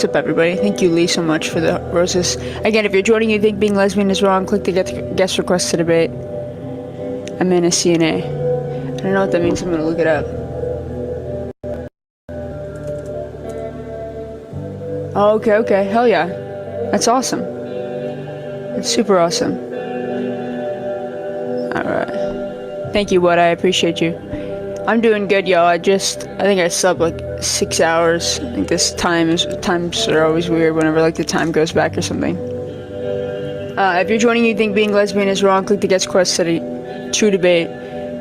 What's up, everybody? Thank you, Lee, so much for the roses. Again, if you're joining, you think being lesbian is wrong, click the guest request to debate. I'm in a CNA. I don't know what that means. I'm gonna look it up. Oh, okay. Hell yeah. That's awesome. That's super awesome. Alright. Thank you, Bud. I appreciate you. I'm doing good, y'all. I think I slept like 6 hours. I think times are always weird whenever like the time goes back or something. If you're joining, you think being lesbian is wrong, click the guest request to debate.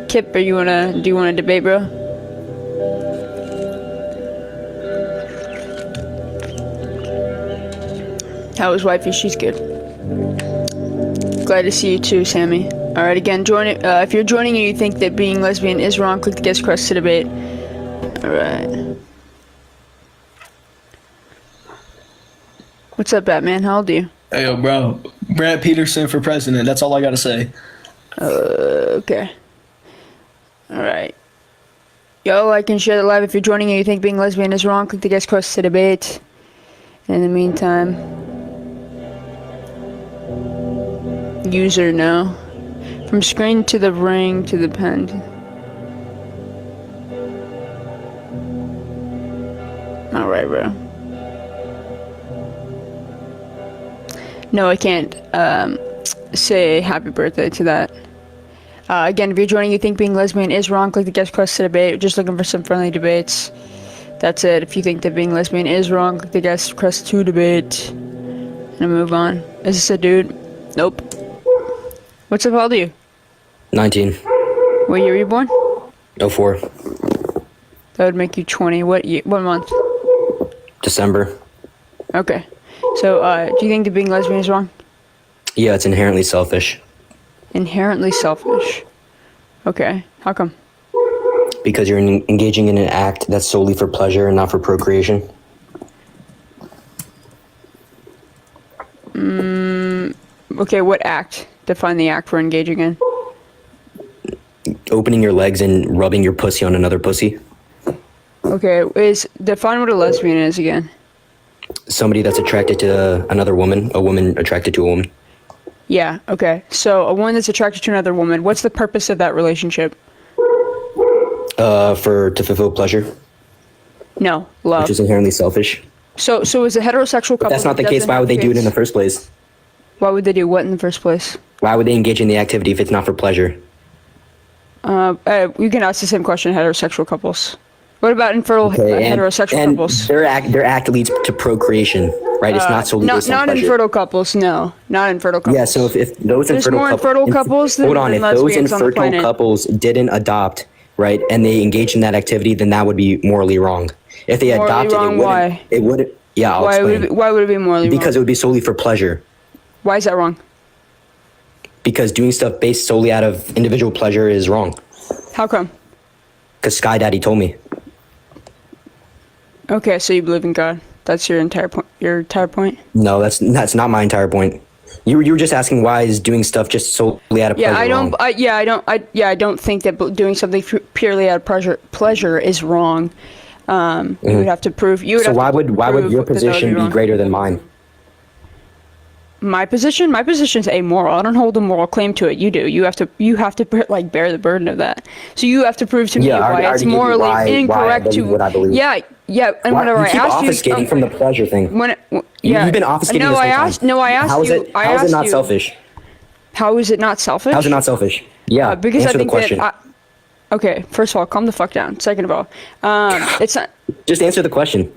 Kip, do you wanna debate, bro? How is wifey? She's good. Glad to see you too, Sammy. Alright, again, if you're joining and you think that being lesbian is wrong, click the guest request to debate. Alright. What's up, Batman? How old are you? Hey, yo, bro. Brad Peterson for president. That's all I gotta say. Okay. Alright. Yo, like and share the live. If you're joining and you think being lesbian is wrong, click the guest request to debate. In the meantime, user no. From screen to the ring to the pen. Alright, bro. No, I can't say happy birthday to that. Again, if you're joining, you think being lesbian is wrong, click the guest request to debate. We're just looking for some friendly debates. That's it. If you think that being lesbian is wrong, click the guest request to debate. And move on. Is this a dude? Nope. What's up, how old are you? 19. What year were you born? 04. That would make you 20. What month? December. Okay. So, do you think that being lesbian is wrong? Yeah, it's inherently selfish. Inherently selfish. Okay. How come? Because you're engaging in an act that's solely for pleasure and not for procreation. Okay, what act? Define the act we're engaging in. Opening your legs and rubbing your pussy on another pussy. Okay, define what a lesbian is again. Somebody that's attracted to another woman, a woman attracted to a woman. Yeah, okay. So, a woman that's attracted to another woman, what's the purpose of that relationship? To fulfill pleasure. No, love. Which is inherently selfish. So is a heterosexual couple... But that's not the case. Why would they do it in the first place? Why would they do what in the first place? Why would they engage in the activity if it's not for pleasure? You can ask the same question to heterosexual couples. What about infertile heterosexual couples? Their act leads to procreation, right? It's not solely based on pleasure. Not infertile couples, no. Not infertile couples. Yeah, so if those infertile couples than hold on, if those infertile couples didn't adopt, right, and they engaged in that activity, then that would be morally wrong. If they adopted, it wouldn't. Yeah, I'll explain. Why would it be morally wrong? Because it would be solely for pleasure. Why is that wrong? Because doing stuff based solely out of individual pleasure is wrong. How come? Because Sky Daddy told me. Okay, so you believe in God. That's your entire point. Your entire point? No, that's not my entire point. You were just asking why is doing stuff just solely out of pleasure wrong? I don't think that doing something purely out of pleasure is wrong. You would have to prove. So why would your position be greater than mine? My position? My position's amoral. I don't hold a moral claim to it. You do. You have to like bear the burden of that. So you have to prove to me why it's morally incorrect to. What I believe. Yeah. And whenever I asked you, obfuscating from the pleasure thing. You've been obfuscating. No, I asked you. How is it not selfish? How is it not selfish? How is it not selfish? Yeah. Because answer I think the question. Okay. First of all, calm the fuck down. Second of all, it's not. Just answer the question.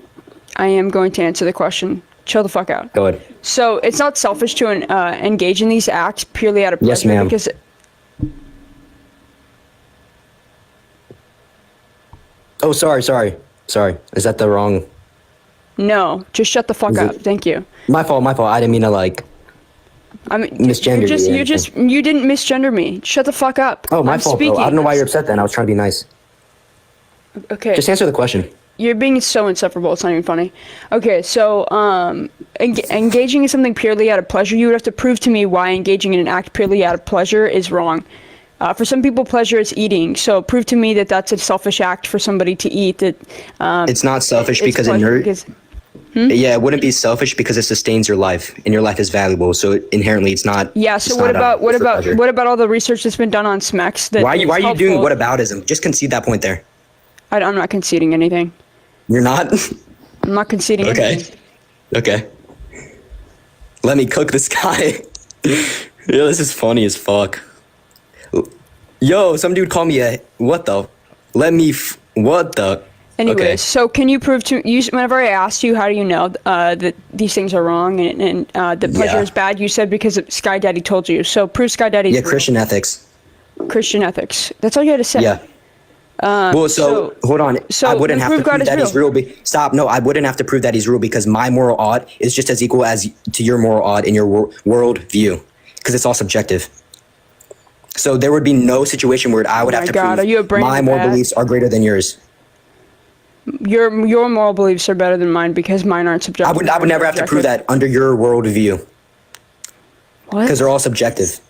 I am going to answer the question. Chill the fuck out. Go ahead. So it's not selfish to engage in these acts purely out of pleasure. Yes, ma'am. Because oh, sorry. Is that the wrong? No, just shut the fuck up. Thank you. My fault. I didn't mean to misgender you. You didn't misgender me. Shut the fuck up. Oh, my fault, bro. I don't know why you're upset then. I was trying to be nice. Okay. Just answer the question. You're being so insufferable, it's not even funny. Okay, so, engaging in something purely out of pleasure, you would have to prove to me why engaging in an act purely out of pleasure is wrong. For some people, pleasure is eating, so prove to me that that's a selfish act for somebody to eat. That it's not selfish because Yeah, it wouldn't be selfish because it sustains your life, and your life is valuable. So inherently, it's not. Yeah. So what about all the research that's been done on SMECs? Why are you doing whataboutism? Just concede that point there. I'm not conceding anything. You're not. I'm not conceding anything. Okay. Let me cook this guy. Yo, this is funny as fuck. Yo, some dude called me a what the? What the? Anyways, okay. So can you prove to you? Whenever I asked you, how do you know that these things are wrong and that pleasure is bad? You said because Sky Daddy told you. So prove Sky Daddy. Yeah, Christian ethics. Christian ethics. That's all you had to say. Yeah. Well, so hold on. So I wouldn't have to prove that he's real. Stop. No, I wouldn't have to prove that he's real because my moral odd is just as equal as to your moral odd in your world view, because it's all subjective. So there would be no situation where I would have to prove my moral beliefs are greater than yours. Your moral beliefs are better than mine because mine aren't subjective. I would never have to prove that under your world view. What? Because they're all subjective.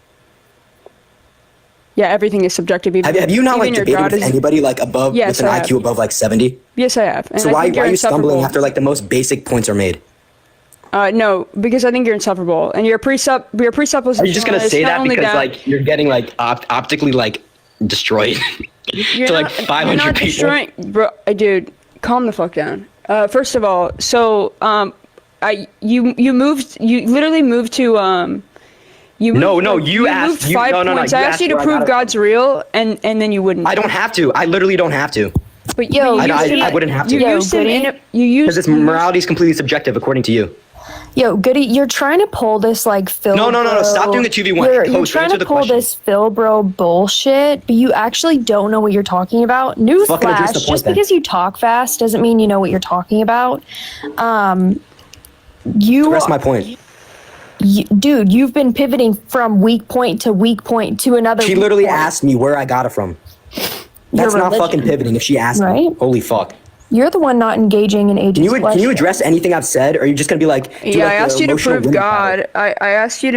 Yeah, everything is subjective. Have you not like debated with anybody like above with an IQ above like 70? Yes, I have. And so why are you stumbling after like the most basic points are made? No, because I think you're insufferable, and your precept was. Are you just gonna say that because like you're getting like optically like destroyed to like 500 people? Destroying, bro, dude, calm the fuck down. First of all, so you literally moved to You asked 5 points. I asked you to prove God's real, and then you wouldn't. I don't have to. I literally don't have to. But I wouldn't have to. You use because morality is completely subjective according to you. Yo, Goody, you're trying to pull this like Phil. No. Stop doing the 2v1. You're trying to pull this Phil bro bullshit, but you actually don't know what you're talking about. Newsflash: just because you talk fast doesn't mean you know what you're talking about. That's my point. Dude, you've been pivoting from weak point to another. She literally asked me where I got it from. That's not fucking pivoting. If she asked me, holy fuck. You're the one not engaging in ages. Can you address anything I've said, or are you just gonna be like? Yeah, I asked you to prove God. I asked you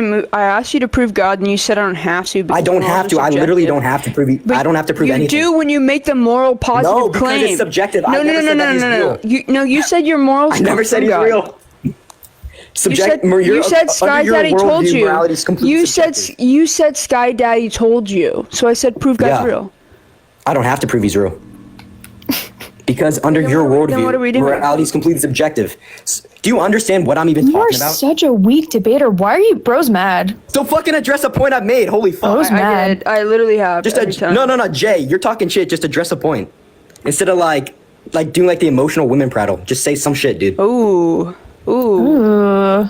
to prove God, and you said I don't have to. I don't have to. I literally don't have to prove. I don't have to prove anything. You do when you make the moral positive claim. No, because it's subjective. No. You said your morals. I never said he's real. You said Sky Daddy told you. You said Sky Daddy told you. So I said prove God's real. I don't have to prove he's real. Because under your worldview, morality is completely subjective. Do you understand what I'm even talking about? You're such a weak debater. Why are you? Bro's mad. Don't fucking address a point I've made. Holy fuck. Bro's mad. I literally have. No, Jay. You're talking shit. Just address a point. Instead of like doing like the emotional women prattle. Just say some shit, dude. Ooh. Oh,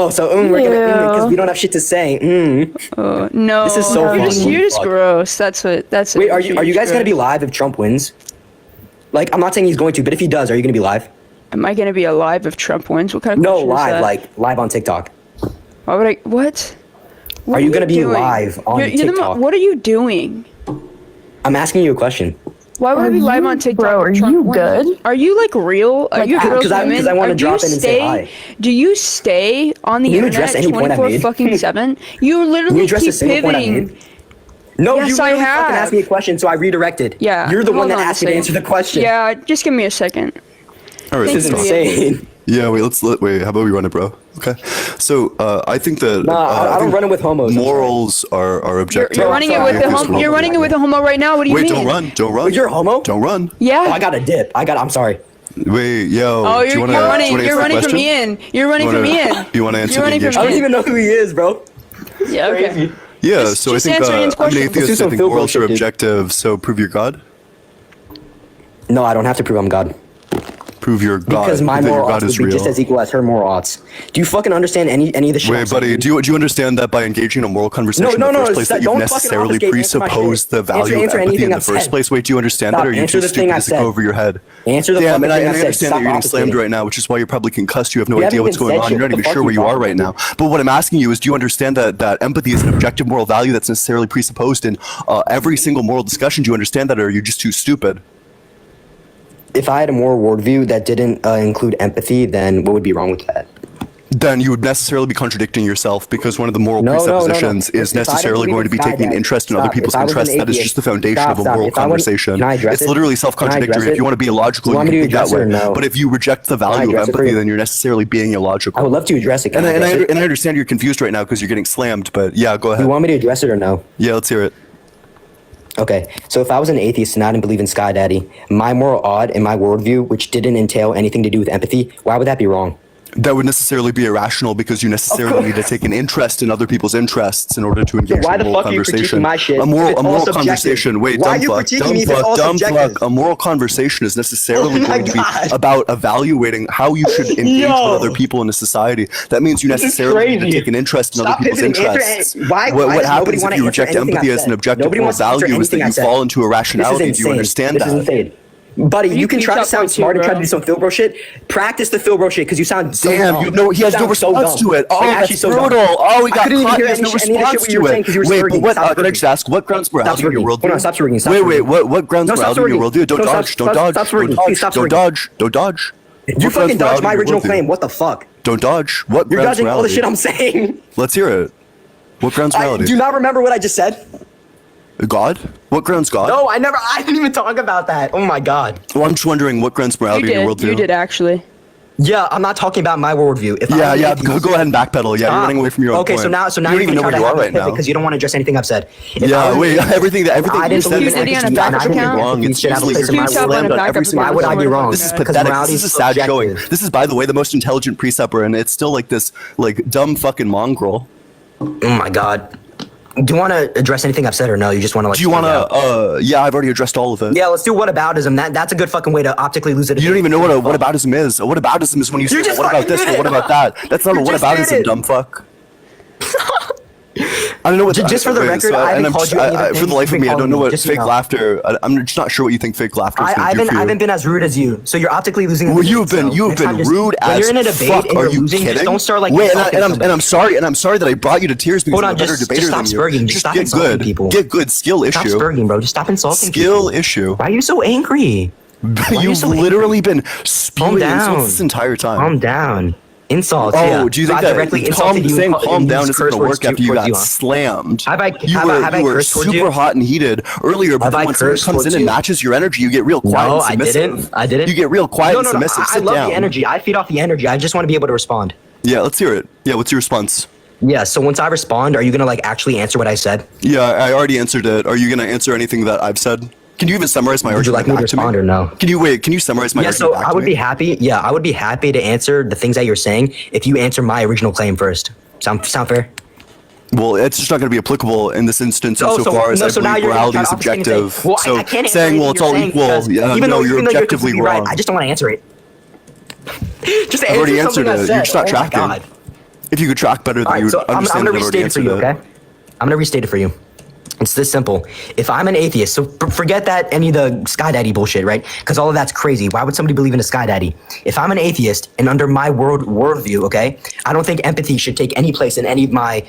so we're gonna because we don't have shit to say. No. This is so funny. You're just gross. That's what. Wait, are you guys gonna be live if Trump wins? Like, I'm not saying he's going to, but if he does, are you gonna be live? Am I gonna be alive if Trump wins? What kind of question is that? like live on TikTok. Why would I? What? Are you gonna be live on TikTok? What are you doing? I'm asking you a question. Why would I be live on TikTok? Bro, are you good? Are you like real? Are you real? Because I want to drop in and say hi. Do you stay on the internet 24/7? You literally keep pivoting. No, yes, you really fucking asked me a question, so I redirected. Yeah. You're the one that asked me to answer the question. Yeah, just give me a second. All right. This is insane. Yeah, wait, how about we run it, bro? Okay. So, I think that... I don't run it with homos. Morals are objective. You're running it with the homo. You're running it with a homo right now. What do you mean? Wait, don't run. You're a homo? Don't run. Yeah. Oh, I got a dip. I'm sorry. Wait, yo. Oh, you're running from me in. You're running from me in. You want to answer the I don't even know who he is, bro. Yeah, okay. Yeah, so I think I'm an atheist. I think morals are objective, so prove you're God. No, I don't have to prove I'm God. Prove your God. Because my moral odds would be just as equal as her moral odds. Do you fucking understand any of the shit? Wait, buddy, do you understand that by engaging in a moral conversation in the first place that you've necessarily presupposed the value of empathy in the first place? Wait, do you understand that, or are you too stupid to go over your head? Answer the fucking thing I said. I understand that you're getting slammed right now, which is why you're probably concussed. You have no idea what's going on. You're not even sure where you are right now. But what I'm asking you is, do you understand that empathy is an objective moral value that's necessarily presupposed in every single moral discussion? Do you understand that, or are you just too stupid? If I had a moral worldview that didn't include empathy, then what would be wrong with that? then you would necessarily be contradicting yourself, because one of the moral presuppositions is necessarily going to be taking an interest in other people's interests. That is just the foundation of a moral conversation. It's literally self-contradictory. If you want to be illogical, you can think that way. But if you reject the value of empathy, then you're necessarily being illogical. I would love to address it. And I understand you're confused right now because you're getting slammed, but yeah, go ahead. You want me to address it or no? Yeah, let's hear it. Okay, so if I was an atheist and I didn't believe in Sky Daddy, my moral odd and my worldview, which didn't entail anything to do with empathy, why would that be wrong? That would necessarily be irrational, because you necessarily need to take an interest in other people's interests in order to engage in a moral conversation. My shit? A moral conversation. Wait, why are you critiquing me if it's all subjective? A moral conversation is necessarily going to be about evaluating how you should engage with other people in a society. That means you necessarily need to take an interest in other people's interests. What happens if you reject empathy as an objective moral value is that you fall into irrationality. Do you understand that? Buddy, you can try to sound smart and try to do some Philbro shit. Practice the Philbro shit, because you sound so damn, dumb. you know, he has no response to it. Oh, that's brutal. Oh, we got caught. He has no response to it. Wait, but what, can I just ask, what grounds morality in your worldview? Hold on, stop smirking. Wait, what grounds morality in your worldview? Don't dodge, don't dodge, don't dodge, don't dodge. You fucking dodged my original claim, what the fuck? Don't dodge. What You're grounds dodging all the morality? shit I'm saying. Let's hear it. What grounds morality? Do you not remember what I just said? God? What grounds God? No, I didn't even talk about that. Oh my god. Well, I'm just wondering what grounds morality in your worldview. You did actually. Yeah, I'm not talking about my worldview. Go ahead and backpedal. Yeah, you're running away from your own point. So now you don't even know where you are right now, because you don't want to address anything I've said. Everything you said is wrong. Why would I be wrong? This is pathetic. This is a sad showing. This is, by the way, the most intelligent preceptor, and it's still like this, like, dumb fucking mongrel. Oh my god. Do you want to address anything I've said or no? You just want to like... Do you want to... yeah, I've already addressed all of it. Yeah, let's do whataboutism. That's a good fucking way to optically lose it. You don't even know what a whataboutism is. A whataboutism is when you say, what about this or what about that? That's not a whataboutism, dumb fuck. I don't know what... Just for the record, I haven't called you anything. For the life of me, I don't know what fake laughter... I'm just not sure what you think fake laughter is going to do for you. I haven't been as rude as you, so you're optically losing... Well, you've been rude as fuck. When you're in a debate and you're losing, just don't start like... Wait, and I'm sorry that I brought you to tears because I'm a better debater than you. Just stop insulting people. Get good. Skill issue. Stop spurging, bro. Just stop insulting people. Skill issue. Why are you so angry? You've literally been spewing insults this entire time. Calm down. Insults. Oh, do you think that saying calm down isn't going to work after you got slammed? You were super hot and heated earlier, but when someone comes in and matches your energy, you get real quiet and submissive. I didn't. You get real quiet and submissive. I love the energy. I feed off the energy. I just want to be able to respond. Yeah, let's hear it. Yeah, what's your response? Yeah, so once I respond, are you going to like actually answer what I said? Yeah, I already answered it. Are you going to answer anything that I've said? Can you even summarize my argument? Would you like me to respond or no? Can you summarize my argument? Yeah, so I would be happy. Yeah, I would be happy to answer the things that you're saying if you answer my original claim first. Sound fair? Well, it's just not going to be applicable in this instance insofar as I believe morality is subjective. Well, so I can't saying, well, it's all equal, even though you're objectively wrong. Right, I just don't want to answer it. Just I've already answered it. You're just not tracking. If you could track better, then you would understand that I've already answered it. Okay? I'm going to restate it for you. It's this simple. If I'm an atheist, so forget that any of the Sky Daddy bullshit, right? Because all of that's crazy. Why would somebody believe in a Sky Daddy? If I'm an atheist and under my worldview, okay, I don't think empathy should take any place in any of my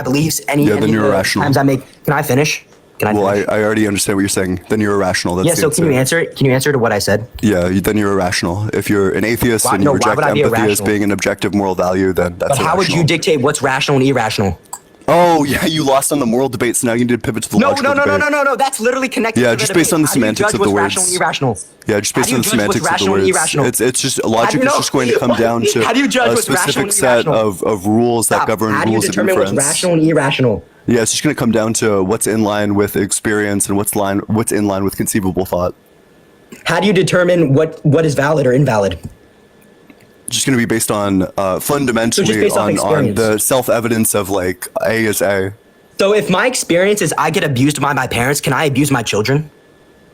beliefs. Then you're irrational. Times I make. Can I finish? Well, I already understand what you're saying. Then you're irrational. That's so can you answer it? Can you answer to what I said? Yeah, then you're irrational. If you're an atheist and you reject empathy as being an objective moral value, then that's irrational. But how would you dictate what's rational and irrational? Oh, yeah, you lost on the moral debate, so now you need to pivot to the logical debate. No. That's literally connected to the just based on the semantics of the words. Rational and irrational? Yeah, just based on the semantics of the words. It's just, logic is just going to come down to a specific set of rules that govern rules of inference. How do you determine what's rational and irrational? Yeah, it's just going to come down to what's in line with experience and what's in line with conceivable thought. How do you determine what is valid or invalid? Just going to be based on fundamentally on the self-evidence of like A is A. So if my experience is I get abused by my parents, can I abuse my children?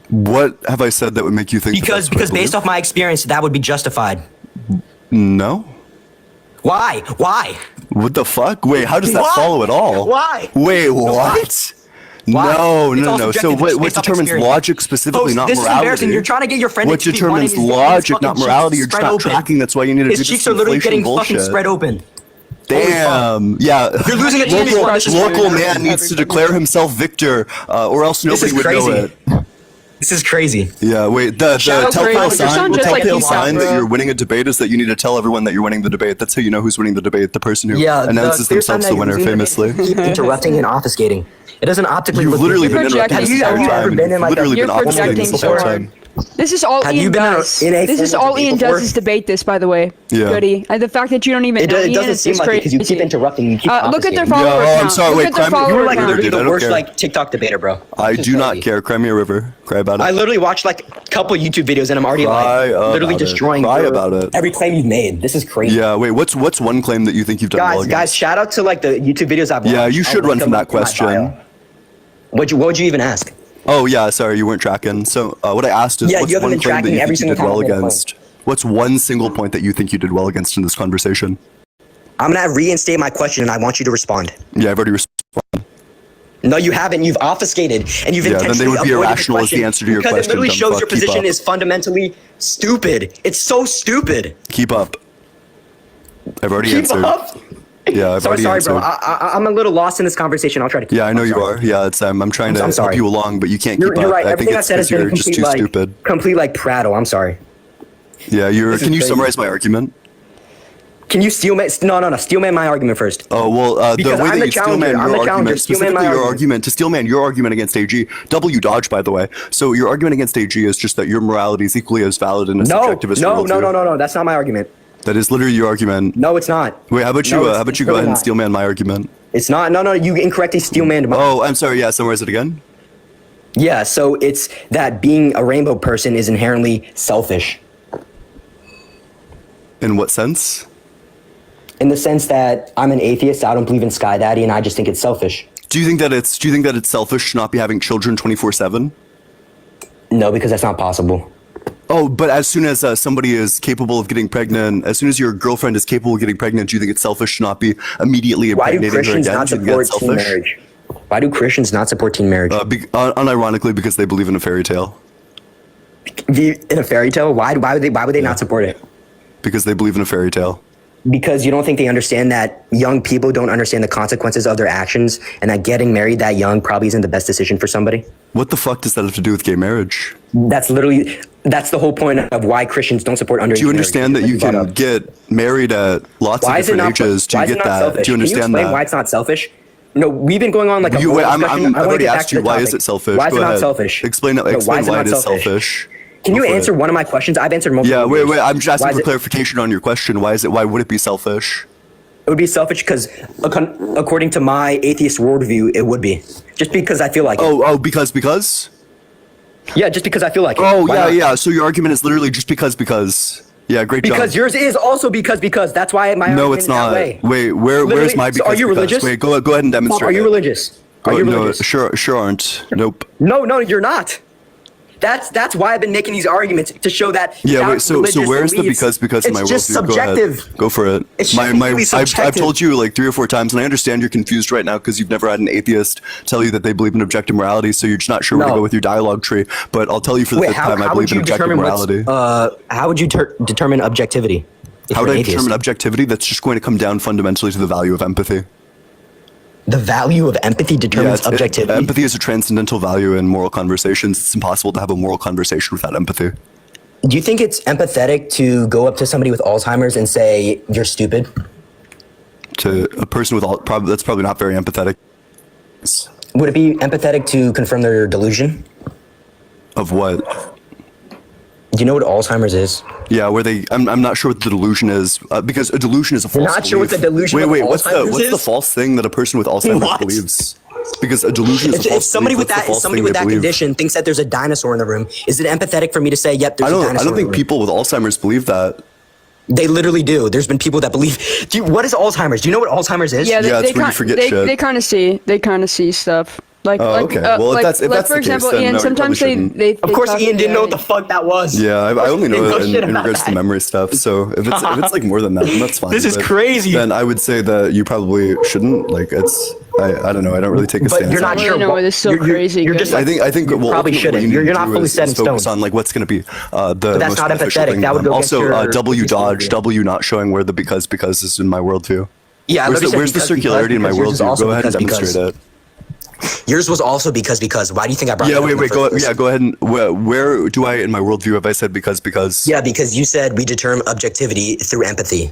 What have I said that would make you think because based off my experience, that would be justified? No. Why? What the fuck? Wait, how does that follow at all? Why? Wait, what? Why? No. So what determines logic specifically, not morality? This is embarrassing. You're trying to get your friend. What determines logic, not morality? You're just not tracking. That's why you need to do this cheeks are literally getting fucking spread open. Damn. Yeah. You're losing a local man needs to declare himself victor, or else nobody would know it. This is crazy. Yeah, wait. The Shout out telltale Brady. You sign, sound just like telltale Keith sign that Bro. you're winning a debate is that you need to tell everyone that you're winning the debate. That's how you know who's winning the debate. The person who announces themselves the winner, famously. Keep interrupting and obfuscating. It doesn't optically. You've literally been projecting. interrupting this Have you entire ever time. been in, like, You've literally You're been obfuscating projecting this so entire hard. time. This is all Have you Ian been does. in a This is formal all debate Ian before? does is debate this, by the way. Yeah. Goody. And the fact that you don't even know It Ian doesn't is seem like it because you keep interrupting. You keep look at their obfuscating. follower I'm count. sorry, Look wait, at their Crimea- You follower were like count. literally Dude, I the don't worst care. like TikTok debater, bro. I This is do not crazy. care. Cry me a river. Cry about it. I literally watched like a couple YouTube videos and I'm already Cry like literally about it. destroying Cry your- about it. every claim you've made. This is crazy. Yeah, wait, what's one claim that you think you've done well Guys, against? shout out to like the YouTube videos I've watched. Yeah, you should I'll run link from them that up in my question. bio. What would you even ask? Oh, yeah, sorry, you weren't tracking. So what I asked is, Yeah, what's you haven't one been claim that tracking you every think you single did time well I've made a claim. against? What's one single point that you think you did well against in this conversation? I'm gonna reinstate my question and I want you to respond. Yeah, I've already responded. No, you haven't. You've obfuscated and you've Yeah, then they intentionally would be avoided irrational the as the question answer to your because question, it literally dumb shows fuck. your Keep position up. is fundamentally stupid. It's so stupid. Keep up. I've already Keep answered. up. Yeah, I've already Sorry, answered. bro. I'm a little lost in this conversation. I'll try to keep Yeah, I know I'm you sorry. are. Yeah, it's I'm trying to I'm help sorry. you along, but you can't keep You're up. right. I think Everything I it's said has because been you're just complete too like stupid. complete like prattle. I'm sorry. Yeah, This is can you crazy. summarize my argument? Can you steelman? No. Steelman my argument first. Oh, well, the Because way I'm that the you challenger. steelman I'm your the challenger. argument, Steelman specifically my your argument. argument, to steelman your argument against AG, W dodge, by the way. So your argument against AG is just that your morality is equally as valid and as No. subjective as No. That's not my argument. That is literally your argument. No, it's not. Wait, how about you? No, it's- How about it's you go really ahead and not. steelman my argument? It's not. No. You incorrectly steelmanned my. Oh, I'm sorry. Yeah, summarize it again. Yeah. So it's that being a rainbow person is inherently selfish. In what sense? In the sense that I'm an atheist, I don't believe in Sky Daddy, and I just think it's selfish. Do you think that it's selfish to not be having children 24/7? No, because that's not possible. Oh, but as soon as somebody is capable of getting pregnant, as soon as your girlfriend is capable of getting pregnant, do you think it's selfish to not be immediately Why do impregnating her Christians again? not Do you think that's support teen marriage? Why do Christians not support teen marriage? Unironically, because they believe in a fairy tale. In a fairy tale, why would they not support it? Because they believe in a fairy tale. Because you don't think they understand that young people don't understand the consequences of their actions, and that getting married that young probably isn't the best decision for somebody. What the fuck does that have to do with gay marriage? That's the whole point of why Christians don't support underage. Do you understand that you brought can up. get married at lots of different ages? Do you get that? Selfish? Do you understand Can you explain that? why it's not selfish? No, we've been going on like a You, whole wait, discussion. I've already back asked to you the why topic. is it selfish? Why is Go it not ahead. selfish? Explain No, why is it is selfish. Can you Go for answer it. one of my questions? I've answered multiple. Yeah, wait. I'm just Why asking is for it- clarification on your question. Why would it be selfish? It would be selfish because, according to my atheist worldview, it would be. Just because I feel like it. Oh, because? Yeah, just because I feel like it. Oh, Why not? yeah. So your argument is literally just because. Yeah, great job. Because yours is also because. That's why my No, argument it's is that not. way. Wait, where's Literally, my so because? are you religious? Wait, go ahead and demonstrate. Are you it. religious? Are you religious? No, sure aren't. Nope. No, you're not. That's why I've been making these arguments to show that. Yeah, without wait. So religious where's the beliefs, because in my it's just worldview? Go ahead. subjective. Go for it. It's just completely I've subjective. told you like 3 or 4 times, and I understand you're confused right now because you've never had an atheist tell you that they believe in objective morality, so you're just not sure where to No. go with your dialogue tree. But I'll tell you for the fifth time, I how believe would in you objective determine what's, morality. how would you determine objectivity? if How would you're I an atheist? determine objectivity? That's just going to come down fundamentally to the value of empathy. The value of empathy determines it's- objectivity. Empathy is a transcendental value in moral conversations. It's impossible to have a moral conversation without empathy. Do you think it's empathetic to go up to somebody with Alzheimer's and say you're stupid? To a person with that's probably not very empathetic. Would it be empathetic to confirm their delusion? Of what? Do you know what Alzheimer's is? Yeah, where they, I'm not sure what the delusion is, because a delusion is a false You're not sure what belief. the delusion Wait, of what's Alzheimer's the is? false thing that a person with Alzheimer's What? believes? Because a delusion is a If false somebody belief. with What's the that, false somebody thing with they that believe? condition thinks that there's a dinosaur in the room, is it empathetic for me to say, yep, there's I a don't dinosaur in the think room? people with Alzheimer's believe that. They literally do. There's been people that believe. What is Alzheimer's? Do you know what Alzheimer's is? Yeah, Yeah, they it's where you forget shit. They kind of see stuff. Like, Oh, okay. Well, if that's like the for case, example, then Ian, no, you sometimes probably they, shouldn't. they Of course, talk- Ian didn't know yeah, what the fuck that was. Yeah, I only know No it shit in about regards to that. memory stuff. So if it's like more than that, then that's fine. This is But crazy. Then I would say that you probably shouldn't. Like it's, I don't know. I don't really take a But stance. you're on not it. I sure. don't know, what- this is so you're- crazy, You're good. just I like, think you what probably ultimately shouldn't. you need You're to not do fully is set in focus stone. on like what's going to be the that's most not beneficial empathetic. thing. That would go against Also, your W atheist dodge, worldview. W not showing where the because is in my worldview. Yeah, I where's literally the said circularity in my because yours is worldview? also Go ahead and because. demonstrate it. Yours was also because. Why do you think I brought it up? Go ahead and where do I in my worldview have I said because? Yeah, because you said we determine objectivity through empathy.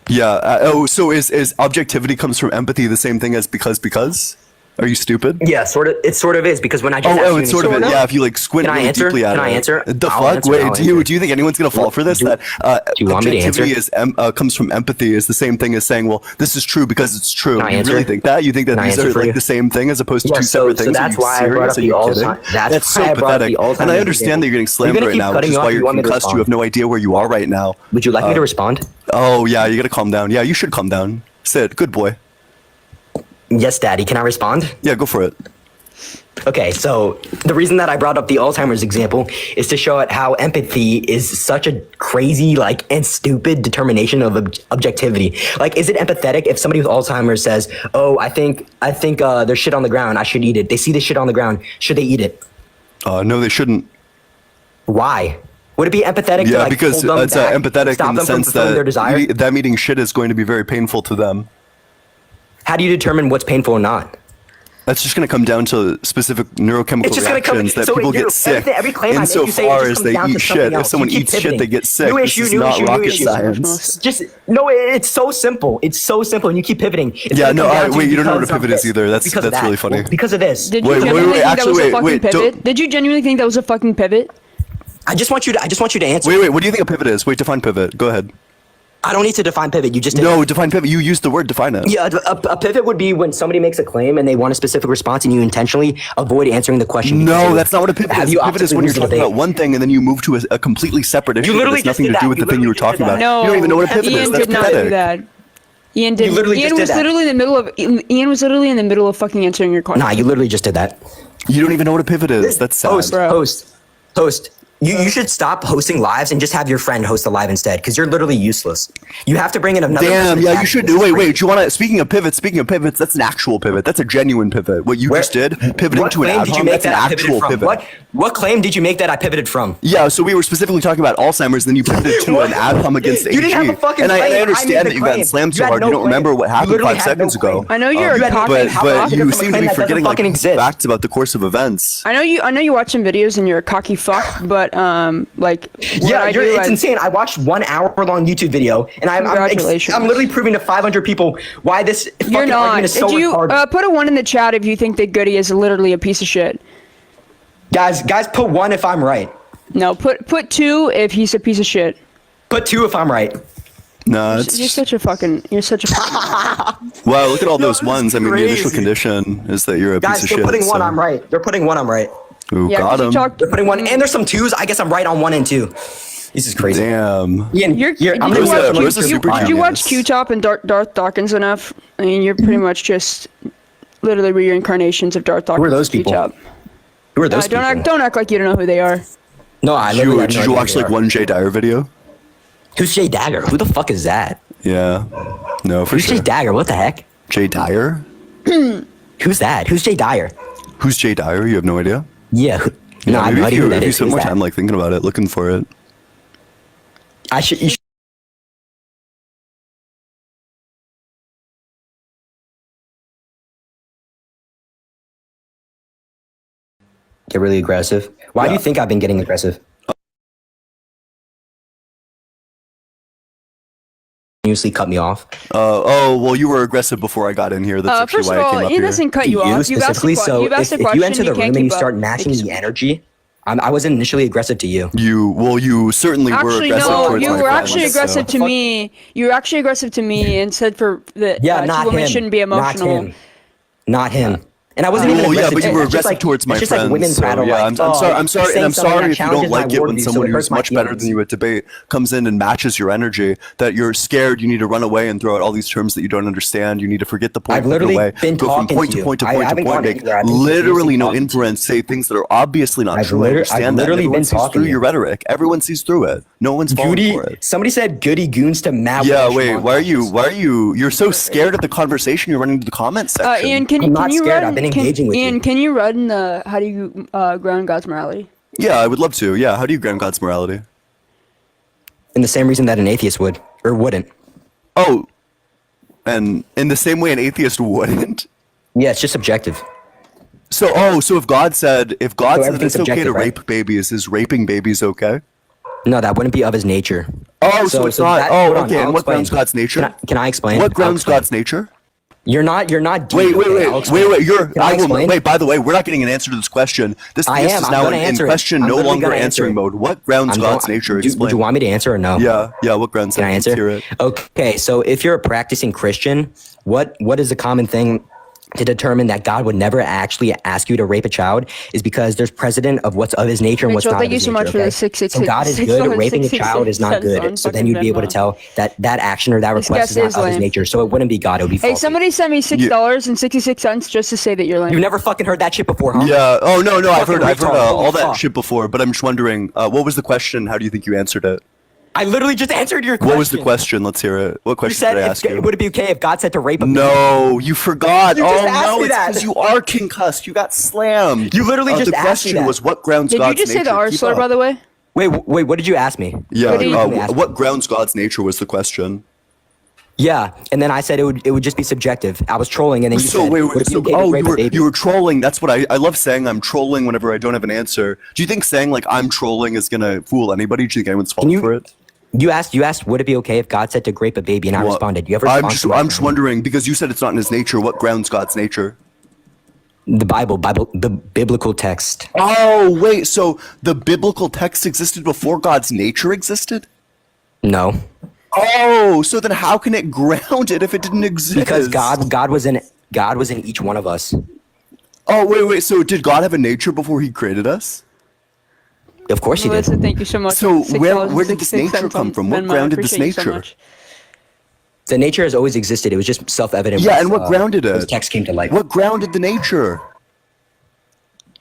Yeah. So is objectivity comes from empathy the same thing as because? Are you stupid? Yeah, sort of. It sort of is because when I just it's sort of it. Yeah, if you like squint really deeply at it. Can I answer? The I'll fuck? answer, Wait, I'll do you think anyone's gonna fall for this? That do you want me to answer? objectivity comes from empathy is the same thing as saying, well, this is true because it's true. Can I You answer? really think that? You think that these are like the same thing as opposed to two separate things? So that's why I brought up the all-time. That's so pathetic. And I understand that you're getting slammed right now, which is why you're concussed. You have no idea where you are right now. Would you like me to respond? Oh yeah, you gotta calm down. Yeah, you should calm down. Sid, good boy. Yes, Daddy. Can I respond? Yeah, go for it. Okay, so the reason that I brought up the Alzheimer's example is to show it how empathy is such a crazy, and stupid determination of objectivity. Like, is it empathetic if somebody with Alzheimer's says, "Oh, I think there's shit on the ground. I should eat it." They see the shit on the ground. Should they eat it? No, they shouldn't. Why? Would it be empathetic? Yeah, to, because hold them it's back, empathetic stop in the them from sense fulfilling their desire? that them eating shit is going to be very painful to them. How do you determine what's painful or not? That's just going to come down to specific neurochemical reactions that people get sick. Every claim insofar as they eat shit, if someone eats shit, they get sick. This is not rocket science. It's so simple. It's so simple, and you keep pivoting. Yeah, no, wait, you don't know what a pivot is either. That's really funny. Because of this. Did you genuinely think that was a fucking pivot? Did you genuinely think that was a fucking pivot? I just want you to answer. Wait, what do you think a pivot is? Wait, define pivot. Go ahead. I don't need to define pivot. You just did. No, define pivot. You used the word define it. Yeah, a pivot would be when somebody makes a claim and they want a specific response and you intentionally avoid answering the question. No, that's not what a pivot is. A pivot is when you're talking about one thing and then you move to a completely separate issue that has nothing to do with the thing you were talking about. No, you don't even know what a pivot is. Ian That's did not pathetic. do that. Ian did. Ian was literally in the middle of fucking answering your question. Nah, you literally just did that. You don't even know what a pivot is. That's sad. Host. You should stop hosting lives and just have your friend host a live instead, because you're literally useless. You have to bring in another. Damn, yeah, you should. Wait. Do you want to? Speaking of pivots, that's an actual pivot. That's a genuine pivot. What you just did, pivoting to an ad hom, that's an actual pivot. What claim did you make that I pivoted from? Yeah, so we were specifically talking about Alzheimer's, then you pivoted to an ad hom against AG. You didn't have a fucking claim. I understand that you got slammed so hard. You don't remember what happened 5 seconds ago. I know you're a cocky. But you seem to be forgetting facts about the course of events. I know you watch some videos and you're a cocky fuck, but it's insane. I watched 1 hour-long YouTube video, and I'm literally proving to 500 people why this fucking argument is so retarded. Put a 1 in the chat if you think that Goody is literally a piece of shit. Guys, put 1 if I'm right. No, put 2 if he's a piece of shit. Put 2 if I'm right. No, you're such a fucking. Wow, look at all those ones. I mean, the initial condition is that you're a piece of shit. Guys, they're putting 1. I'm right. They're putting 1. I'm right. Ooh, got him. They're putting 1, and there's some 2s. I guess I'm right on 1 and 2. This is crazy. Damn. Ian, did you watch Q-Top and Darth Dawkins enough? I mean, you're pretty much just literally reincarnations of Darth Dawkins. Who are those people? Q-Top. Who are those people? Don't act like you don't know who they are. No, I never. Did you watch like one Jay Dyer video? Who's Jay Dagger? Who the fuck is that? Yeah. No, for sure. Who's Jay Dagger? What the heck? Jay Dyer? Who's that? Who's Jay Dyer? Who's Jay Dyer? You have no idea? Yeah. No, I have no idea who that is. If you spend more time like thinking about it, looking for it. You should get really aggressive. Why do you think I've been getting aggressive? Continuously cut me off. Well, you were aggressive before I got in here. That's actually first why of I all, came up he here. doesn't cut you off. You've asked a question. If you enter the you room can't and you keep start up. matching the energy, I wasn't initially aggressive to you. You certainly were aggressive towards you my were friends, actually aggressive to me. You were actually aggressive to me and said that women shouldn't be emotional. Not him. And I wasn't even aggressive. Yeah, but you were aggressive towards my friends. Like women prattle, I'm sorry if you don't like it when someone who's much better than you at debate comes in and matches your energy. That you're scared, you need to run away and throw out all these terms that you don't understand. You need to forget the point. I've literally been go from point to point to point to point. Make literally no inference. Say things that are obviously not true. I understand that. Everyone sees through your rhetoric. Everyone sees through it. No one's falling for it. Somebody said "goody goons" to Matt. Yeah, wait. Why are you? You're so scared of the conversation. You're running to the comments section. Ian, I'm not scared. I've been engaging with you. Can you run the how do you ground God's morality? Yeah, I would love to. Yeah, how do you ground God's morality? In the same reason that an atheist would or wouldn't. Oh, and in the same way an atheist wouldn't? Yeah, it's just subjective. So if God said that it's everything's okay to subjective, right? rape babies, is raping babies okay? No, that wouldn't be of his nature. Oh, so it's not. Hold on, Okay. I'll And what explain. grounds God's nature? Can I explain? What I'll grounds explain. God's nature? You're not deep. Wait. Okay, I'll explain. Can I explain? Wait. By the way, we're not getting an answer to this question. This I is am. I'm now gonna in answer it. question, I'm no literally longer gonna answer answering it. mode. What grounds God's nature? Would you Explain. want me to answer or no? Yeah. What grounds? Can I Let's answer? hear it. Okay, so if you're a practicing Christian, what is a common thing to determine that God would never actually ask you to rape a child is because there's precedent of what's of his nature and what's Mitchell, not thank of you his so nature. much for Okay? the 666. So God is good. Raping a child is not good. So then you'd be able to tell that action or that This request is guy not is of his lame. nature. So it wouldn't be God. It would be Hey, faulty. somebody sent me $6.66 just to say that you're lame. You've never fucking heard that shit before, huh? Yeah. Oh no. I've heard retard. all Holy that fuck. shit before, but I'm just wondering, what was the question? How do you think you answered it? I literally just answered your question. What was the question? Let's hear it. What You question said did I ask you? would it be okay if God said to rape a baby? No, you forgot. You just Oh asked no, me it's that. because you are concussed. You got slammed. You literally just the asked me question that. was what grounds Did you God's just say nature? the R Keep slur, up. by the way? Wait, what did you ask me? Yeah. What did you ask me? What grounds God's nature was the question. Yeah, and then I said it would just be subjective. I was trolling, and then you said, would it be okay to rape a baby? you were trolling. That's what I love saying. I'm trolling whenever I don't have an answer. Do you think saying like I'm trolling is gonna fool anybody? Do you think anyone's falling for it? You asked, would it be okay if God said to rape a baby, and I responded. You ever I'm just wondering because you said it's not in His nature. What grounds God's nature? The Bible, the biblical text. Oh wait, so the biblical text existed before God's nature existed? No, Oh, so then how can it ground it if it didn't exist? because God was in each one of us. Oh wait. So did God have a nature before He created us? Of course he did. Melissa, thank you so much. So where did this $6.66 nature come on from? What Venmo. grounded this Appreciate you so nature? much. The nature has always existed. It was just self-evident. Yeah, once, and what grounded this it? text came to light. What grounded the nature?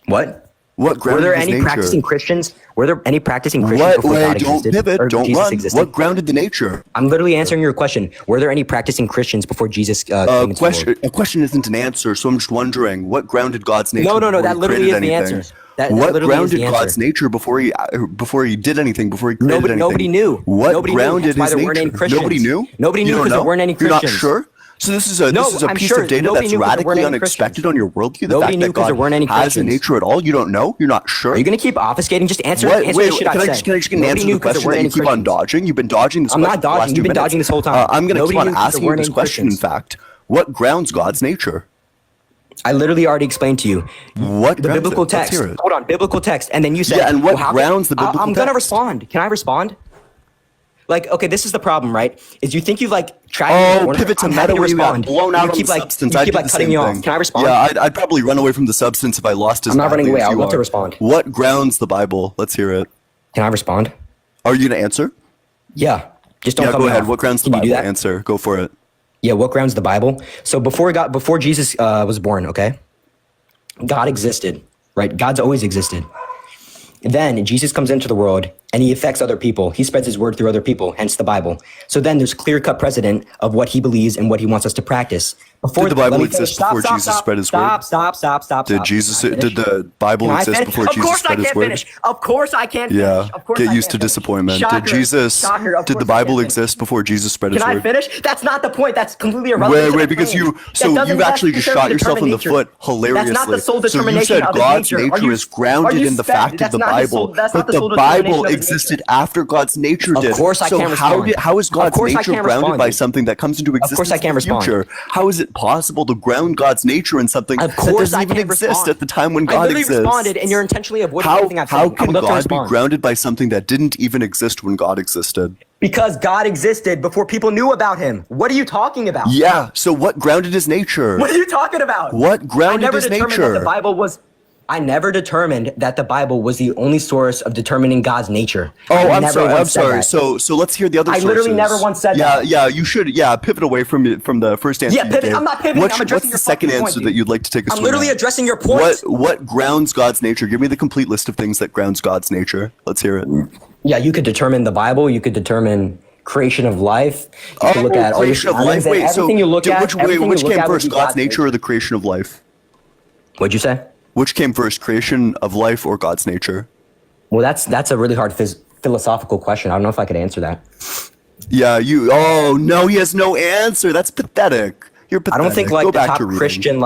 What? What Were grounded there his any nature? practicing Christians? Were there any practicing Christians What? before God Wait, don't existed? pivot. Or Don't Jesus run. existed? What grounded the nature? I'm literally answering your question. Were there any practicing Christians before Jesus came into the world? A question isn't an answer, so I'm just wondering what grounded God's nature. No, before that he literally created is the anything? answer. That What literally is the grounded God's answer. nature before he did anything? Before he created anything? Nobody knew. What Nobody knew. grounded That's why his there weren't any nature? Christians. Nobody knew. Nobody You knew don't 'cause there know? weren't any You're not Christians. sure. So this is No, a I'm piece sure. of data Nobody that's knew 'cause there radically weren't any unexpected on your worldview. The Nobody fact knew that 'cause God there weren't any has a Christians. nature at all. You don't know. You're not sure. Are you going to keep obfuscating? Just answer, What? answer Wait, the shit can I I've just said. get an Nobody answer to knew the 'cause there question weren't that you any keep on Christians. dodging? You've been dodging this I'm question not for the last dodging. 2 You've been minutes. dodging this whole time. I'm going to keep Nobody on knew 'cause there asking you weren't this any question, in Christians. fact. What grounds God's nature? I literally already explained to you. What The grounds biblical it? Let's text. hear it. Hold on, biblical text. And then you said, Yeah, and what how grounds the biblical I'm going to text? respond. Can I respond? Like, okay, this is the problem, right? Is you think you've tried Oh, pivot to meta where you got blown out on the substance. You I keep did the cutting same me thing. off. Can I respond? Yeah, I'd probably run away from the substance if I lost as I'm not running badly away. as I would you love to are. respond. What grounds the Bible? Let's hear it. Can I respond? Are you going to answer? Yeah. Just don't Yeah, cut go me ahead. off. What grounds the Can you do Bible? that? Answer. Go for it. Yeah, what grounds the Bible? So before Jesus was born, okay? God existed, right? God's always existed. Then Jesus comes into the world and he affects other people. He spreads his word through other people, hence the Bible. So then there's clear-cut precedent of what he believes and what he wants us to practice. Did the Bible exist before Jesus spread his word? Stop. Did the Bible exist before Jesus spread his word? Of course I can't finish. Yeah. Of course Get I used can't to finish. disappointment. Shocker. Did the Bible exist before Jesus spread his Can I word? finish? That's not the point. That's completely irrelevant. Wait, because you've actually just shot yourself in the foot hilariously. That's not the sole So you determination said of his God's nature. nature is grounded in the fact of the Bible, but the Bible existed after God's nature did. Of course I can't respond. How is God's Of course I nature can't grounded respond, by dude. something that comes into existence course I can't in the respond. future? How is it possible to ground God's nature in something Of that course doesn't I even can't exist respond. at the time when I God literally exists? responded, and you're intentionally avoiding everything I've said. How I can would love to God be respond. grounded by something that didn't even exist when God existed? Because God existed before people knew about him. What are you talking about? Yeah, so what grounded his nature? What are you talking about? What grounded his nature? I never determined that the Bible was the only source of determining God's nature. Oh, I I'm never sorry. once I'm said sorry. that. So let's hear the other I sources. literally never once said that. Yeah, you should. Yeah, pivot away from the first answer. Yeah, you pivot. gave. I'm not pivoting. What's I'm addressing the your second fucking answer point, that dude. you'd like to take us I'm through? literally addressing your point. What grounds God's nature? Give me the complete list of things that grounds God's nature. Let's hear it. Yeah, you could determine the Bible. You could determine creation of life. You could look at all creation of life. Wait, so everything you look at. which came first, God's nature or the creation of life? What'd you say? Which came first, creation of life or God's nature? Well, that's a really hard philosophical question. I don't know if I could answer that. Yeah, Oh no, he has no answer. That's pathetic. You're pathetic. I don't think Go the back top to reading. Christian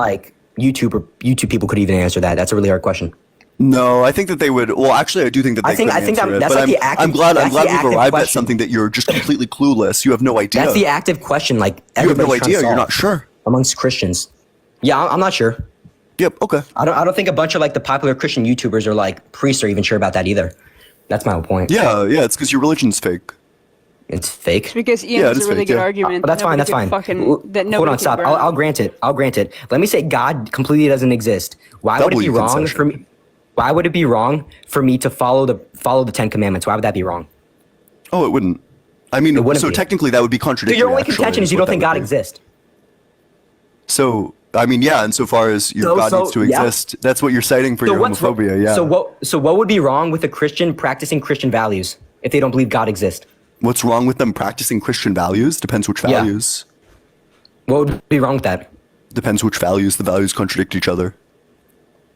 YouTube people could even answer that. That's a really hard question. No, I think that they would. Well, actually, I do think that they could answer it. That's But like the active. I'm glad we've arrived question. at something that you're just completely clueless. You have no idea. That's the active question. Like You have no everybody's trying to idea. You're solve not sure. amongst Christians. Yeah, I'm not sure. Yep. Okay. I don't think a bunch of like the popular Christian YouTubers or like priests are even sure about that either. That's my whole point. Yeah. Yeah. It's because your religion's fake. It's fake. It's because Ian Yeah, has it is a really fake, good yeah. argument. That's fine. That's Nobody fine. could that Hold nobody on, could stop. ground. I'll grant it. I'll grant it. Let me say God completely doesn't exist. Why would it be W wrong concession. for me? Why would it be wrong for me to follow the 10 Commandments? Why would that be wrong? Oh, it wouldn't. I mean, wouldn't so be. technically that would be Dude, contradictory. your only actually, contention is you what don't think that God would be. exists. So, I mean, yeah, insofar as your God needs to yeah. exist, that's what you're citing for your what's wrong- homophobia. Yeah. So what would be wrong with a Christian practicing Christian values if they don't believe God exists? What's wrong with them practicing Christian values? Depends which Yeah. values. What would be wrong with that? Depends which values. The values contradict each other.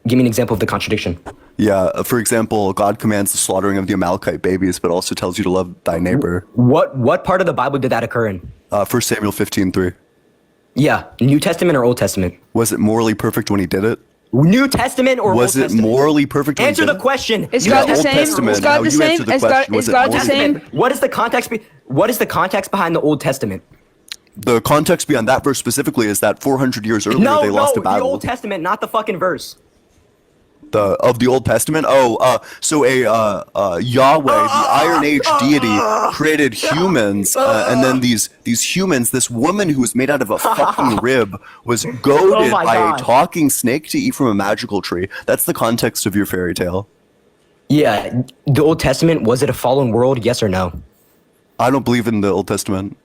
Give me an example of the contradiction. Yeah. For example, God commands the slaughtering of the Amalekite babies, but also tells you to love thy neighbor. What part of the Bible did that occur in? 1 Samuel 15:3. Yeah, New Testament or Old Testament? Was it morally perfect when he did it? New Testament or Was Old it Testament? morally perfect when Answer he the did it? question. Is Yeah, God the Old same? Testament. Is God Now the you same? answer the Is God, question. is Was it God the morally same? What is the context? What is the context behind the Old Testament? The context beyond that verse specifically is that 400 years earlier No, they lost a the battle. Old Testament, not the fucking verse. Of the Old Testament. So Yahweh, the Iron Age deity, created humans, and then these humans, this woman who was made out of a fucking rib, was goaded Oh my by God. a talking snake to eat from a magical tree. That's the context of your fairy tale. Yeah, the Old Testament, was it a fallen world? Yes or no? I don't believe in the Old Testament.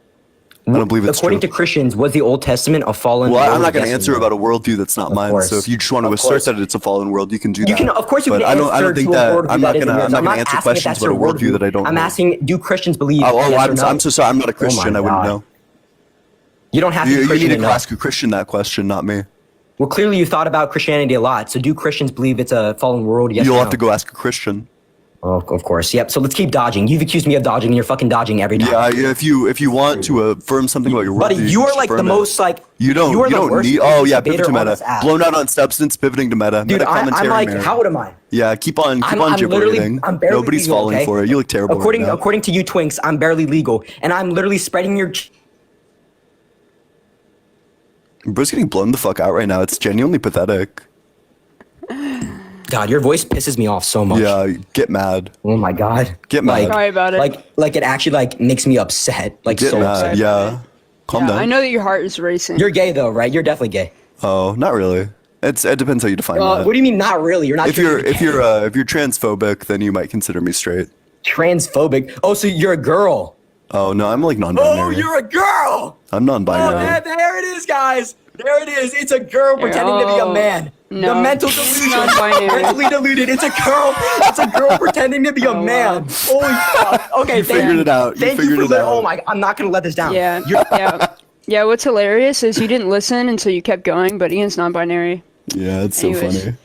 I don't believe it's According true. to Christians, was the Old Testament a fallen world? Well, I'm not going to Yes or answer no? about a worldview that's not mine. course. So if you just want to Of assert course. that it's a fallen world, you can do that. You can, of course, you But can I don't answer think to a that. worldview I'm not that isn't going to. yours. I'm not going to asking answer if questions that's about a your worldview that I don't I'm know. asking, do Christians believe? Oh, yes or no? I'm so sorry. I'm not a Christian. I wouldn't God. know. You don't have to be You Christian need to to know. ask a Christian that question, not me. Well, clearly you thought about Christianity a lot. So do Christians believe it's a fallen world? Yes You'll or have no? to go ask a Christian. Oh, of course. Yep. So let's keep dodging. You've accused me of dodging, and you're fucking dodging every time. Yeah, if you want to affirm something about your worldview, Buddy, you are just like the affirm it. most like You don't. You are You the don't worst need. Oh yeah, pivot debater to on meta. this app. Blown out on substance, pivoting to meta. Dude, Meta I'm commentary. like, Mary. how old am I? Yeah, keep on I'm gibbering. literally, I'm barely Nobody's legal, falling okay? for it. You look terrible. According right now. according to you twinks, I'm barely legal, and I'm literally spreading your. Bro's getting blown the fuck out right now. It's genuinely pathetic. God, your voice pisses me off so much. Yeah, get mad. Oh my God. Get mad. Like, Sorry about it. Like it actually like makes me upset. Like Get so mad. upset. Yeah. Calm Yeah, down. I know that your heart is racing. You're gay though, right? You're definitely gay. Oh, not really. It depends how you define that. What do you mean not really? You're not. if you're transphobic, then you might consider me straight. transphobic. Oh, so you're a girl. Oh no, I'm like non-binary. Oh, you're a girl. I'm non-binary. Oh, man, there it is, guys. There it is. It's a girl pretending to be a Oh, man. no. The mental delusion. Non-binary. Mentally deluded. It's a girl. It's a girl pretending to be a Oh, man. wow. Holy fuck. Okay, figured it out. You Thank you figured for it the. out. Oh my. I'm not gonna let this down. Yeah, You're, yeah, yeah. What's hilarious is you didn't listen, and so you kept going. But Ian's non-binary. Yeah, it's so Anyways. funny.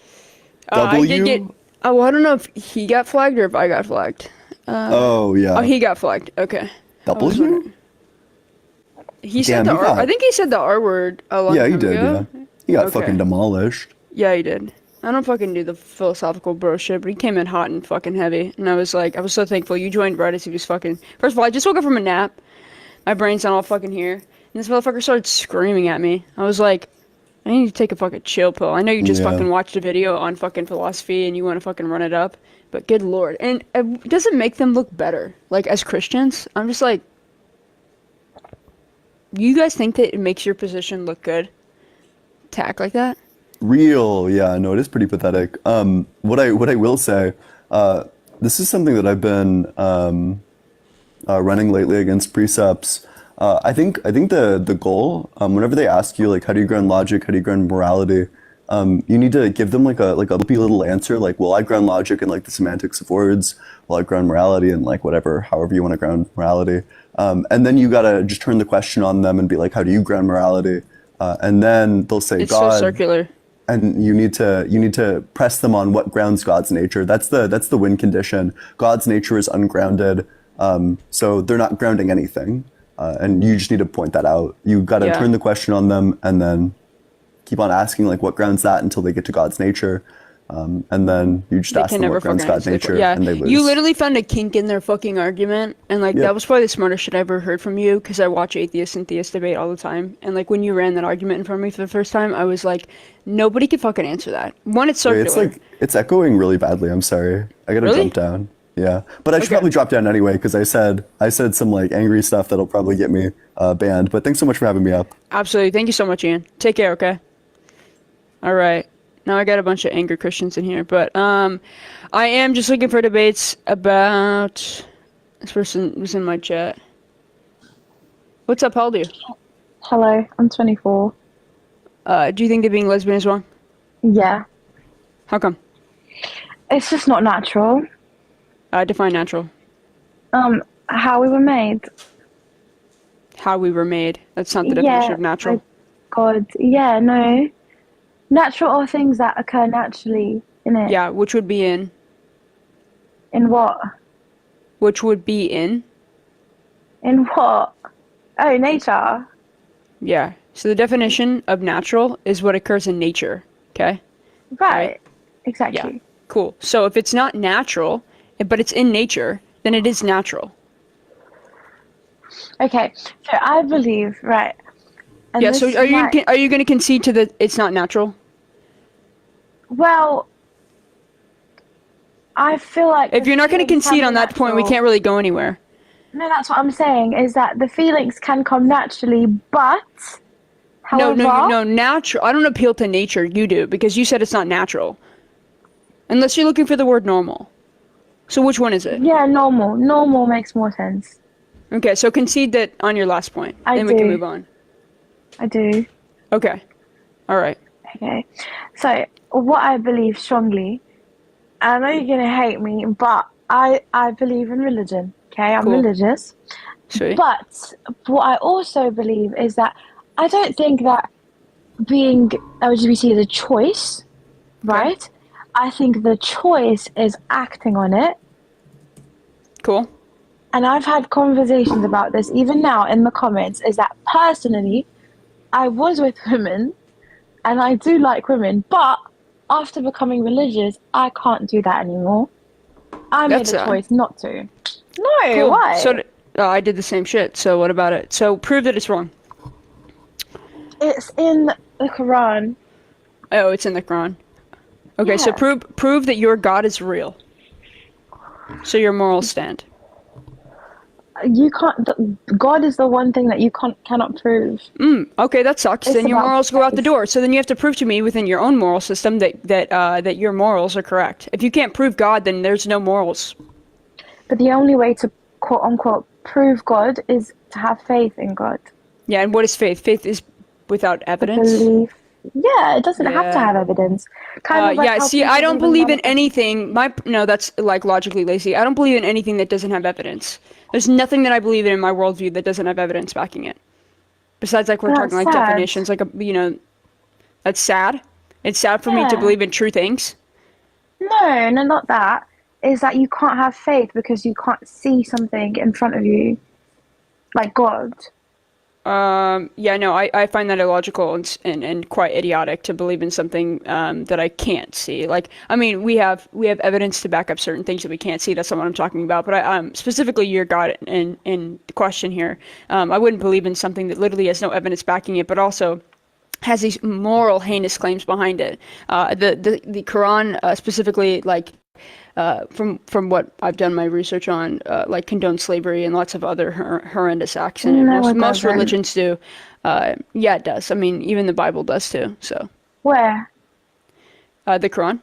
I did W? get. Oh, well, I don't know if he got flagged or if I got flagged. Oh yeah. Oh, he got flagged. Okay. I was W? wondering. He said Damn, the he R. got- I think he said the R word a long Yeah, he time did. ago. Yeah, he got Okay. fucking demolished. Yeah, he did. I don't fucking do the philosophical bro shit, but he came in hot and fucking heavy, and I was like, I was so thankful you joined right as he was fucking. First of all, I just woke up from a nap. My brain's not all fucking here, and this motherfucker started screaming at me. I was like, I need to take a fucking chill pill. I know you just Yeah. fucking watched a video on fucking philosophy and you want to fucking run it up, but good lord, and it doesn't make them look better. Like as Christians, I'm just like, you guys think that it makes your position look good to act like that? Real, yeah, no, it is pretty pathetic. What I will say, this is something that I've been running lately against precepts. I think the goal, whenever they ask you like how do you ground logic, how do you ground morality, you need to give them like a loopy little answer, like, well, I ground logic in like the semantics of words, well, I ground morality in like however you want to ground morality. And then you gotta just turn the question on them and be like, how do you ground morality? And then they'll say It's God. so circular. And you need to press them on what grounds God's nature. That's the win condition. God's nature is ungrounded, so they're not grounding anything, and you just need to point that out. You got to Yeah. turn the question on them, and then keep on asking like what grounds that until they get to God's nature. And then you just ask them what grounds God's nature, and they lose. You literally found a kink in their fucking argument, and like that was probably the smartest shit I ever heard from you, because I watch atheist and theist debate all the time, and like when you ran that argument in front of me for the first time, I was like, nobody can fucking answer that. One, it's circular. It's like, it's echoing really badly. I'm sorry. I gotta jump down. Yeah, but I should probably drop down anyway, because I said some like angry stuff that'll probably get me banned. But thanks so much for having me up. Absolutely. Thank you so much, Ian. Take care. Okay. All right. Now I got a bunch of angry Christians in here, but I am just looking for debates about. This person was in my chat. What's up? How old are you? Hello, I'm 24. Do you think that being lesbian is wrong? Yeah. How come? It's just not natural. Define natural. How we were made. How we were made. That's not the definition of natural. God. Yeah, no. Natural are things that occur naturally, innit? Yeah, which would be in? In what? Which would be in? In what? Oh, nature. Yeah. So the definition of natural is what occurs in nature, okay? Right. Exactly. Yeah. Cool. So if it's not natural, but it's in nature, then it is natural. Okay. So I believe, right. And yeah, so are you going to concede to that it's not natural? Well, I feel like if you're not going to concede on that point, we can't really go anywhere. No, that's what I'm saying, is that the feelings can come naturally, but however... No, natural. I don't appeal to nature, you do, because you said it's not natural. Unless you're looking for the word normal. So which one is it? Yeah, normal. Normal makes more sense. Okay, so concede that on your last point, then we can move on. I do. Okay. All right. Okay. So, what I believe strongly, I know you're going to hate me, but I believe in religion. Okay, I'm religious. Sweet. But what I also believe is that I don't think that being LGBT is a choice, right? I think the choice is acting on it. Cool. And I've had conversations about this even now in the comments, is that personally, I was with women and I do like women, but after becoming religious, I can't do that anymore. I made a choice not to. No, why? So I did the same shit, so what about it? So prove that it's wrong. It's in the Quran. Oh, it's in the Quran. Okay, so prove that your God is real. So your morals stand. You can't. God is the one thing that you cannot prove. Okay, that sucks. Then your morals go out the door. So then you have to prove to me within your own moral system that your morals are correct. If you can't prove God, then there's no morals. But the only way to quote unquote prove God is to have faith in God. Yeah, and what is faith? Faith is without evidence. Belief. Yeah, it doesn't have to have evidence. Kind of like see, I don't believe in anything. No, that's like logically lazy. I don't believe in anything that doesn't have evidence. There's nothing that I believe in my worldview that doesn't have evidence backing it. Besides, like, we're talking like definitions, like, that's sad. It's sad for me to believe in true things. No, not that. Is that you can't have faith because you can't see something in front of you, like God. Yeah, no, I find that illogical and quite idiotic to believe in something that I can't see. Like, I mean, we have evidence to back up certain things that we can't see. That's not what I'm talking about. But I specifically your God in the question here. I wouldn't believe in something that literally has no evidence backing it, but also has these moral heinous claims behind it. The Quran specifically, like. From what I've done my research on, like condone slavery and lots of other horrendous acts, and most religions do. Yeah, it does. I mean, even the Bible does too. So where? The Quran.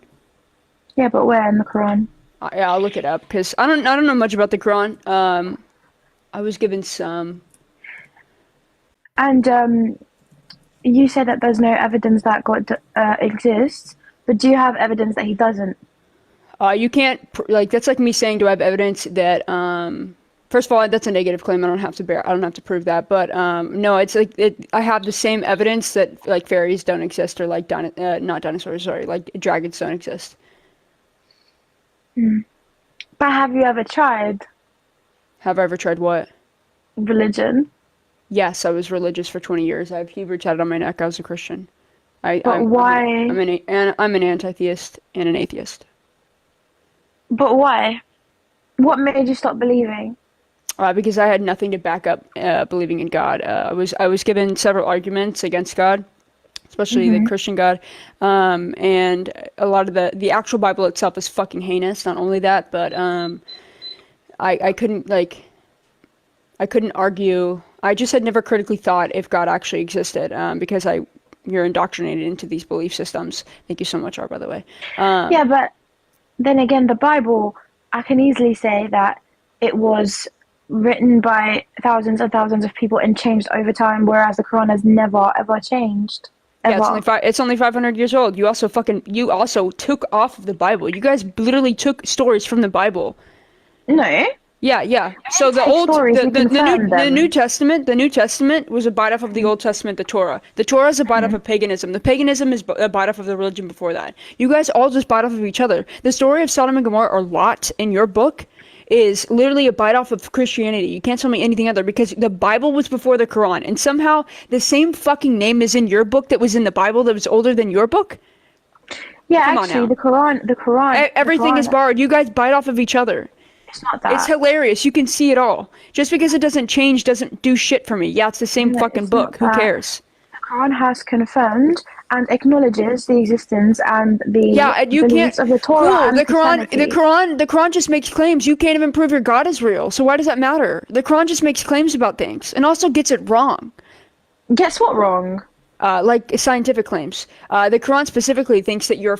Yeah, but where in the Quran? Yeah, I'll look it up because I don't know much about the Quran. I was given some. And you said that there's no evidence that God exists, but do you have evidence that He doesn't? You can't, like, that's like me saying, do I have evidence that, first of all, that's a negative claim. I don't have to prove that. But, no, it's like, I have the same evidence that, like, fairies don't exist or, like, not dinosaurs, sorry, like, dragons don't exist. But have you ever tried? Have I ever tried what? Religion. Yes, I was religious for 20 years. I have Hebrew tatted on my neck. I was a Christian. But why? I'm an anti-theist and an atheist. But why? What made you stop believing? Because I had nothing to back up believing in God. I was given several arguments against God, especially the Christian God, and a lot of the actual Bible itself is fucking heinous. Not only that, but I couldn't argue. I just had never critically thought if God actually existed, because you're indoctrinated into these belief systems. Thank you so much, R, by the way. Yeah, but then again, the Bible, I can easily say that it was written by thousands and thousands of people and changed over time, whereas the Quran has never ever changed. Ever. Yeah, it's only 500 years old. You also took off of the Bible. You guys literally took stories from the Bible. No. Yeah. So the New Testament was a bite off of the Old Testament, the Torah. The Torah is a bite off of paganism. The paganism is a bite off of the religion before that. You guys all just bite off of each other. The story of Sodom and Gomorrah or Lot in your book is literally a bite off of Christianity. You can't tell me anything other, because the Bible was before the Quran, and somehow the same fucking name is in your book that was in the Bible that was older than your book. Yeah, actually, the Quran. Everything is borrowed. You guys bite off of each other. It's not that. It's hilarious. You can see it all. Just because it doesn't change doesn't do shit for me. Yeah, it's the same fucking book. Who cares? The Quran has confirmed and acknowledges the existence and the beliefs of the Torah and the Quran just makes claims. You can't even prove your God is real. So why does that matter? The Quran just makes claims about things and also gets it wrong. Guess what wrong? Like scientific claims. The Quran specifically thinks that you're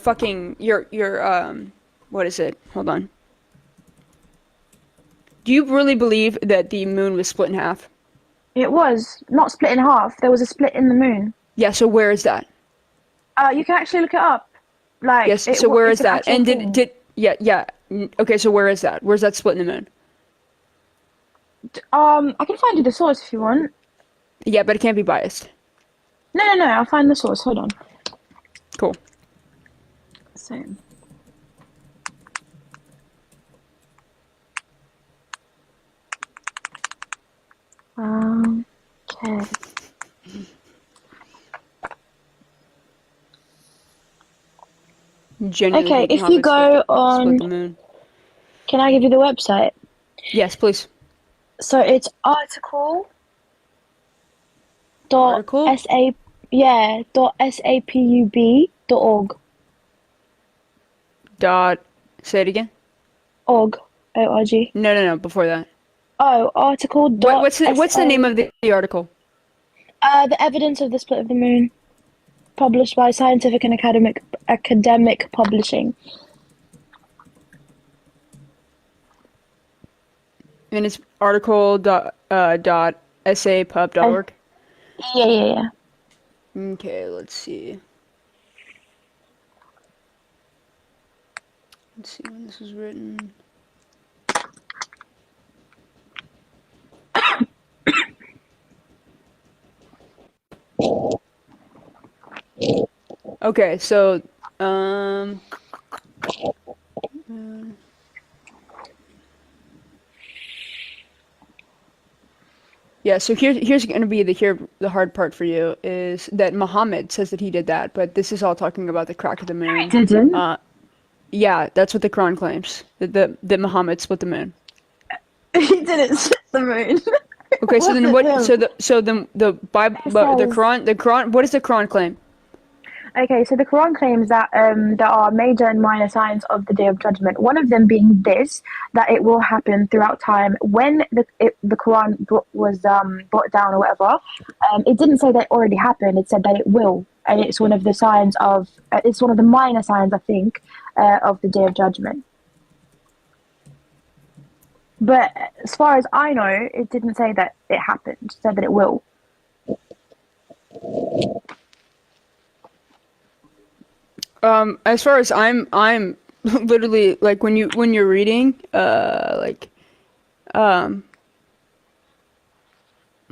what is it? Hold on. Do you really believe that the moon was split in half? It was not split in half. There was a split in the moon. Yeah, so where is that? You can actually look it up. Like, yes, so where is that? And okay, so where is that? Where's that split in the moon? I can find you the source if you want. Yeah, but it can't be biased. No, I'll find the source. Hold on. Cool. Same. Okay. Okay, if you go on... Can I give you the website? Yes, please. So it's sapub.org. Say it again. Org. O-R-G. No, before that. Oh, article. What's the name of the article? The evidence of the split of the moon, published by Scientific and Academic Publishing. And it's article.sapub.org. Yeah. Okay, let's see. Let's see when this was written. Okay, so yeah, so here's going to be the hard part for you, is that Muhammad says that he did that, but this is all talking about the crack of the moon. He didn't. Yeah, that's what the Quran claims, that Muhammad split the moon. He didn't split the moon. Okay, so then what? So the Bible, the Quran. What does the Quran claim? Okay, so the Quran claims that there are major and minor signs of the Day of Judgment. One of them being this, that it will happen throughout time. When the Quran was brought down or whatever, it didn't say that it already happened. It said that it will, and it's one of the signs of. It's one of the minor signs, I think, of the Day of Judgment. But as far as I know, it didn't say that it happened. It said that it will. As far as I'm literally, like, when you're reading, hold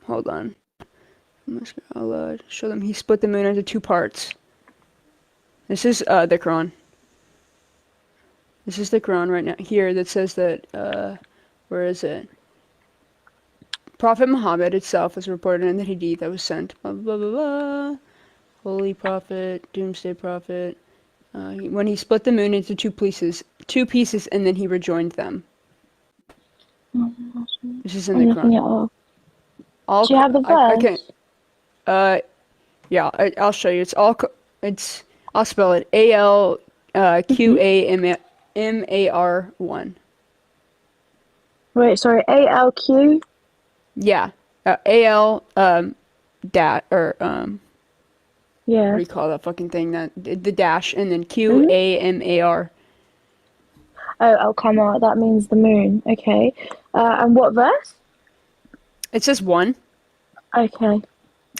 on. I'll show them. He split the moon into two parts. This is the Quran. This is the Quran right now here that says that where is it? Prophet Muhammad itself was reported in the Hadith that was sent. Blah blah blah blah. Holy prophet, doomsday prophet. When he split the moon into two pieces, and then he rejoined them. This is in the I'm looking it Quran. up. Do you have the verse? I can't. Yeah, I'll show you. I'll spell it. ALQAMAR 1. Wait, sorry. ALQ. Yeah. AL Yeah. what do you call that fucking thing? The dash and then QAMAR. Oh, Al-Qamar. That means the moon. Okay. And what verse? It says 1. Okay.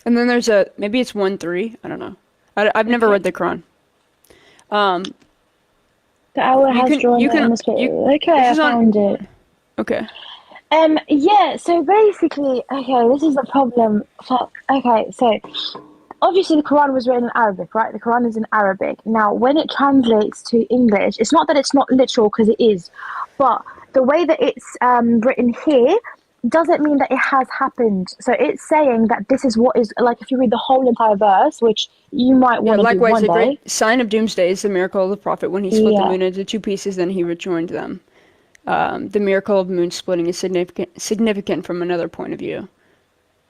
And then there's maybe it's 1-3. I don't know. I've never read the Quran. The hour has drawn the atmosphere. Okay, I found it. Okay. Yeah, so basically, okay, this is the problem. Fuck. Okay, so obviously the Quran was written in Arabic, right? The Quran is in Arabic. Now, when it translates to English, it's not that it's not literal, because it is, but the way that it's written here doesn't mean that it has happened. So it's saying that this is what is, like, if you read the whole entire verse, which you might want to do likewise, one the day. great sign of doomsday is the miracle of the prophet when he split the moon into two pieces, then he rejoined them. The miracle of moon splitting is significant from another point of view.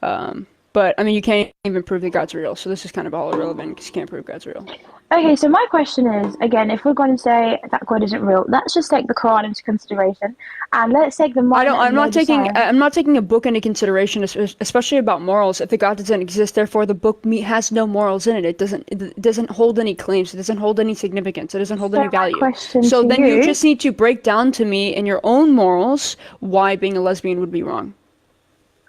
But, I mean, you can't even prove that God's real, so this is kind of all irrelevant because you can't prove God's real. Okay, so my question is, again, if we're going to say that God isn't real, let's just take the Quran into consideration, and let's take the minor I'm not taking a book into consideration, especially about morals. If the God doesn't exist, therefore the book has no morals in it. It doesn't hold any claims. It doesn't hold any significance. It doesn't hold any value. So then you just need to break down to me in your own morals why being a lesbian would be wrong.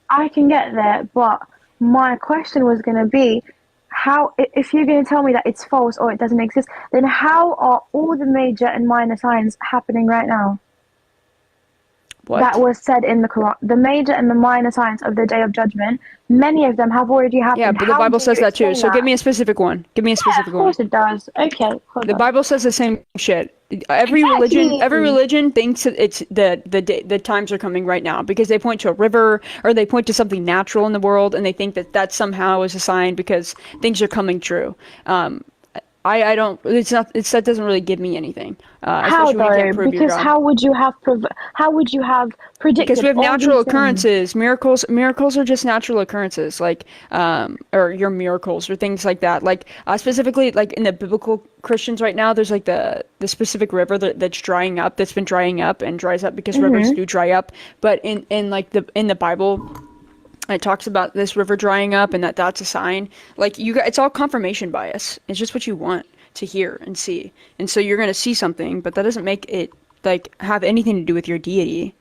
I can get there, but my question was going to be, how, if you're going to tell me that it's false or it doesn't exist, then how are all the major and minor signs happening right now? What? That was said in the Quran. The major and the minor signs of the Day of Judgment, many of them have already happened. Yeah, but the Bible says that too. So give me a specific one. Give me a specific one. Of course it does. Okay. The Bible says the same shit. Every religion thinks that it's the times are coming right now because they point to a river or they point to something natural in the world and they think that somehow is a sign because things are coming true. I don't. That doesn't really give me anything. How though? Because how would you have predicted? Because we have natural occurrences. Miracles are just natural occurrences, like or your miracles or things like that. Like specifically, like in the biblical Christians right now, there's like the specific river that's drying up, that's been drying up and dries up because rivers do dry up. But in the Bible, it talks about this river drying up and that's a sign. Like it's all confirmation bias. It's just what you want to hear and see. And so you're going to see something, but that doesn't make it like have anything to do with your deity.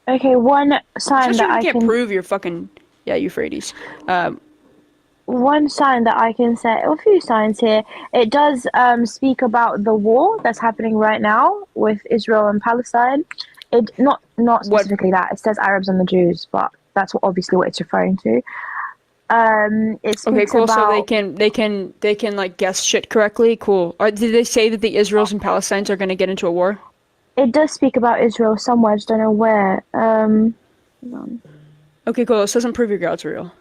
Okay, one sign especially that I can't prove your fucking Euphrates. One sign that I can say, a few signs here. It does speak about the war that's happening right now with Israel and Palestine. It not specifically that. It says Arabs and the Jews, but that's obviously what it's referring to. It speaks okay, cool. About, so they can like guess shit correctly. Cool. Did they say that the Israelis and Palestinians are going to get into a war? It does speak about Israel somewhere. I just don't know where. Okay, cool. This doesn't prove your God's real.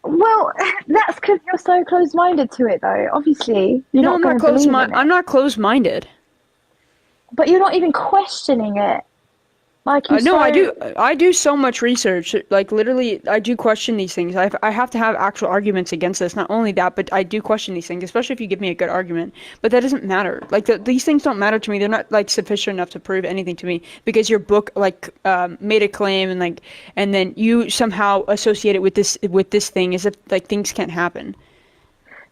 Well, that's because you're so close-minded to it, though. Obviously, I'm not close-minded. But you're not even questioning it. Like you no, I do so much research. Like literally, I do question these things. I have to have actual arguments against this. Not only that, but I do question these things, especially if you give me a good argument. But that doesn't matter. Like these things don't matter to me. They're not like sufficient enough to prove anything to me because your book like made a claim and then you somehow associate it with this thing as if like things can't happen.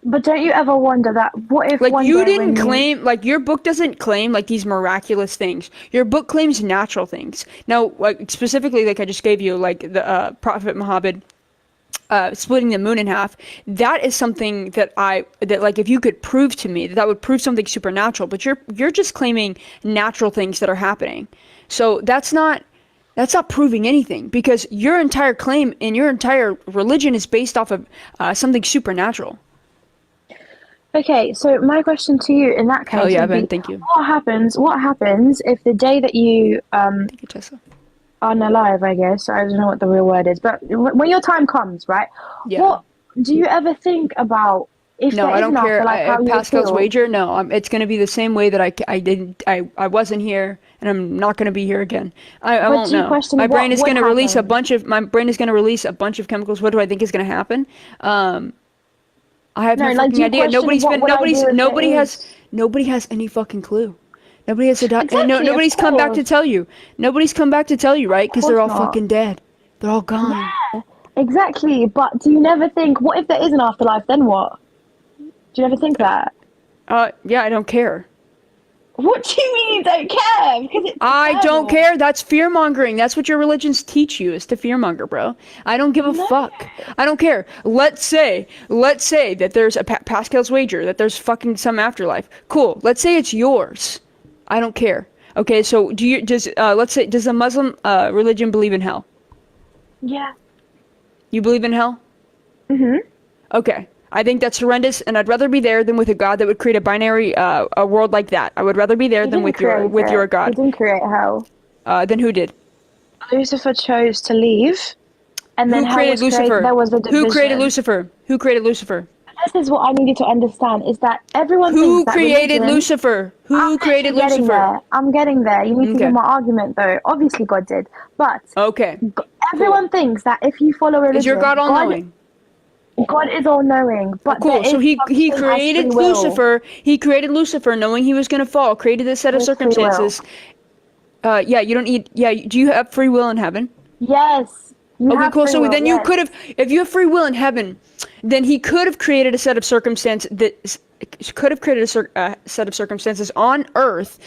But don't you ever wonder that what if like you didn't claim like your book doesn't claim like these miraculous things. Your book claims natural things. Now, like specifically, like I just gave you, like the Prophet Muhammad splitting the moon in half. That is something that like if you could prove to me that would prove something supernatural. But you're just claiming natural things that are happening. So that's not proving anything because your entire claim and your entire religion is based off of something supernatural. Okay, so my question to you in that case would be, Ben, thank you. What happens if the day that you thank you, Tessa. Unalive, I guess, I don't know what the real word is, but when your time comes, right? Yeah. do you ever think about if No, there I is don't an care. afterlife, how you Pascal's feel? wager. No, it's going to be the same way that I wasn't here, and I'm not going to be here again. I But won't do you know. question My brain what is would going to release a happen? bunch of. My brain is going to release a bunch of chemicals. What do I think is going to happen? I have no No, like, do fucking you idea. question what would I do if there is? Nobody has any fucking clue. Nobody has no, Exactly, of nobody's come back to course. tell you. Nobody's come back to tell you, right? Of Because they're course all not. fucking dead. They're all gone. Yeah, exactly. But do you never think, what if there is an afterlife? Then what? Do you ever think that? Yeah, I don't care. What do you mean you don't care? Because it's I don't eternal. care. That's fear mongering. That's what your religions teach you, is to fear monger, bro. I don't give a No. fuck. I don't care. Let's say that there's a Pascal's wager, that there's fucking some afterlife. Cool. Let's say it's yours. I don't care. Okay, so let's say, does the Muslim religion believe in hell? Yeah. You believe in hell? Mhm. Okay. I think that's horrendous, and I'd rather be there than with a god that would create a binary a world like that. I would rather be there He than didn't with your create it. He god. didn't create hell. Then who did? Lucifer chose to leave, and then Who hell created was Lucifer? created. There was a division. Who created Lucifer? Who created Lucifer? This is what I need you to understand: is that everyone Who thinks that created religion. Lucifer? I'm Who created literally getting Lucifer? there. I'm getting there. You need to Okay. hear my argument, though. Obviously, God did, but Okay. everyone thinks that if you follow religion, Is your God all-knowing? God is all-knowing. But Cool. there So is he such thing as created free will. Lucifer. He created Lucifer, knowing he was going to fall. Created this set of With free will. circumstances. Yeah. You don't need. Yeah. Do you have free will in heaven? Yes. You Okay, have cool. free So will, then you yes. could have, if you have free will in heaven, then he could have created a set of circumstances set of circumstances on Earth,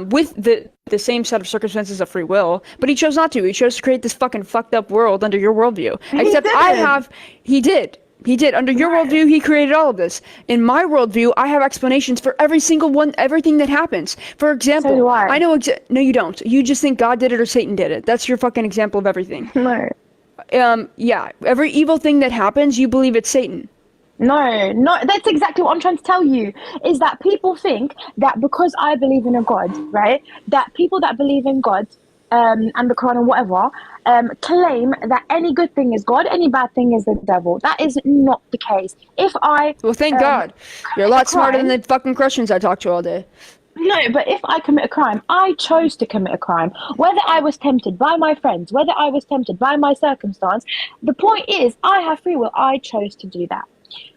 with the same set of circumstances of free will. But he chose not to. He chose to create this fucking fucked up world under your worldview. Except didn't. he did. He did. Under your worldview, he created all of this. In my worldview, I have explanations for every single one, everything that happens. For example, So do I. I know. No, you don't. You just think God did it or Satan did it. That's your fucking example of everything. No. Yeah, every evil thing that happens, you believe it's Satan. No, that's exactly what I'm trying to tell you, is that people think that because I believe in a God, right, that people that believe in God, and the Quran and whatever, claim that any good thing is God, any bad thing is the devil. That is not the case. If I... Well, thank God. You're a lot smarter than crime- the fucking Christians I talk to all day. No, but if I commit a crime, I chose to commit a crime. Whether I was tempted by my friends, whether I was tempted by my circumstance, the point is, I have free will. I chose to do that.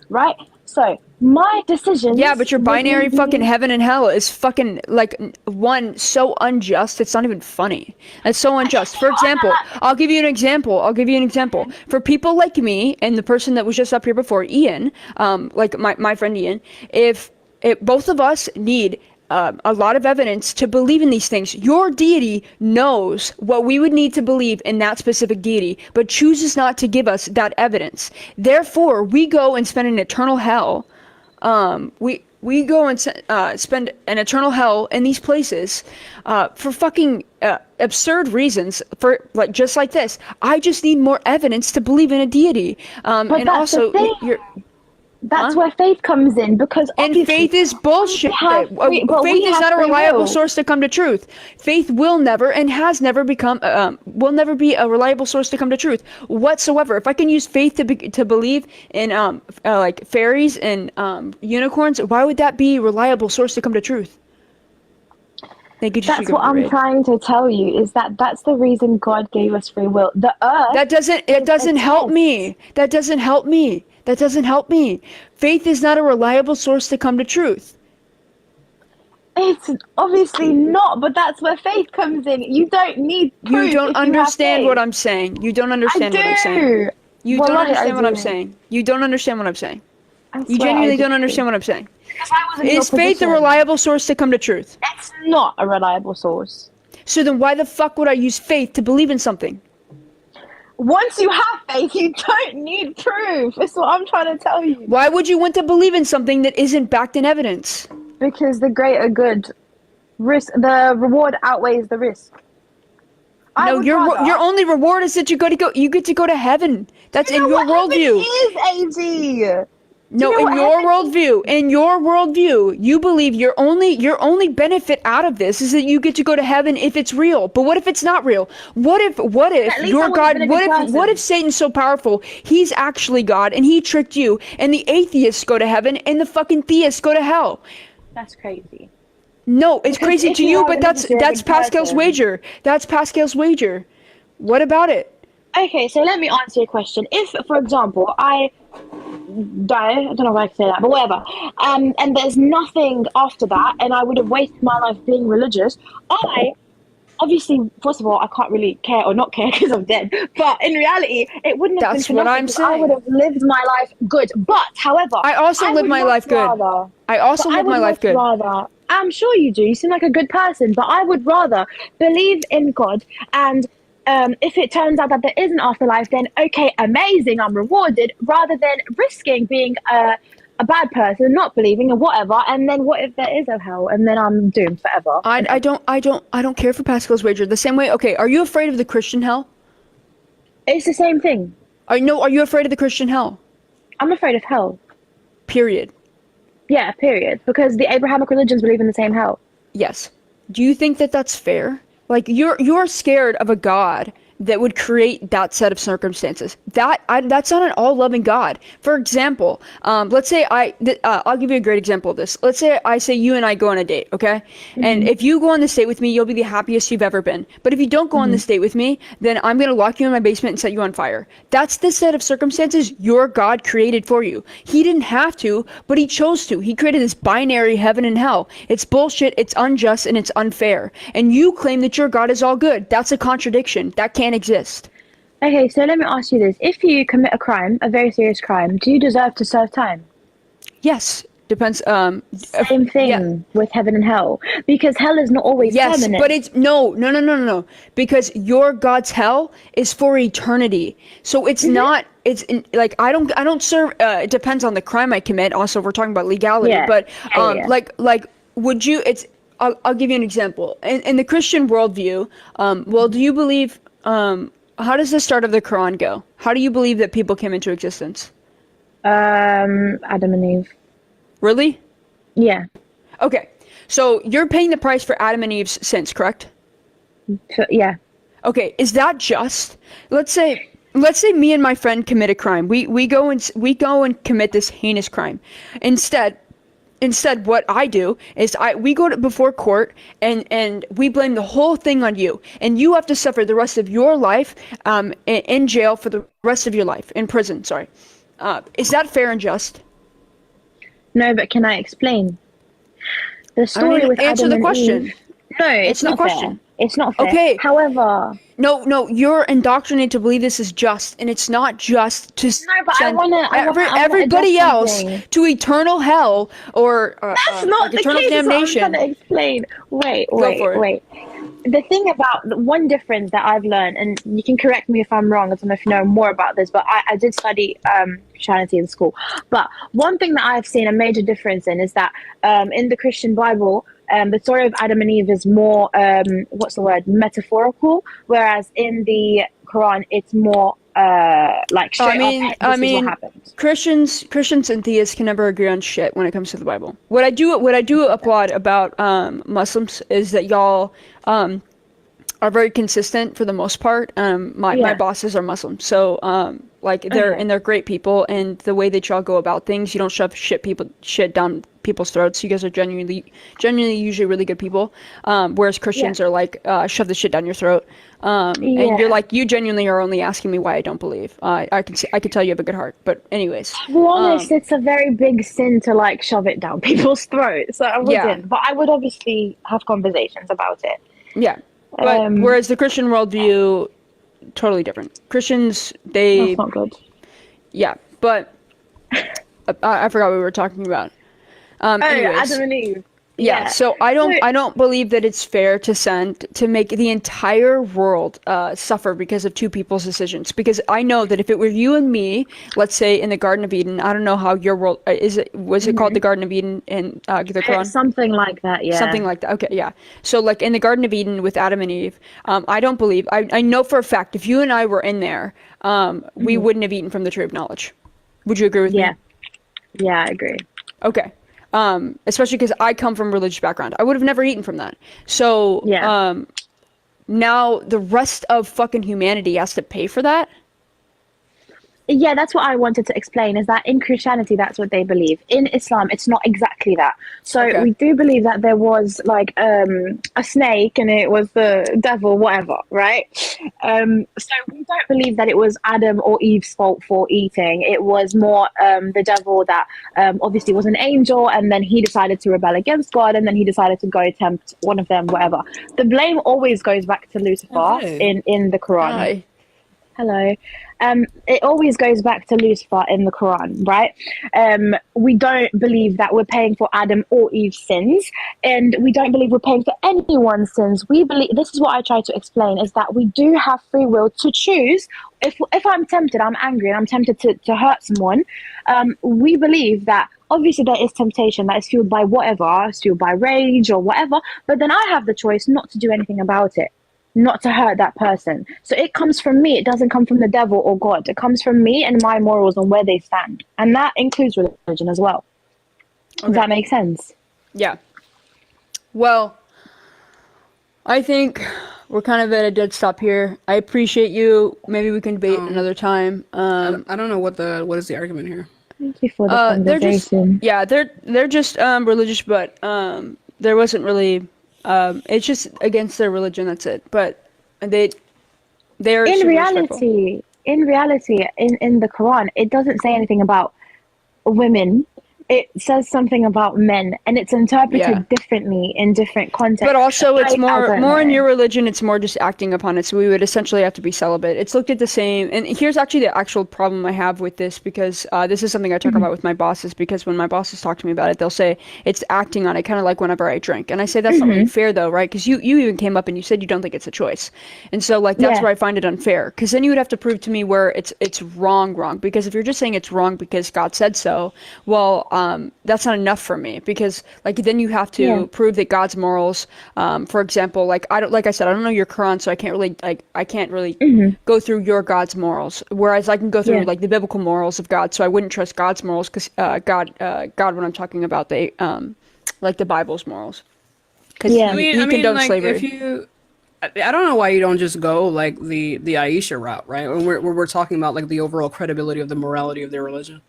Right? So, my decision. Yeah, but your binary fucking heaven and hell is fucking, like, one, so unjust, it's not even funny. It's so unjust. For example, I'll give you an example. For people like me, and the person that was just up here before, Ian, like my friend Ian, if both of us need a lot of evidence to believe in these things. Your deity knows what we would need to believe in that specific deity, but chooses not to give us that evidence. Therefore, we go and spend an eternal hell. We go and spend an eternal hell in these places for fucking absurd reasons. For like just like this, I just need more evidence to believe in a deity. And that's also, the thing. That's where faith comes in, because and faith is bullshit. Faith is not a reliable source to come to truth. Faith will never and has never become will never be a reliable source to come to truth whatsoever. If I can use faith to believe in like fairies and unicorns, why would that be a reliable source to come to truth? Thank you, Tashika. That's what I'm trying to tell you, is that that's the reason God gave us free will. The earth. It doesn't help me. That doesn't help me. That doesn't help me. Faith is not a reliable source to come to truth. It's obviously not, but that's where faith comes in. You don't need proof. You don't understand what I'm saying. You don't understand what I'm saying. You don't understand what I'm saying. You don't understand what I'm saying. You genuinely don't understand what I'm saying. Is faith a reliable source to come to truth? It's not a reliable source. So then why the fuck would I use faith to believe in something? Once you have faith, you don't need proof. That's what I'm trying to tell you. Why would you want to believe in something that isn't backed in evidence? Because the greater good, the reward outweighs the risk. No, your only reward is that you get to go to heaven. That's in your worldview. It is, AG. No, in your worldview, you believe your only benefit out of this is that you get to go to heaven if it's real. But what if it's not real? What if your God? What if Satan's so powerful? He's actually God, and he tricked you. And the atheists go to heaven, and the fucking theists go to hell. That's crazy. No, it's crazy to you, but that's Pascal's wager. That's Pascal's wager. What about it? Okay, so let me answer your question. If, for example, I die, I don't know if I can say that, but whatever, and there's nothing after that, and I would have wasted my life being religious, obviously, first of all, I can't really care or not care because I'm dead, but in reality, it wouldn't have been for nothing because I would have lived my life good. But, however, I also live my life good. I'm sure you do. You seem like a good person, but I would rather believe in God and if it turns out that there is an afterlife, then okay, amazing, I'm rewarded, rather than risking being a bad person, not believing and whatever, and then what if there is a hell and then I'm doomed forever? I don't care for Pascal's wager. The same way, okay, are you afraid of the Christian hell? It's the same thing. Are you afraid of the Christian hell? I'm afraid of hell. Period. Yeah, period. Because the Abrahamic religions believe in the same hell. Yes. Do you think that that's fair? Like, you're scared of a God that would create that set of circumstances. That's not an all-loving God. For example, let's say I'll give you a great example of this. Let's say I say you and I go on a date, okay? Mm-hmm. And if you go on this date with me, you'll be the happiest you've ever been. But if you don't go on this date with me, then I'm going to lock you in my basement and set you on fire. That's the set of circumstances your God created for you. He didn't have to, but he chose to. He created this binary heaven and hell. It's bullshit, it's unjust, and it's unfair. And you claim that your God is all good. That's a contradiction. That can't exist. Okay, so let me ask you this. If you commit a crime, a very serious crime, do you deserve to serve time? Yes. Depends. Same thing with heaven and hell. Because hell is not always permanent. Yes, but it's no. Because your God's hell is for eternity. So it's not, like, I don't serve, it depends on the crime I commit. Also, we're talking about legality. Yeah. But like, would you, I'll give you an example. In the Christian worldview, well, do you believe, how does the start of the Quran go? How do you believe that people came into existence? Adam and Eve. Really? Yeah. Okay. So you're paying the price for Adam and Eve's sins, correct? Yeah. Okay. Is that just? Let's say me and my friend commit a crime. We go and commit this heinous crime. Instead, what I do is we go before court and we blame the whole thing on you, and you have to suffer the rest of your life in jail for the rest of your life, in prison. Sorry, is that fair and just? No, but can I explain the story with Adam answer the and question? Eve? No, it's not fair. It's not fair. Okay. However, no, you're indoctrinated to believe this is just, and it's not just to send everybody else to eternal hell or that's not the eternal case. damnation. I'm trying to explain. Wait. The thing about one difference that I've learned, and you can correct me if I'm wrong, I don't know if you know more about this, but I did study Christianity in school. But one thing that I've seen a major difference in is that in the Christian Bible, the story of Adam and Eve is more, metaphorical, whereas in the Quran, it's more like straight up, this is what happened. Christians and theists can never agree on shit when it comes to the Bible. What I do applaud about Muslims is that y'all are very consistent for the most part. My bosses are Muslim, so they're great people, and the way that y'all go about things, you don't shove shit down people's throats. You guys are genuinely usually really good people, whereas Christians are like shove the shit down your throat. And you're like, you genuinely are only asking me why I don't believe. I can tell you have a good heart, but anyways. To be honest, it's a very big sin to like shove it down people's throats. So I wouldn't, but I would obviously have conversations about it. Yeah, but whereas the Christian worldview, totally different. Christians, that's not good. Yeah, but I forgot what we were talking about. Anyways. Adam and Eve. Yeah, so I don't believe that it's fair to make the entire world suffer because of two people's decisions. Because I know that if it were you and me, let's say in the Garden of Eden, I don't know how your world was it called the Garden of Eden in the Quran? Something like that, yeah. Something like that. Okay, yeah. So like in the Garden of Eden with Adam and Eve, I don't believe. I know for a fact if you and I were in there, we wouldn't have eaten from the tree of knowledge. Would you agree with me? Yeah, I agree. Okay. Especially because I come from a religious background. I would have never eaten from that. So, Yeah. now the rest of fucking humanity has to pay for that? Yeah, that's what I wanted to explain, is that in Christianity, that's what they believe. In Islam, it's not exactly that. So Okay. we do believe that there was like a snake and it was the devil, whatever, right? So we don't believe that it was Adam or Eve's fault for eating. It was more the devil that obviously was an angel, and then he decided to rebel against God, and then he decided to go tempt one of them, whatever. The blame always goes back to Lucifer in the Quran. Hi. Hello. It always goes back to Lucifer in the Quran, right? We don't believe that we're paying for Adam or Eve's sins, and we don't believe we're paying for anyone's sins. We believe, this is what I try to explain, is that we do have free will to choose. If I'm tempted, I'm angry, and I'm tempted to hurt someone, we believe that obviously there is temptation that is fueled by whatever, it's fueled by rage or whatever, but then I have the choice not to do anything about it, not to hurt that person. So it comes from me. It doesn't come from the devil or God. It comes from me and my morals and where they stand. And that includes religion as well. Does that make sense? Yeah. Well, I think we're kind of at a dead stop here. I appreciate you. Maybe we can debate another time. I don't know what is the argument here. Thank you for the conversation. They're just religious, but there wasn't really it's just against their religion, that's it. But they're in super reality, in the Quran, it doesn't say anything about women. It says something about men, and it's interpreted differently in different contexts. But also, it's more know. in your religion. It's more just acting upon it. So we would essentially have to be celibate. It's looked at the same. And here's actually the actual problem I have with this, because this is something I talk about with my bosses. Because when my bosses talk to me about it, they'll say it's acting on it, kind of like whenever I drink. And I say that's not really fair, though, right? Because you even came up and you said you don't think it's a choice. And so like that's where I find it unfair. Because then you would have to prove to me where it's wrong. Because if you're just saying it's wrong because God said so, well. That's not enough for me, because like then you have to prove that God's morals, for example, like I said, I don't know your Quran, so I can't really go through your God's morals, whereas I can go through like the biblical morals of God. So I wouldn't trust God's morals, because God when I'm talking about the like the Bible's morals, because I mean, like, slavery. I don't know why you don't just go like the Aisha route, right? When we're talking about like the overall credibility of the morality of their religion.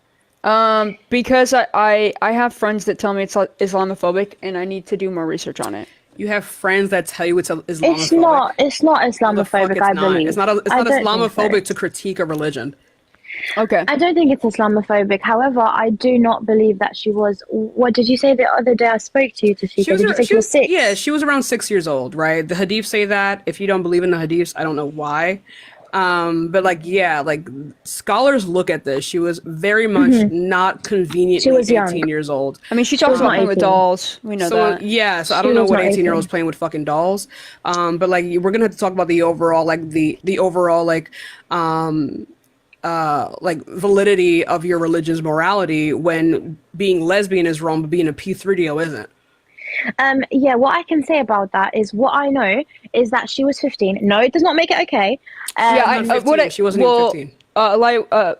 Because I have friends that tell me it's Islamophobic, and I need to do more research on it. You have friends that tell you it's Islamophobic. It's not Islamophobic. I believe it's not Islamophobic to critique a religion. Okay. I don't think it's Islamophobic. However, I do not believe that she was. What did you say the other day I spoke to you, Tashika? Did you say she was 6? Yeah, she was around 6 years old, right? The Hadiths say that. If you don't believe in the Hadiths, I don't know why. But like, yeah, like scholars look at this. She was very much not conveniently she was 18 young. years old. I mean, she talks about playing with dolls. We know that. Yeah, so I don't know what 18-year-olds playing with fucking dolls. But like, we're gonna have to talk about the overall, like the overall, like validity of your religion's morality when being lesbian is wrong, but being a P3DO isn't. Yeah, what I can say about that is what I know is that she was 15. No, it does not make it okay. She wasn't even 15.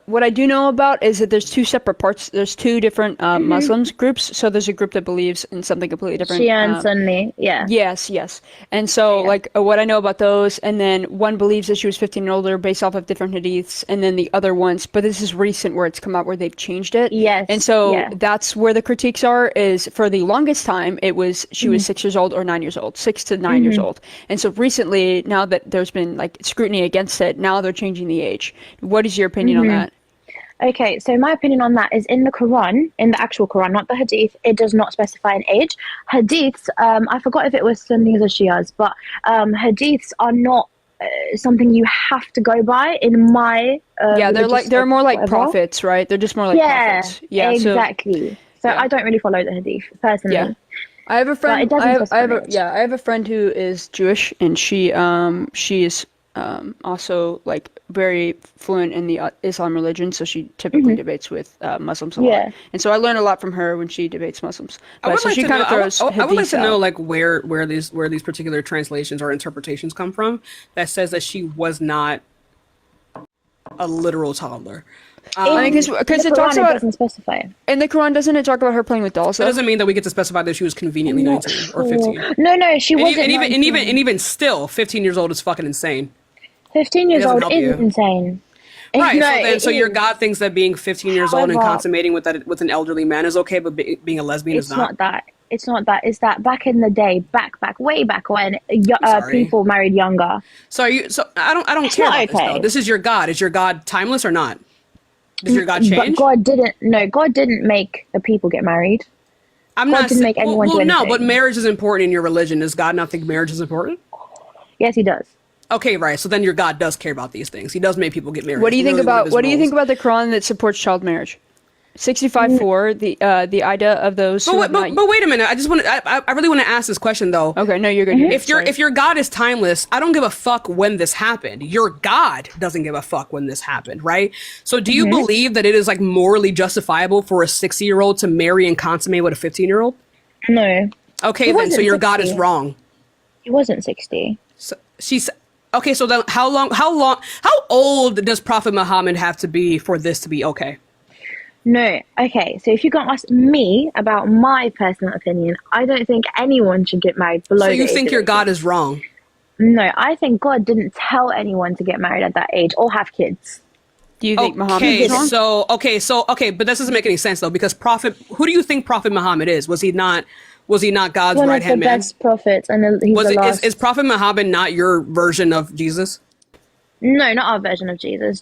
What I do know about is that there's two separate parts. There's two different Muslims groups. So there's a group that believes in something completely different. Shia and Sunni, yeah. Yes. And so, what I know about those, and then one believes that she was 15 and older based off of different hadiths, and then the other ones, but this is recent where it's come out where they've changed it. Yes. And so that's where the critiques are, is for the longest time, it was she was 6 years old or 9 years old, 6 to 9 years old. And so recently, now that there's been like scrutiny against it, now they're changing the age. What is your opinion on that? Okay, so my opinion on that is in the Quran, in the actual Quran, not the Hadith, it does not specify an age. Hadiths, I forgot if it was Sunnis or Shias, but Hadiths are not something you have to go by in my they're more like prophets, right? They're just more like prophets. Yeah, exactly. So I don't really follow the Hadith personally. Yeah. I have a friend. I have a friend who is Jewish, and she is also like very fluent in the Islam religion, so she typically debates with Muslims a lot. And so I learn a lot from her when she debates Muslims. I would like to know like where these particular translations or interpretations come from that says that she was not a literal toddler. I mean, because it talks about doesn't specify. in the Quran, doesn't it talk about her playing with dolls? That doesn't mean that we get to specify that she was conveniently 19 or 15. No, she wasn't. And even still, 15 years old is fucking insane. 15 years old is insane. Right. No, so your God thinks that being 15 years old and consummating with an elderly man is okay, but being a lesbian is not. It's not that. It's that back in the day, way back when people married younger. So I don't care about this though. This is your God. Is your God timeless or not? Does your God change? But God didn't make the people get married. God didn't make anyone do anything. No, but marriage is important in your religion. Does God not think marriage is important? Yes, he does. Okay, right. So then your God does care about these things. He does make people get married. What do you think about the Quran that supports child marriage? 65:4, the idea of those. But wait a minute. I really want to ask this question though. Okay, no, you're good. If your God is timeless, I don't give a fuck when this happened. Your God doesn't give a fuck when this happened, right? So do you believe that it is like morally justifiable for a 60-year-old to marry and consummate with a 15-year-old? No. Okay, then so your 60. God is wrong. He wasn't 60. So she's okay. So then how old does Prophet Muhammad have to be for this to be okay? No. Okay, so if you're going to ask me about my personal opinion, I don't think anyone should get married below the age. So you think your God is wrong? No, I think God didn't tell anyone to get married at that age or have kids. Do you think Muhammad is wrong? Okay, but this doesn't make any sense though, because who do you think Prophet Muhammad is? Was he not God's right hand man? One of the best prophets, and he's the last. Is Prophet Muhammad not your version of Jesus? No, not our version of Jesus.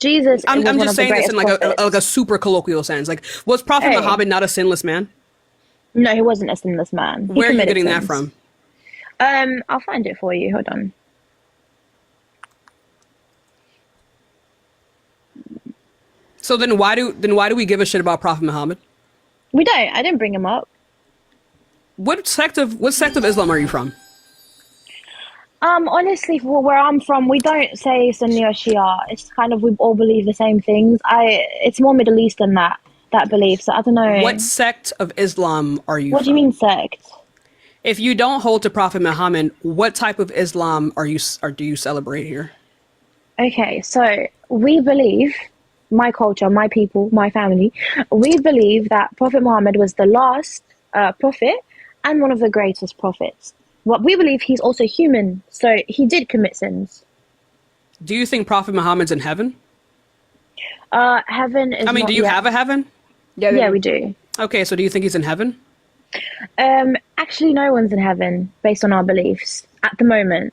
I'm just saying this in like a super colloquial sense. Like, was Prophet Muhammad not a sinless man? No, he wasn't a sinless man. Where are you getting that from? I'll find it for you. Hold on. So then why do we give a shit about Prophet Muhammad? We don't. I didn't bring him up. What sect of Islam are you from? Honestly, where I'm from, we don't say Sunni or Shia. It's kind of, we all believe the same things. It's more Middle Eastern that belief. So I don't know. What sect of Islam are you? What do you mean sect? If you don't hold to Prophet Muhammad, what type of Islam do you celebrate here? Okay, so we believe, my culture, my people, my family, we believe that Prophet Muhammad was the last prophet and one of the greatest prophets. What we believe, he's also human, so he did commit sins. Do you think Prophet Muhammad's in heaven? Heaven is. Do you have a heaven? Yeah, we do. Okay, so do you think he's in heaven? Actually, no one's in heaven based on our beliefs at the moment.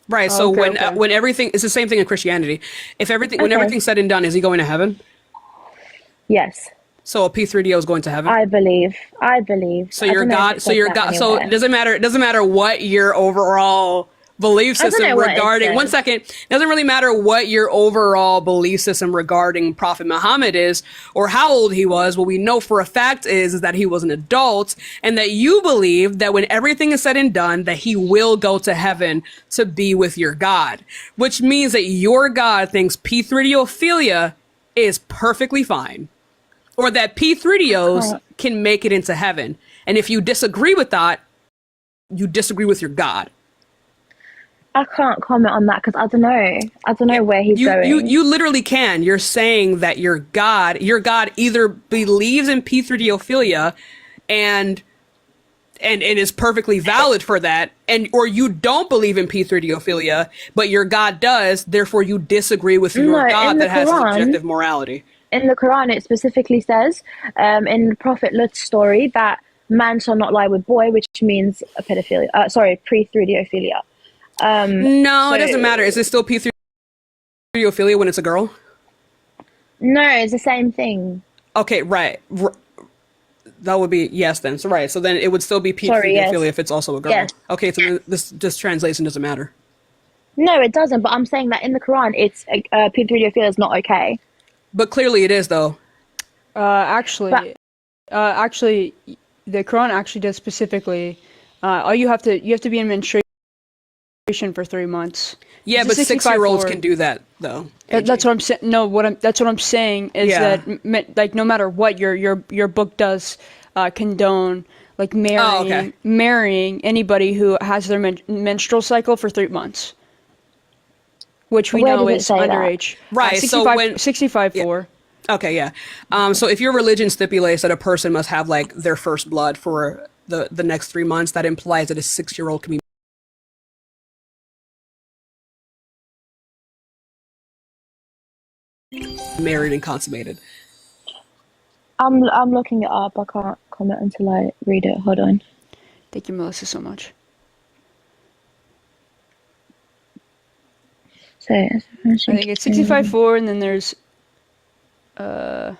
Right. So when everything, it's the same thing in Christianity. When everything's said and done, is he going to heaven? Yes. So a P3DO is going to heaven? I believe. So your God, so it doesn't matter what your overall belief system regarding, one second, it doesn't really matter what your overall belief system regarding Prophet Muhammad is or how old he was. What we know for a fact is that he was an adult and that you believe that when everything is said and done, that he will go to heaven to be with your God, which means that your God thinks P3Dophilia is perfectly fine. Or that P3DOs can make it into heaven. And if you disagree with that, you disagree with your God. I can't comment on that because I don't know. I don't know where he's going. You literally can. You're saying that your God either believes in P3Dophilia and is perfectly valid for that, or you don't believe in P3Dophilia, but your God does, therefore you disagree with your God that has subjective morality. In the Quran, it specifically says, in Prophet Lut's story, that man shall not lie with boy, which means a pedophilia. P3Dophilia. No, it doesn't matter. Is it still P3Dophilia when it's a girl? No, it's the same thing. Okay, right. That would be yes then. So right. So then it would still be P3Dophilia if it's also a girl. Yes. Okay, so then this translation doesn't matter. No, it doesn't. But I'm saying that in the Quran, it's P3Dophilia is not okay. But clearly it is, though. Actually, the Quran actually does specifically. You have to be in menstruation for 3 months. Yeah, but 6-year-olds can do that, though. That's what I'm saying. No, that's what I'm saying is that like no matter what your book does condone like marrying anybody who has their menstrual cycle for 3 months. which we know is underage. Right. 65, so when 65 yeah. 4. Okay, yeah. So if your religion stipulates that a person must have like their first blood for the next 3 months, that implies that a 6-year-old can be married and consummated. I'm looking it up. I can't comment until I read it. Hold on. Thank you, Melissa, so much. So I think it's 65 4, and then there's Sarah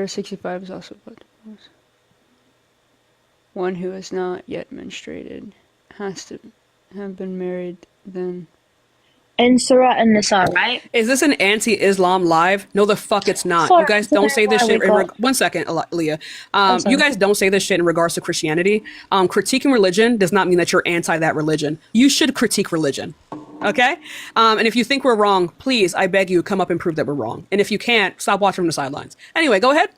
65 is also blood divorce. One who has not yet menstruated has to have been married then. In Surah and Nisa, right? Is this an anti-Islam live? No, the fuck it's not. Sorry, you guys don't say this shit. One second, Leah. sorry. You guys don't say this shit in regards to Christianity. Critiquing religion does not mean that you're anti that religion. You should critique religion. Okay? And if you think we're wrong, please, I beg you, come up and prove that we're wrong. And if you can't, stop watching from the sidelines. Anyway, go ahead.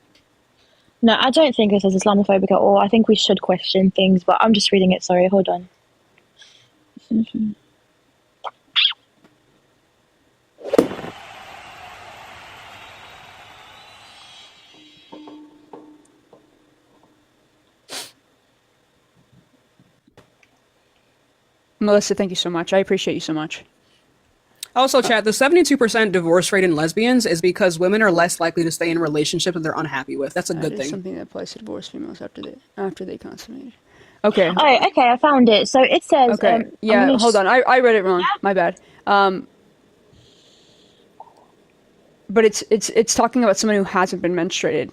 No, I don't think this is Islamophobic at all. I think we should question things, but I'm just reading it. Sorry, hold on. Melissa, thank you so much. I appreciate you so much. Also, chat, the 72% divorce rate in lesbians is because women are less likely to stay in relationships that they're unhappy with. That's a good thing. Something that applies to divorced females after they consummate. Okay. Oh, okay, I found it. So it says. Okay. Hold on. I read it wrong. Yeah. My bad. But it's talking about someone who hasn't been menstruated.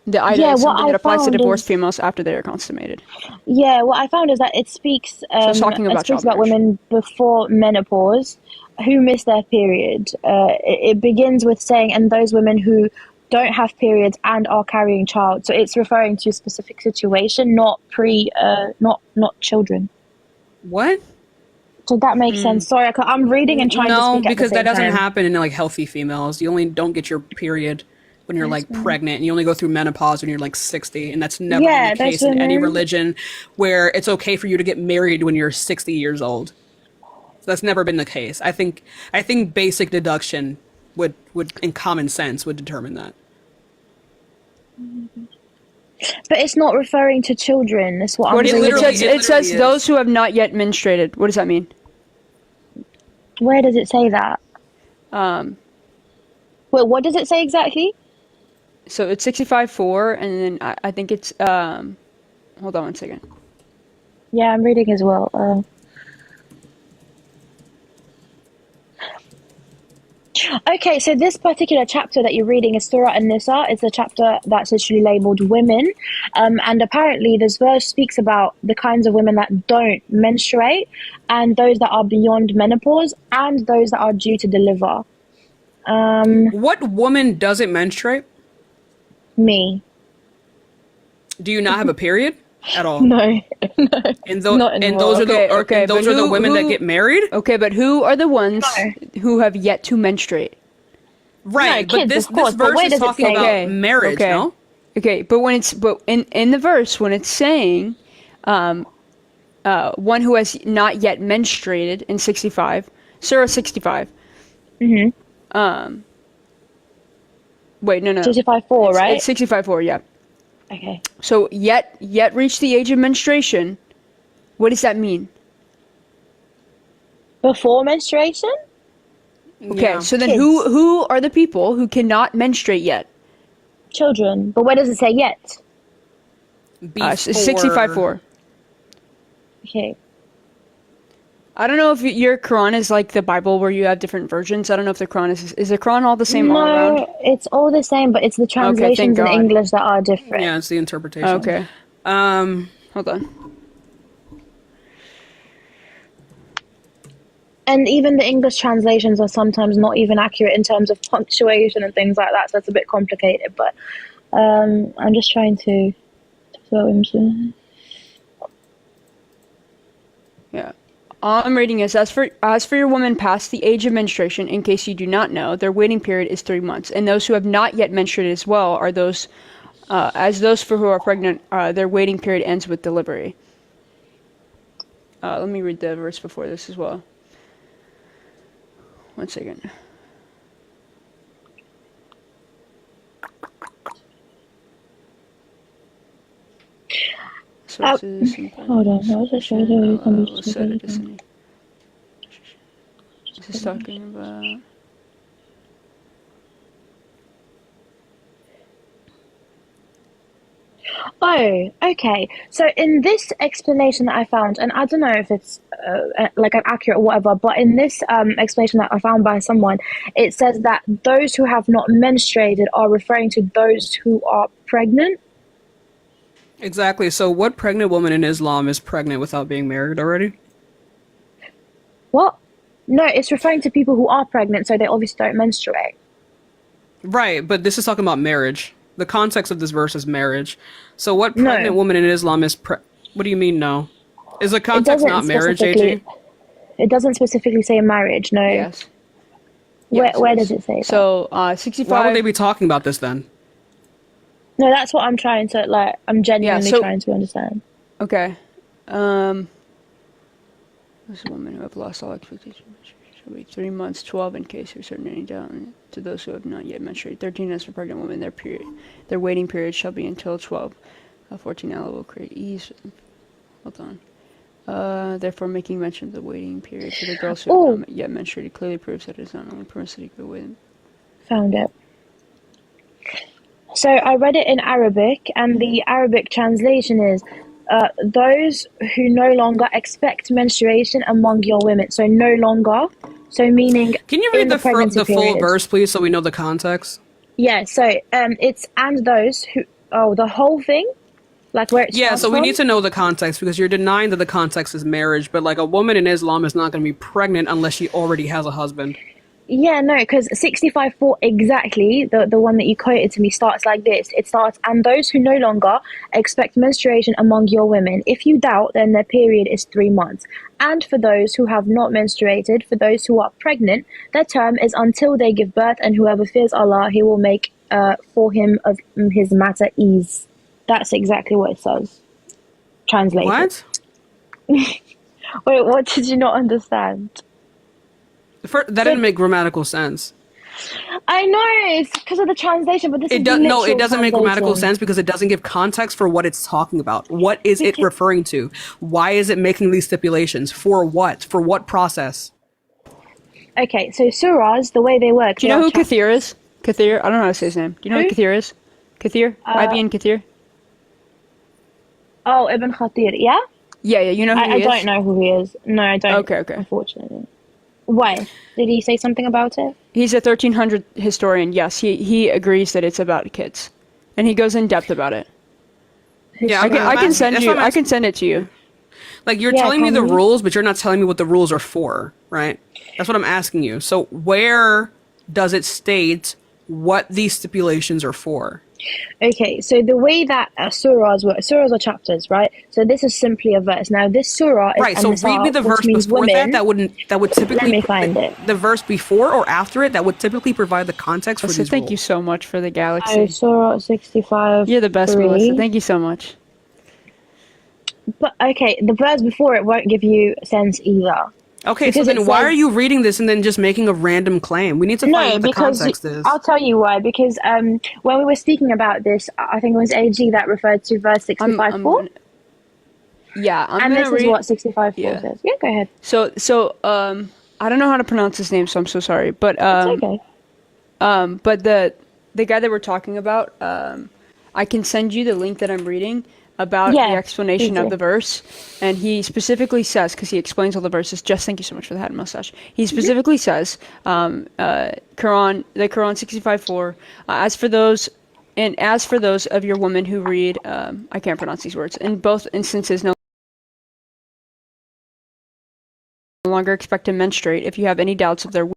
The idea is something that applies to divorced females after they are consummated. Yeah, what I found is that it speaks about women before menopause who miss their period. It begins with saying, and those women who don't have periods and are carrying child. So it's referring to a specific situation, not children. What? Did that make sense? Sorry, I'm reading and trying to speak at the same time. No, because that doesn't happen in like healthy females. You only don't get your period when you're like pregnant, and you only go through menopause when you're like 60, and that's never been the case in any religion where it's okay for you to get married when you're 60 years old. So that's never been the case. I think basic deduction would in common sense would determine that. But it's not referring to children. That's what I'm saying. It says those who have not yet menstruated. What does that mean? Where does it say that? Wait, what does it say exactly? So it's 65-4, and then I think it's hold on one second. Yeah, I'm reading as well. Okay, so this particular chapter that you're reading is Surah An-Nisa. It's a chapter that's literally labeled women. And apparently this verse speaks about the kinds of women that don't menstruate, and those that are beyond menopause, and those that are due to deliver. What woman doesn't menstruate? Me. Do you not have a period at all? No. And those are the women that get married? Okay, but who are the ones who have yet to menstruate? Right, no, but kids, this verse is talking about marriage, no? Okay, but in the verse when it's saying one who has not yet menstruated in 65, Surah 65. Mm-hmm. Wait, no. 65-4, right? It's 65-4, yeah. Okay. So yet reach the age of menstruation. What does that mean? Before menstruation? Okay, Yeah. so then Kids. who are the people who cannot menstruate yet? Children. But where does it say yet? 65-4. Okay. I don't know if your Quran is like the Bible where you have different versions. I don't know if the Quran is the Quran all the same all around? No, it's all the same, but it's the translations in English that are different. Yeah, it's the interpretation. Okay. Hold on. And even the English translations are sometimes not even accurate in terms of punctuation and things like that, so it's a bit complicated. But I'm just trying to throw into. Yeah. All I'm reading is, as for your woman past the age of menstruation, in case you do not know, their waiting period is 3 months. And those who have not yet menstruated as well are those, as those for who are pregnant, their waiting period ends with delivery. Let me read the verse before this as well. 1 second. Sources. Hold on. I was just showing you This is talking about. Oh, okay. So in this explanation that I found, and I don't know if it's like an accurate or whatever, but in this explanation that I found by someone, it says that those who have not menstruated are referring to those who are pregnant. Exactly. So what pregnant woman in Islam is pregnant without being married already? What? No, it's referring to people who are pregnant, so they obviously don't menstruate. Right, but this is talking about marriage. The context of this verse is marriage. So what pregnant woman in Islam is what do you mean no? Is the context not marriage, AG? It doesn't specifically say marriage, no. Yes. Where does it say that? So, 65... Why would they be talking about this then? No, that's what I'm trying to, like, I'm genuinely trying to understand. Okay. This woman who have lost all expectation shall wait 3 months, 12 in case of certain any doubt. To those who have not yet menstruated, 13 as for pregnant women, their waiting period shall be until 12. 14 Allah will create ease. Hold on. Therefore, making mention of the waiting period for the girls who have not yet menstruated clearly proves that it is not only permissible to go with. Found it. So I read it in Arabic, and the Arabic translation is those who no longer expect menstruation among your women. So no longer. So meaning. Can you read the full verse, please, so we know the context? Yeah. So it's and those who. Oh, the whole thing. Like where it's so we need to know the context because you're denying that the context is marriage, but like a woman in Islam is not going to be pregnant unless she already has a husband. Yeah, no, because 65:4 exactly, the one that you quoted to me starts like this. It starts, and those who no longer expect menstruation among your women. If you doubt, then their period is 3 months. And for those who have not menstruated, for those who are pregnant, their term is until they give birth, and whoever fears Allah, he will make for him of his matter ease. That's exactly what it says. Translated. What? Wait, what did you not understand? That didn't make grammatical sense. I know, it's because of the translation, but it doesn't make grammatical sense because it doesn't give context for what it's talking about. What is it referring to? Why is it making these stipulations? For what? For what process? Okay, so surahs, the way they work. Do you know who Kathir is? Kathir? I don't know how to say his name. Do you know who Kathir is? Kathir? Ibn Kathir? Oh, Ibn Kathir, yeah? Yeah, you know who he is? I don't know who he is. No, I don't. Okay. Unfortunately. Why? Did he say something about it? He's a 1300 historian. Yes, he agrees that it's about kids, and he goes in depth about it. Yeah, I can send it to you. Like you're telling me the rules, but you're not telling me what the rules are for, right? That's what I'm asking you. So where does it state what these stipulations are for? Okay, so the way that surahs work, surahs are chapters, right? So this is simply a verse. Now this surah is right. So read me the verse before women, that would typically. Let me find it. The verse before or after it that would typically provide the context for these thank rules. you so much for the galaxy. Surah 65. You're the best, Melissa. Thank you so much. But okay, the verse before it won't give you sense either. Okay, because so then why are you reading this and then just making a random claim? We need to find what the context is. I'll tell you why. Because when we were speaking about this, I think it was AG that referred to verse 65:4. And this is what 65:4 says. Yeah, go ahead. So I don't know how to pronounce his name, so I'm so sorry. But it's okay. But the guy that we're talking about, I can send you the link that I'm reading about the explanation of the verse, and he specifically says, because he explains all the verses. Just thank you so much for the hat and mustache. He specifically says, the Quran 65:4. As for those of your women who read, I can't pronounce these words. In both instances, no longer expect to menstruate. If you have any doubts of their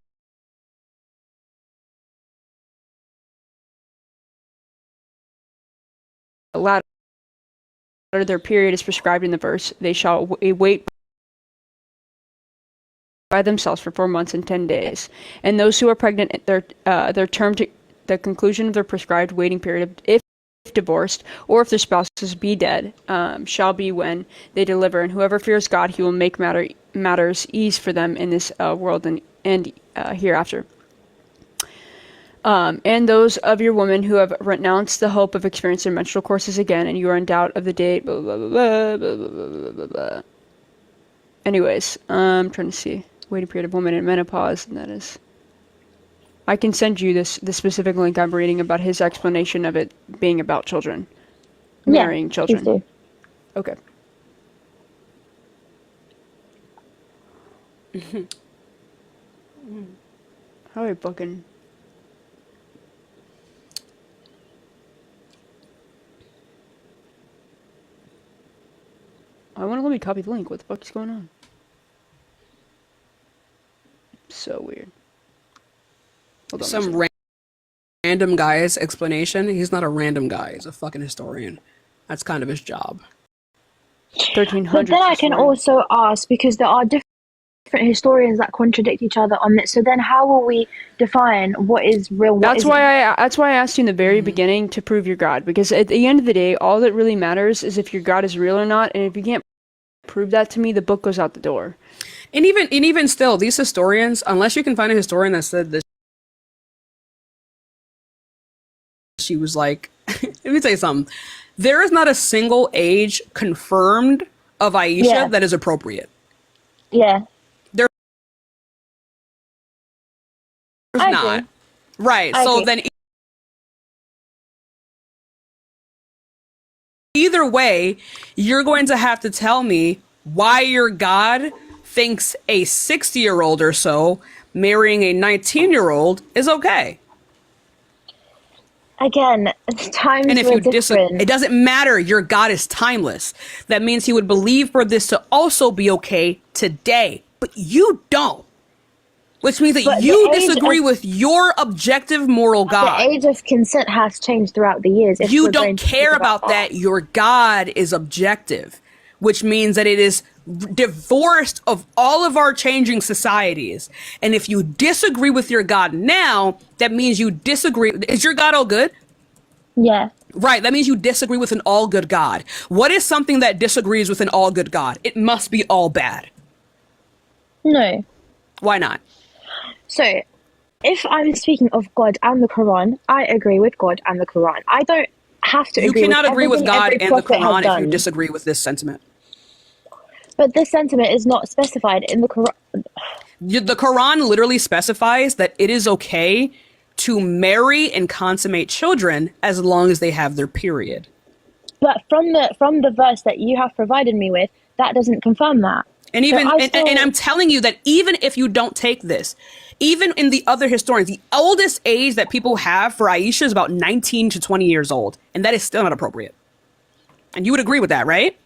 latter, their period is prescribed in the verse, they shall wait by themselves for 4 months and 10 days. And those who are pregnant, their term to the conclusion of their prescribed waiting period, if divorced or if their spouses be dead, shall be when they deliver. And whoever fears God, he will make matters ease for them in this world and and hereafter. And those of your women who have renounced the hope of experiencing menstrual courses again, and you are in doubt of the date, blah, blah, blah, blah, blah, blah, blah, blah, blah. Anyways, I'm trying to see. Waiting period of women in menopause, and that is... I can send you the specific link I'm reading about his explanation of it being about children. Marrying children. Please do. Okay. How are we booking? I want to let me copy the link. What the fuck is going on? So weird. Hold on Some random guy's explanation. He's not a random guy. He's a fucking historian. That's kind of his job. 1300. But then I can also ask, because there are different historians that contradict each other on this. So then, how will we define what is real? That's why I asked you in the very beginning to prove your God, because at the end of the day, all that really matters is if your God is real or not. And if you can't prove that to me, the book goes out the door. And even still, these historians, unless you can find a historian that said that she was like, let me tell you something. There is not a single age confirmed of Aisha that is appropriate. Yeah. There's not. Right. So then either way, you're going to have to tell me why your God thinks a 60-year-old or so marrying a 19-year-old is okay. Again, times and if were you different. It doesn't matter. Your God is timeless. That means he would believe for this to also be okay today. But you don't. Which means that you disagree with your objective moral God. The age of consent has changed throughout the years. You don't care about that. Your God is objective, which means that it is divorced of all of our changing societies. And if you disagree with your God now, that means you disagree. Is your God all good? Yeah. Right. That means you disagree with an all good God. What is something that disagrees with an all good God? It must be all bad. No. Why not? So, if I'm speaking of God and the Quran, I agree with God and the Quran. I don't have to agree with You cannot agree with God and the Quran if you done. disagree with this sentiment. But this sentiment is not specified in the Quran. The Quran literally specifies that it is okay to marry and consummate children as long as they have their period. But from the verse that you have provided me with, that doesn't confirm that. And even and I'm telling you that even if you don't take this, even in the other historians, the oldest age that people have for Aisha is about 19 to 20 years old, and that is still not appropriate. And you would agree with that, right?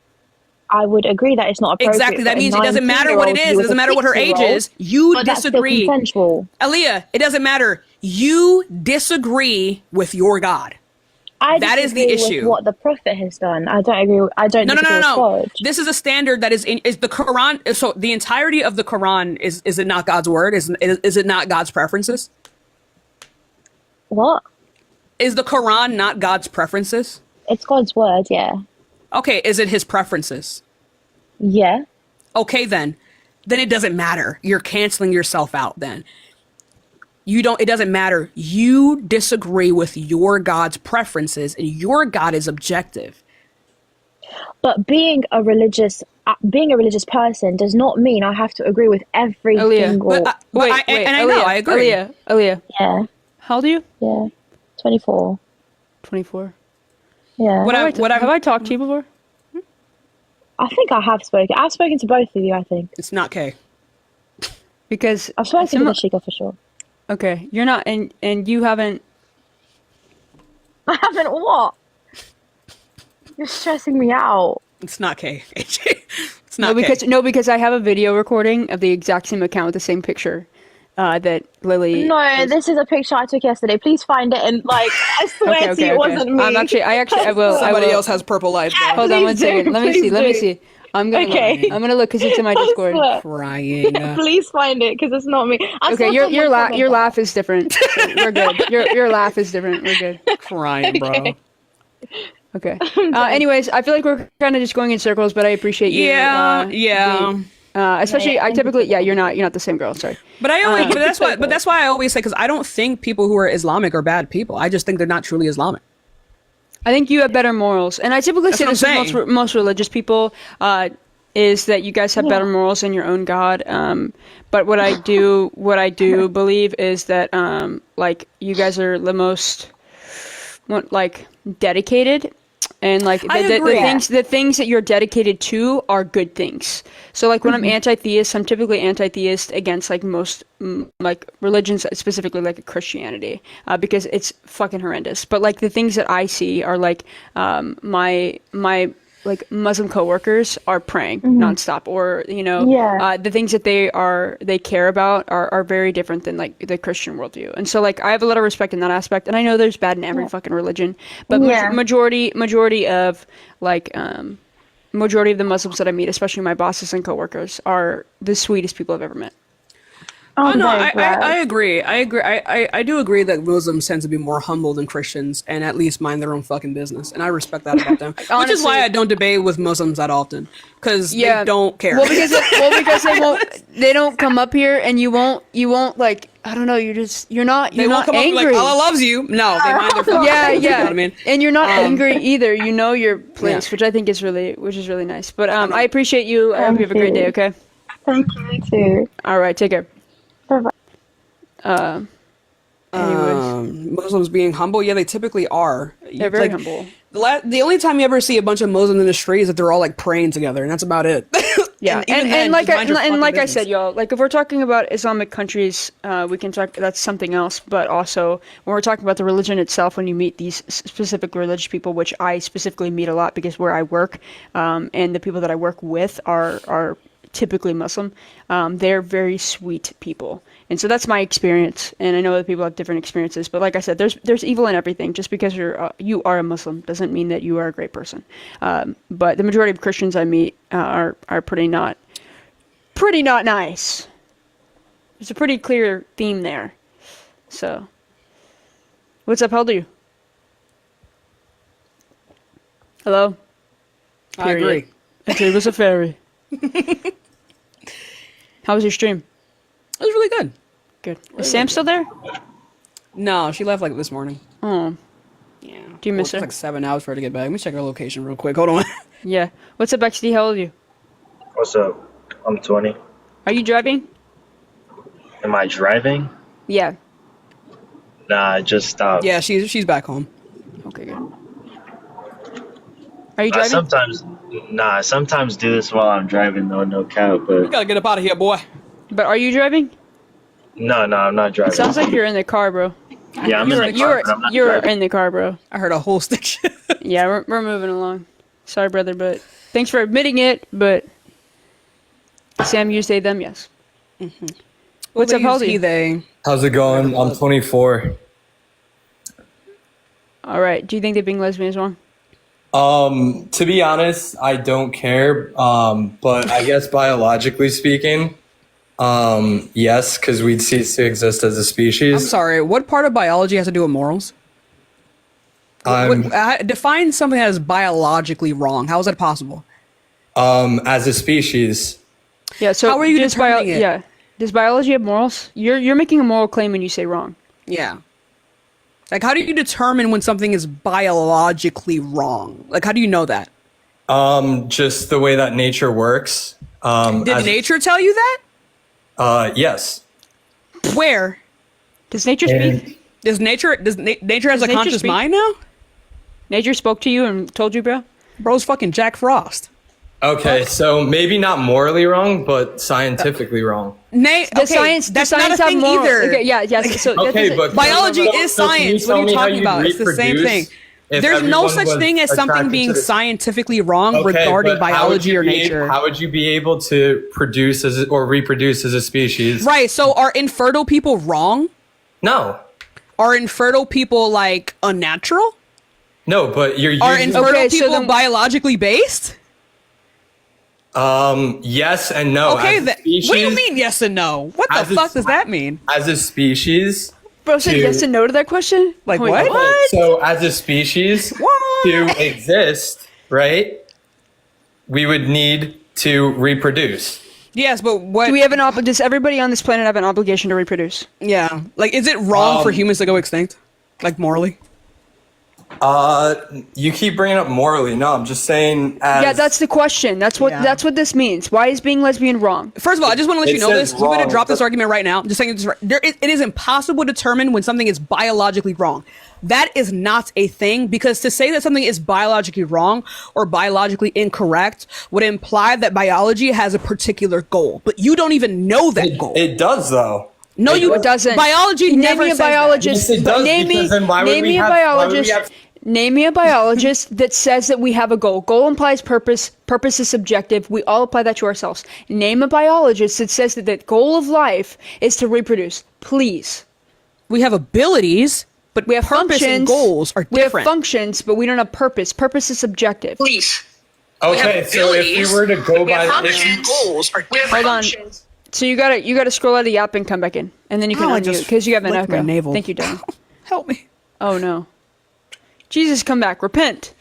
I would agree that it's not appropriate. Exactly. That means it doesn't matter what it is. It doesn't matter what her age is. You disagree. Aaliyah, it doesn't matter. You disagree with your God. That is the issue. With what the Prophet has done. I don't agree. I don't. No. This is a standard that is the Quran. So the entirety of the Quran is it not God's word? Is it not God's preferences? What? Is the Quran not God's preferences? It's God's word, yeah. Okay, is it his preferences? Yeah. Okay, then it doesn't matter. You're canceling yourself out then. It doesn't matter. You disagree with your God's preferences, and your God is objective. But being a religious person does not mean I have to agree with every single. I agree. Aaliyah. Yeah. How old are you? Yeah. 24. 24. Yeah. Have I talked to you before? I think I have spoken. I've spoken to both of you, I think. It's not Kay. Because I've spoken to Tashika for sure. Okay, you're not, and you haven't. I haven't what? You're stressing me out. It's not Kay. It's not because I have a video recording of the exact same account with the same picture that Lily. No, this is a picture I took yesterday. Please find it and I swear to you, it wasn't me. I will. Somebody else has purple eyes. Hold on 1 second. Let me see. I'm gonna look. I'm gonna look because it's in my Discord. Crying. Please find it because it's not me. Your laugh is different. We're good. Your laugh is different. We're good. Crying, bro. Okay. Anyways, I feel like we're kind of just going in circles, but I appreciate you. Yeah. Especially, I typically, you're not the same girl. Sorry. But I always, but that's why I always say, because I don't think people who are Islamic are bad people. I just think they're not truly Islamic. I think you have better morals, and I typically say this with most religious people. Is that you guys have better morals than your own God? But what I do believe is that like you guys are the most like dedicated, and like the things that you're dedicated to are good things. So like when I'm anti-theist, I'm typically anti-theist against like most like religions, specifically like Christianity, because it's fucking horrendous. But like the things that I see are like my like Muslim coworkers are praying nonstop, or the things that they care about are very different than like the Christian worldview. And so like I have a lot of respect in that aspect, and I know there's bad in every fucking religion, but majority of like majority of the Muslims that I meet, especially my bosses and coworkers, are the sweetest people I've ever met. Oh no, I agree. I do agree that Muslims tend to be more humble than Christians and at least mind their own fucking business, and I respect that about them. Honestly, which is why I don't debate with Muslims that often, because they don't care. Well, because they don't come up here, and you won't like, I don't know, you're not angry. Like, Allah loves you. No, they mind their fucking business. You know what I mean? And you're not angry either. You know your place, which I think is really nice. But I appreciate you. I hope you have a great day. Okay. Thank you too. All right. Take care. Muslims being humble, they typically are. They're very humble. The only time you ever see a bunch of Muslims in the street is that they're all like praying together, and that's about it. and like I said, y'all, like if we're talking about Islamic countries, we can talk. That's something else. But also when we're talking about the religion itself, when you meet these specific religious people, which I specifically meet a lot because where I work, and the people that I work with are typically Muslim, they're very sweet people. And so that's my experience, and I know that people have different experiences. But like I said, there's evil in everything. Just because you are a Muslim doesn't mean that you are a great person. But the majority of Christians I meet are pretty not nice. There's a pretty clear theme there. So, what's up? How old are you? Hello. I agree. It was a fairy. How was your stream? It was really good. Good. Is Sam still there? No, she left like this morning. Oh. Yeah. Do you miss her? It's like 7 hours for her to get back. Let me check her location real quick. Hold on. Yeah. What's up, XD? How old are you? What's up? I'm 20. Are you driving? Am I driving? Yeah. Nah, I just stopped. Yeah, she's back home. Okay, good. Are you driving? I sometimes do this while I'm driving, though, no cap, but... You gotta get up out of here, boy. But are you driving? No, I'm not driving. It sounds like you're in the car, bro. Yeah, I'm in the car, but I'm not You're driving. in the car, bro. I heard a whole stick. Yeah, we're moving along. Sorry, brother, but thanks for admitting it, but Sam used they, them, yes. Mm-hmm. What's up, how old are you? They. How's it going? I'm 24. All right. Do you think that being lesbian is wrong? To be honest, I don't care. But I guess biologically speaking, yes, because we'd cease to exist as a species. I'm sorry. What part of biology has to do with morals? Define something as biologically wrong. How is that possible? As a species. Yeah. So how are you determining it? Yeah. Does biology have morals? You're making a moral claim when you say wrong. Yeah. Like, how do you determine when something is biologically wrong? Like, how do you know that? Just the way that nature works. Did nature tell you that? Yes. Where? Does nature speak? Does nature has a conscious mind now? Nature spoke to you and told you, bro? Bro's fucking Jack Frost. Okay, so maybe not morally wrong, but scientifically wrong. Science not a thing either. Okay, yeah. So okay, but biology is science. What are you talking about? It's the same thing. There's no such thing as something being scientifically wrong regarding biology or nature. How would you be able to produce or reproduce as a species? Right. So are infertile people wrong? No. Are infertile people like unnatural? No, but are infertile people biologically based? Yes and no. Okay, what do you mean yes and no? What the fuck does that mean? As a species, bro said yes and no to that question. Like what? So as a species to exist, right? We would need to reproduce. Yes, but what Do we have does everybody on this planet have an obligation to reproduce? Yeah. Like, is it wrong for humans to go extinct? Like, morally? You keep bringing up morally. No, I'm just saying. Yeah, that's the question. That's what this means. Why is being lesbian wrong? First of all, I just want to let you know this. You better drop this argument right now. I'm just saying this. It is impossible to determine when something is biologically wrong. That is not a thing, because to say that something is biologically wrong or biologically incorrect would imply that biology has a particular goal, but you don't even know that goal. It does, though. No, it doesn't. Biology never says biologist. Yes, it does, name me a biologist that says that we have a goal. Goal implies purpose. Purpose is subjective. We all apply that to ourselves. Name a biologist that says that the goal of life is to reproduce. Please. We have abilities, but we have purpose functions. And goals are different. We have functions, but we don't have purpose. Purpose is subjective. Please. Okay, so if we were to go by goals are different. Hold on. So you gotta scroll out of the app and come back in, and then you can unmute because you have an echo. Thank you, Dylan. Help me. Oh no. Jesus, come back. Repent.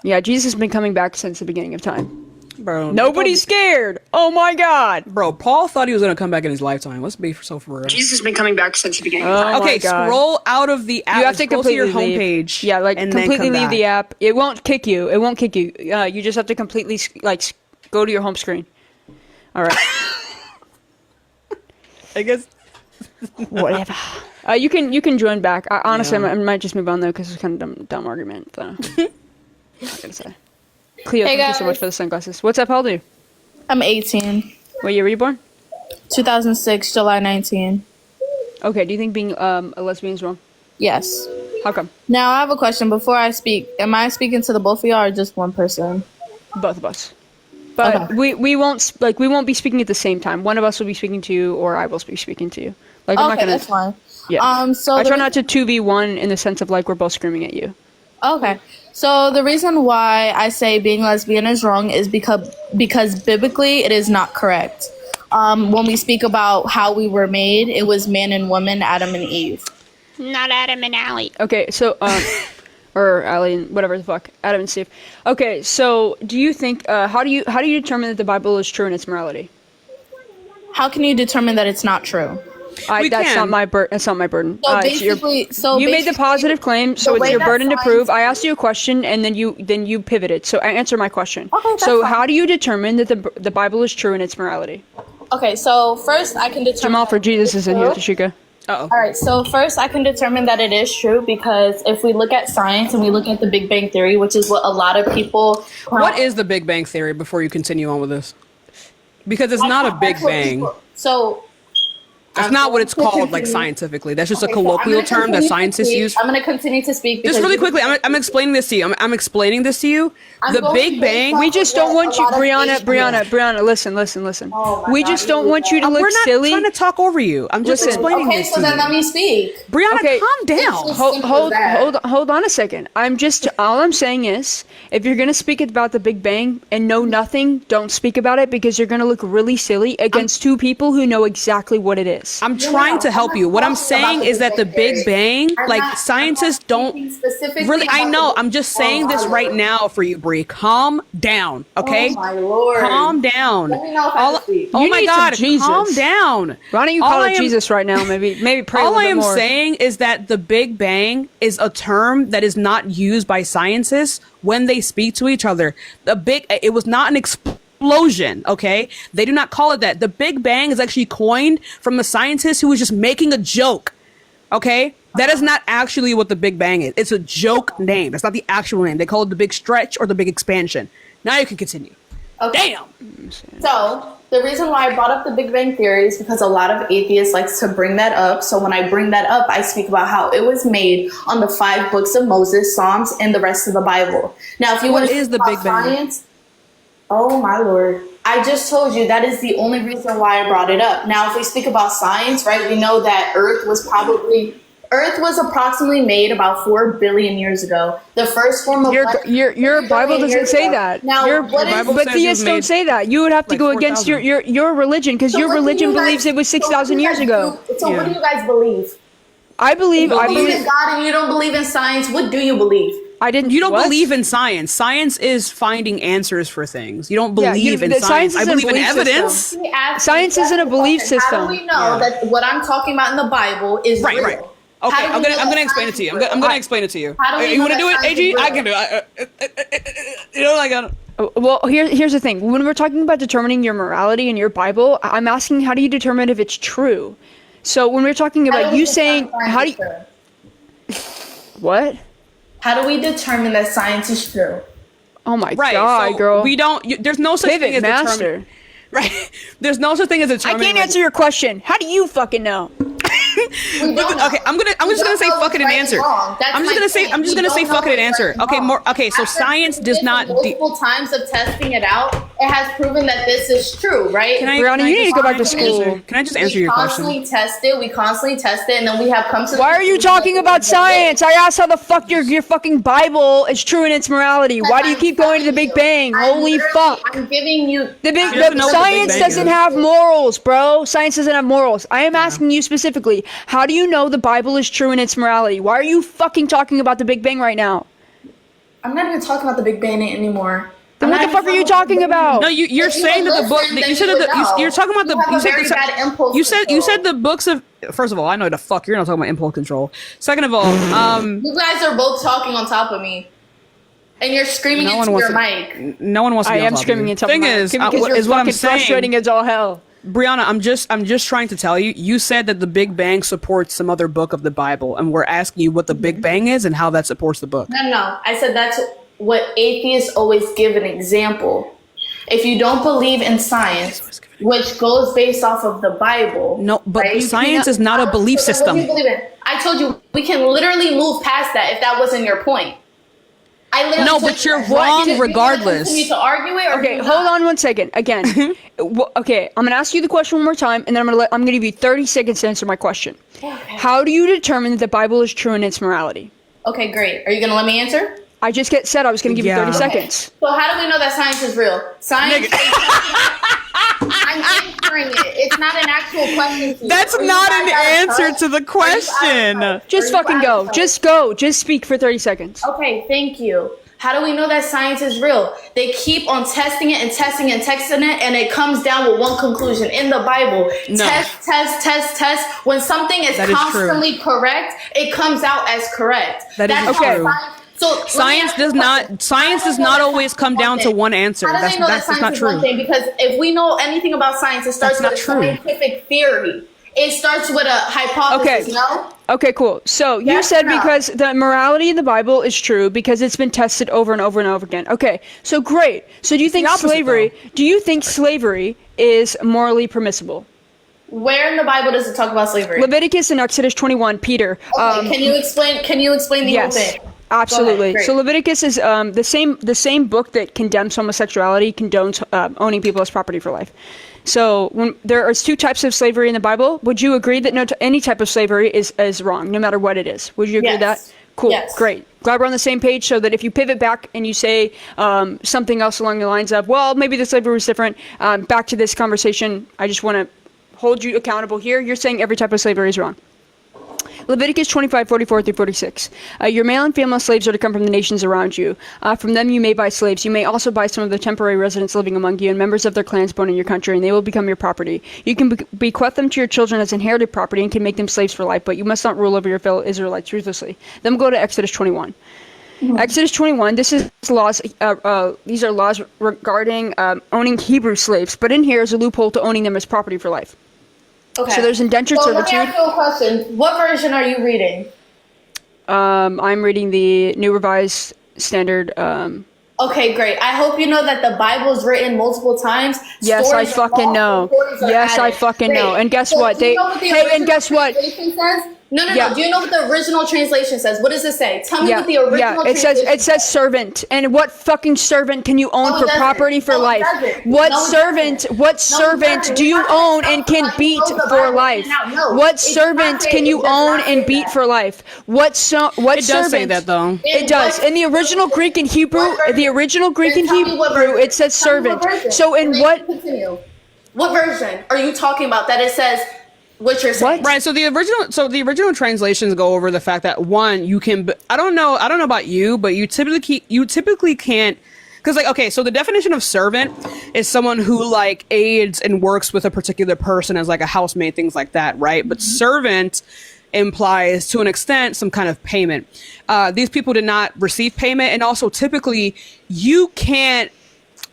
Yeah, Jesus has been coming back since the beginning of time. Bro, nobody's scared. Oh my God. Bro, Paul thought he was gonna come back in his lifetime. Let's be so for real. Jesus has been coming back since the beginning of time. Okay, scroll out of the app. You have to completely your leave. homepage. Yeah, like and completely then come leave back. the app. It won't kick you. It won't kick you. You just have to completely go to your home screen. All right. I guess. Whatever. You can join back. Honestly, I might just move on though because it's kind of dumb argument. So. I'm not gonna say. Cleo, thank you so much for the sunglasses. What's up? How old are you? I'm 18. What year were you born? 2006, July 19. Okay. Do you think being a lesbian is wrong? Yes. How come? Now I have a question before I speak. Am I speaking to the both of y'all or just one person? Both of us. But okay. we won't be speaking at the same time. One of us will be speaking to you, or I will be speaking to you. Like I'm not gonna. That's fine. Yeah. So I try not to 2v1 in the sense of like we're both screaming at you. Okay. So the reason why I say being lesbian is wrong is because biblically it is not correct. When we speak about how we were made, it was man and woman, Adam and Eve. Not Adam and Allie. Okay, so or Allie and whatever the fuck, Adam and Steve. Okay, so do you think how do you determine that the Bible is true in its morality? How can you determine that it's not true? That's not my burden. That's not my burden. So basically, you made the positive claim, so it's your burden to prove. I asked you a question, and then you pivoted. So answer my question. Okay, that's so fine. how do you determine that the Bible is true in its morality? Okay, so first I can determine. Jamal for Jesus is in here, Tashika. All right, so first I can determine that it is true because if we look at science and we look at the Big Bang Theory, which is what a lot of people. What is the Big Bang Theory before you continue on with this? Because it's not a Big Bang. So. That's not what it's called, like scientifically. That's just a colloquial term that scientists use. I'm going to continue to speak. Just really quickly, I'm explaining this to you. I'm explaining this to you. The Big Bang. We just don't want you, Brianna. Listen. We just don't want you to look silly. We're not trying to talk over you. I'm just explaining this to you. Okay, so then let me speak. Brianna, calm down. Hold on a second. All I'm saying is, if you're gonna speak about the Big Bang and know nothing, don't speak about it because you're gonna look really silly against two people who know exactly what it is. I'm trying to help you. What I'm saying is that the Big Bang, like scientists don't really. I know. I'm just saying this right now for you, Bree. Calm down, okay? Oh my Lord. Calm down. Let me know if I speak. Oh my God, Jesus. calm down. Why don't you call it Jesus right now? Maybe pray a little bit more. All I am saying is that the Big Bang is a term that is not used by scientists when they speak to each other. It was not an explosion, okay? They do not call it that. The Big Bang is actually coined from a scientist who was just making a joke, okay? That is not actually what the Big Bang is. It's a joke name. That's not the actual name. They call it the Big Stretch or the Big Expansion. Now you can continue. Okay. Damn. So the reason why I brought up the Big Bang Theory is because a lot of atheists like to bring that up. So when I bring that up, I speak about how it was made on the 5 books of Moses, Psalms, and the rest of the Bible. Now, if you want to is the Big Bang? Science, oh my Lord. I just told you that is the only reason why I brought it up. Now, if we speak about science, right, we know that Earth was approximately made about 4 billion years ago. The first form of your Bible doesn't say that. Now, but theists don't say that. You would have to go against your religion because your religion believes it was 6,000 years ago. So what do you guys believe? I believe in God and you don't believe in science. What do you believe? You don't what? believe in science. Science is finding answers for things. You don't believe in science. I believe in evidence. Science isn't a belief system. How do we know that what I'm talking about in the Bible is real? Right. Okay, I'm gonna explain it to you. I'm gonna explain it to you. You want to do it, AG? I can do it. You know, like. Well, here's the thing. When we're talking about determining your morality in your Bible, I'm asking, how do you determine if it's true? So when we're talking about you saying, how do you... What? How do we determine that science is true? Oh my God, girl. We don't... there's no such thing as determining... Right. There's no such thing as determining... I can't answer your question. How do you fucking know? Okay, I'm just gonna say fuck it and answer. I'm just gonna say fuck it and answer. Okay, so science does not multiple times of testing it out, it has proven that this is true, right? Brianna, you need to go back to school. Can I just answer your question? We constantly test it, and then we have come to. Why are you talking about science? I asked how the fuck your fucking Bible is true in its morality. Why do you keep going to the Big Bang? Holy fuck! I'm giving you science doesn't have morals, bro. Science doesn't have morals. I am asking you specifically, how do you know the Bible is true in its morality? Why are you fucking talking about the Big Bang right now? I'm not even talking about the Big Bang anymore. Then what the fuck are you talking about? No, you're saying that the book. You said that you're talking about the. You said the books of. First of all, I know the fuck you're not talking about impulse control. Second of all, you guys are both talking on top of me, and you're screaming into your mic. No one wants to. I am screaming into my mic. Thing is what I'm saying. Frustrating as all hell. Brianna, I'm just trying to tell you. You said that the Big Bang supports some other book of the Bible, and we're asking you what the Big Bang is and how that supports the book. No. I said that's what atheists always give an example. If you don't believe in science, which goes based off of the Bible. No, but right? Science is not a belief system. What do you believe in? I told you we can literally move past that if that wasn't your point. No, but you're wrong regardless. Continue to argue it, or okay, hold on 1 second. Again, okay, I'm gonna ask you the question one more time, and then I'm gonna give you 30 seconds to answer my question. Okay. How do you determine that the Bible is true in its morality? Okay, great. Are you gonna let me answer? I just said I was gonna give you 30 seconds. So how do we know that science is real? Science. I'm answering it. It's not an actual question to you. That's not an answer to the question. Just fucking go. Just go. Just speak for 30 seconds. Okay, thank you. How do we know that science is real? They keep on testing it and testing and testing it, and it comes down with one conclusion. In the Bible, test. When something is constantly correct, it comes out as correct. That's true. So science does not always come down to one answer. That's not true. Because if we know anything about science, it starts with a scientific theory. It starts with a hypothesis, no? Okay, cool. So you said because the morality in the Bible is true because it's been tested over and over and over again. Okay, so great. So do you think slavery is morally permissible? Where in the Bible does it talk about slavery? Leviticus and Exodus 21, Peter. Okay, can you explain the whole thing? Absolutely. So Leviticus is the same book that condemns homosexuality, condones owning people as property for life. So when there are two types of slavery in the Bible, would you agree that any type of slavery is wrong, no matter what it is? Would you agree with that? Cool. Yes. Great. Glad we're on the same page so that if you pivot back and you say something else along the lines of, well, maybe the slavery was different, back to this conversation, I just want to hold you accountable here. You're saying every type of slavery is wrong. Leviticus 25:44-46. Your male and female slaves are to come from the nations around you. From them you may buy slaves. You may also buy some of the temporary residents living among you and members of their clans born in your country, and they will become your property. You can bequeath them to your children as inherited property and can make them slaves for life, but you must not rule over your fellow Israelites ruthlessly. Then we'll go to Exodus 21. Mm-hmm. Exodus 21, these are laws regarding owning Hebrew slaves, but in here is a loophole to owning them as property for life. Okay. So there's indentured servitude. Let me ask you a question. What version are you reading? I'm reading the New Revised Standard. Okay, great. I hope you know that the Bible is written multiple times. Yes, I fucking know. Yes, I fucking know. And guess what? And guess what? No. Do you know what the original translation says? What does it say? Tell me what the original translation says. It says servant. And what fucking servant can you own for property for life? What servant do you own and can beat for life? What servant can you own and beat for life? What servant? It does say that though. It does. In the original Greek and Hebrew, it says servant. So in what version are you talking about that it says what you're saying. Right. So the original translations go over the fact that one, you can. I don't know about you, but you typically can't. Because like, okay, so the definition of servant is someone who like aids and works with a particular person as like a housemaid, things like that, right? But servant implies to an extent some kind of payment. These people did not receive payment, and also typically you can't.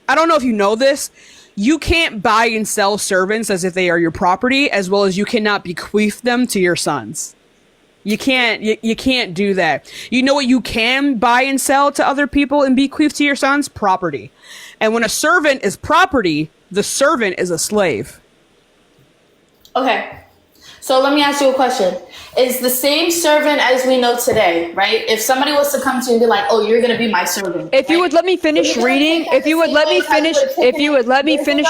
I don't know if you know this. You can't buy and sell servants as if they are your property, as well as you cannot bequeath them to your sons. You can't do that. You know what you can buy and sell to other people and bequeath to your sons? Property. And when a servant is property, the servant is a slave. Okay. So let me ask you a question. Is the same servant as we know today, right? If somebody was to come to you and be like, "Oh, you're going to be my servant." If you would let me finish reading, if you would let me finish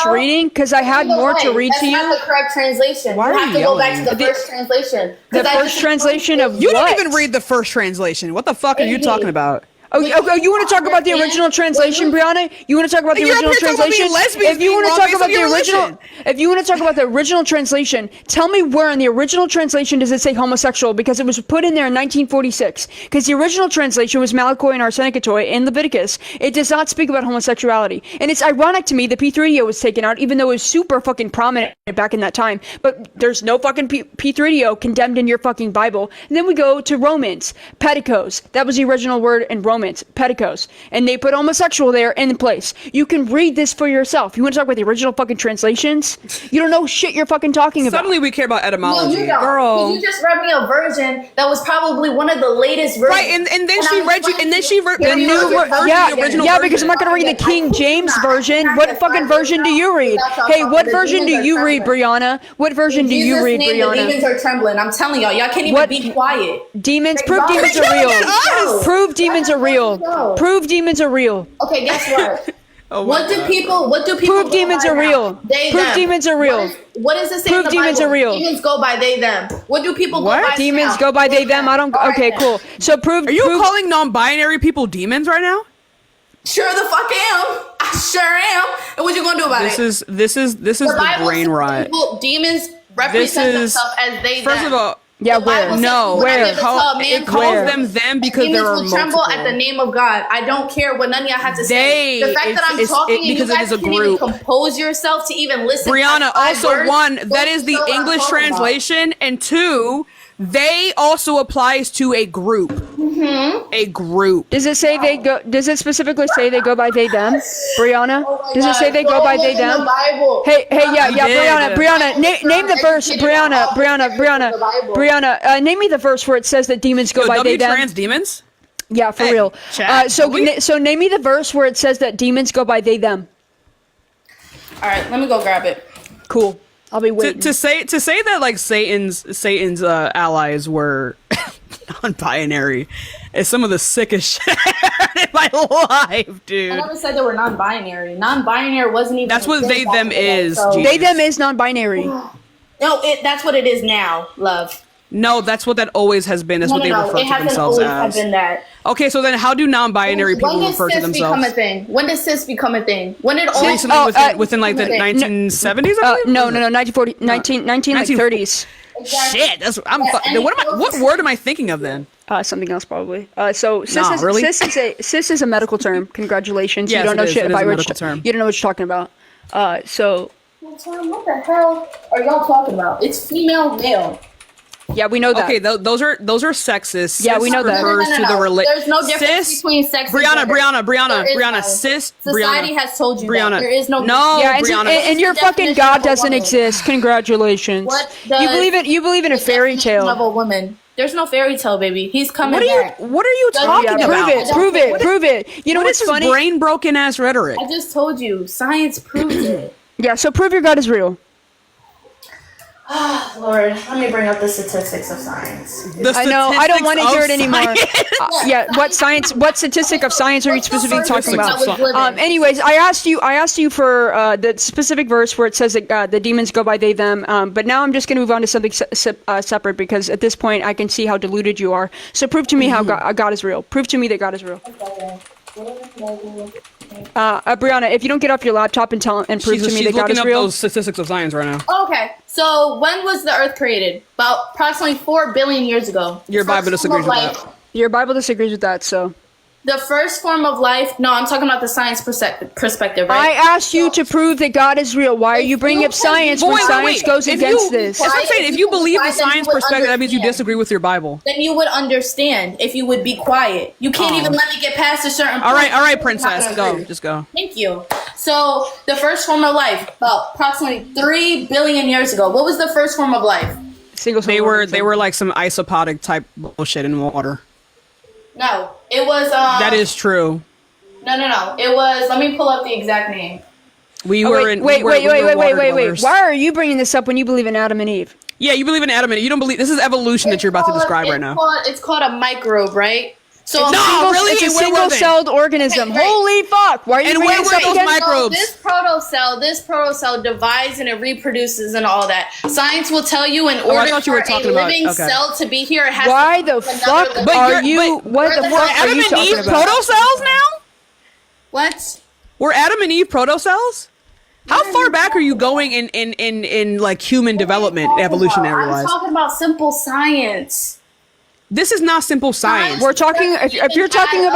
reading, because I had more to read to you. That's not the correct translation. Why you are have you to go back yelling? to the first translation. The first translation of You what? didn't even read the first translation. What the fuck are you talking about? Oh, you want to talk about the original translation, Brianna? You want to talk about the original translation? If you want to talk about the original, if you want to talk about the original translation, tell me where in the original translation does it say homosexual? Because it was put in there in 1946. Because the original translation was Malakoi and Arsenikatoi in Leviticus. It does not speak about homosexuality, and it's ironic to me that P3DO was taken out, even though it was super fucking prominent back in that time. But there's no fucking P3DO condemned in your fucking Bible. And then we go to Romans, pedicos. That was the original word in Romans. Pedicos, and they put homosexual there in place. You can read this for yourself. You want to talk about the original fucking translations? You don't know shit you're fucking talking about. Suddenly we care about etymology. No, you don't. Girl. You just read me a version that was probably one of the latest versions. Right, and then she read you, and then she read the new Yeah, the original yeah, version. because I'm not gonna read the King James version. What fucking version do you read? Hey, what version do you read, Brianna? What version do you read, The Brianna? demons are trembling. I'm telling y'all can't even be quiet. Demons? Prove demons are real. Prove demons are real. Prove demons are real. Okay, guess what? What do people Prove demons are real. They, Prove them. demons are real. What is it saying? Prove in the demons Bible? are real. Demons go by they them. What do people go by? Demons now? go by they them. I don't. Okay, cool. So prove. Are you calling non-binary people demons right now? Sure the fuck am. I sure am. And what you gonna do about This it? is the brain rot. Demons represent themselves as they First them. of all, yeah, where? No, where? It calls them because demons there are will tremble multiple. at the name of God. I don't care what none of y'all have to say. The fact that I'm talking and you because it guys is a can't even group. compose yourself to even listen. Brianna, past 5 also words, one, don't that is the know what I'm English talking about. translation, and two, they also applies to a group. A group. Does it say they go? Does it specifically say they go by they them, Brianna? Does it say they go by they them? Hey, yeah, Brianna, name the verse, Brianna, name me the verse where it says that demons go by they them. Trans demons? Yeah, for Hey, real. chat, So name me the verse where it says that demons go by they them. All right, let me go grab it. Cool. I'll be waiting. To say that like Satan's allies were non-binary is some of the sickest shit in my life, dude. I never said they were non-binary. Non-binary wasn't even. That's what they them is. So. They them is non-binary. No, that's what it is now, love. No, that's what that always has been. That's what they refer it to hasn't themselves always as. have been that. Okay, so then how do non-binary people refer to When does cis become a themselves? thing? When does cis become a thing? When did all Recently, within like the 1970s? No, 1930s. Shit, what word am I thinking of then? Something else probably. So cis, really? cis is a medical term. Congratulations. Yes, You don't know it is. shit It is about a what medical term. you don't know what you're talking about. So What the hell are y'all talking about? It's female male. yeah, we know that. Okay, those are sexist. Yeah, we know that. Refers to the There's no difference between sex and gender. Brianna, cis. Society Brianna, has told you Brianna. that. There is no. No, Yeah, Brianna. and your the fucking definition God of a doesn't woman? exist. Congratulations. What You believe in a fairy tale. Of a woman. There's no fairy tale, baby. He's coming back. What are you talking Yeah, about? prove it. You know What is what's this funny? brain broken ass rhetoric? I just told you. Science proves it. Yeah, so prove your God is real. Lord, let me bring up the statistics of science. I know. I don't want to hear it anymore. Science. What statistic of science are you specifically talking about? That was living. Anyways, I asked you for the specific verse where it says that the demons go by they them. But now I'm just going to move on to something separate because at this point I can see how deluded you are. So prove to me how God is real. Prove to me that God is real. Brianna, if you don't get off your laptop and prove to me that God is real. She's looking up those statistics of science right now. Okay, so when was the Earth created? About approximately 4 billion years ago. Your Bible disagrees with that. Your Bible disagrees with that, so. The first form of life. No, I'm talking about the science perspective, right? I asked you to prove that God is real. Why are you bringing up science when science goes against this? That's what I'm saying. If you believe the science perspective, that means you disagree with your Bible. Then you would understand if you would be quiet. You can't even let me get past a certain point. All right, princess, go. Just go. Thank you. So the first form of life, about approximately 3 billion years ago. What was the first form of life? They were like some isopodic type bullshit in water. No, it was. That is true. No. It was. Let me pull up the exact name. Wait. Why are you bringing this up when you believe in Adam and Eve? Yeah, you believe in Adam and Eve. You don't believe this is evolution that you're about to describe right now. It's called a microbe, right? So it's a single-celled organism. Okay, Holy fuck! Why are you bringing this up again? Microbes? This protocell divides and it reproduces and all that. Science will tell you in order for a living cell to be here, it has Why the fuck are you? What the fuck are you talking about? Protocells now? What? Were Adam and Eve protocells? How far back are you going in like human development, evolutionary wise? I'm talking about simple science. This is not simple science. We're talking. If you're talking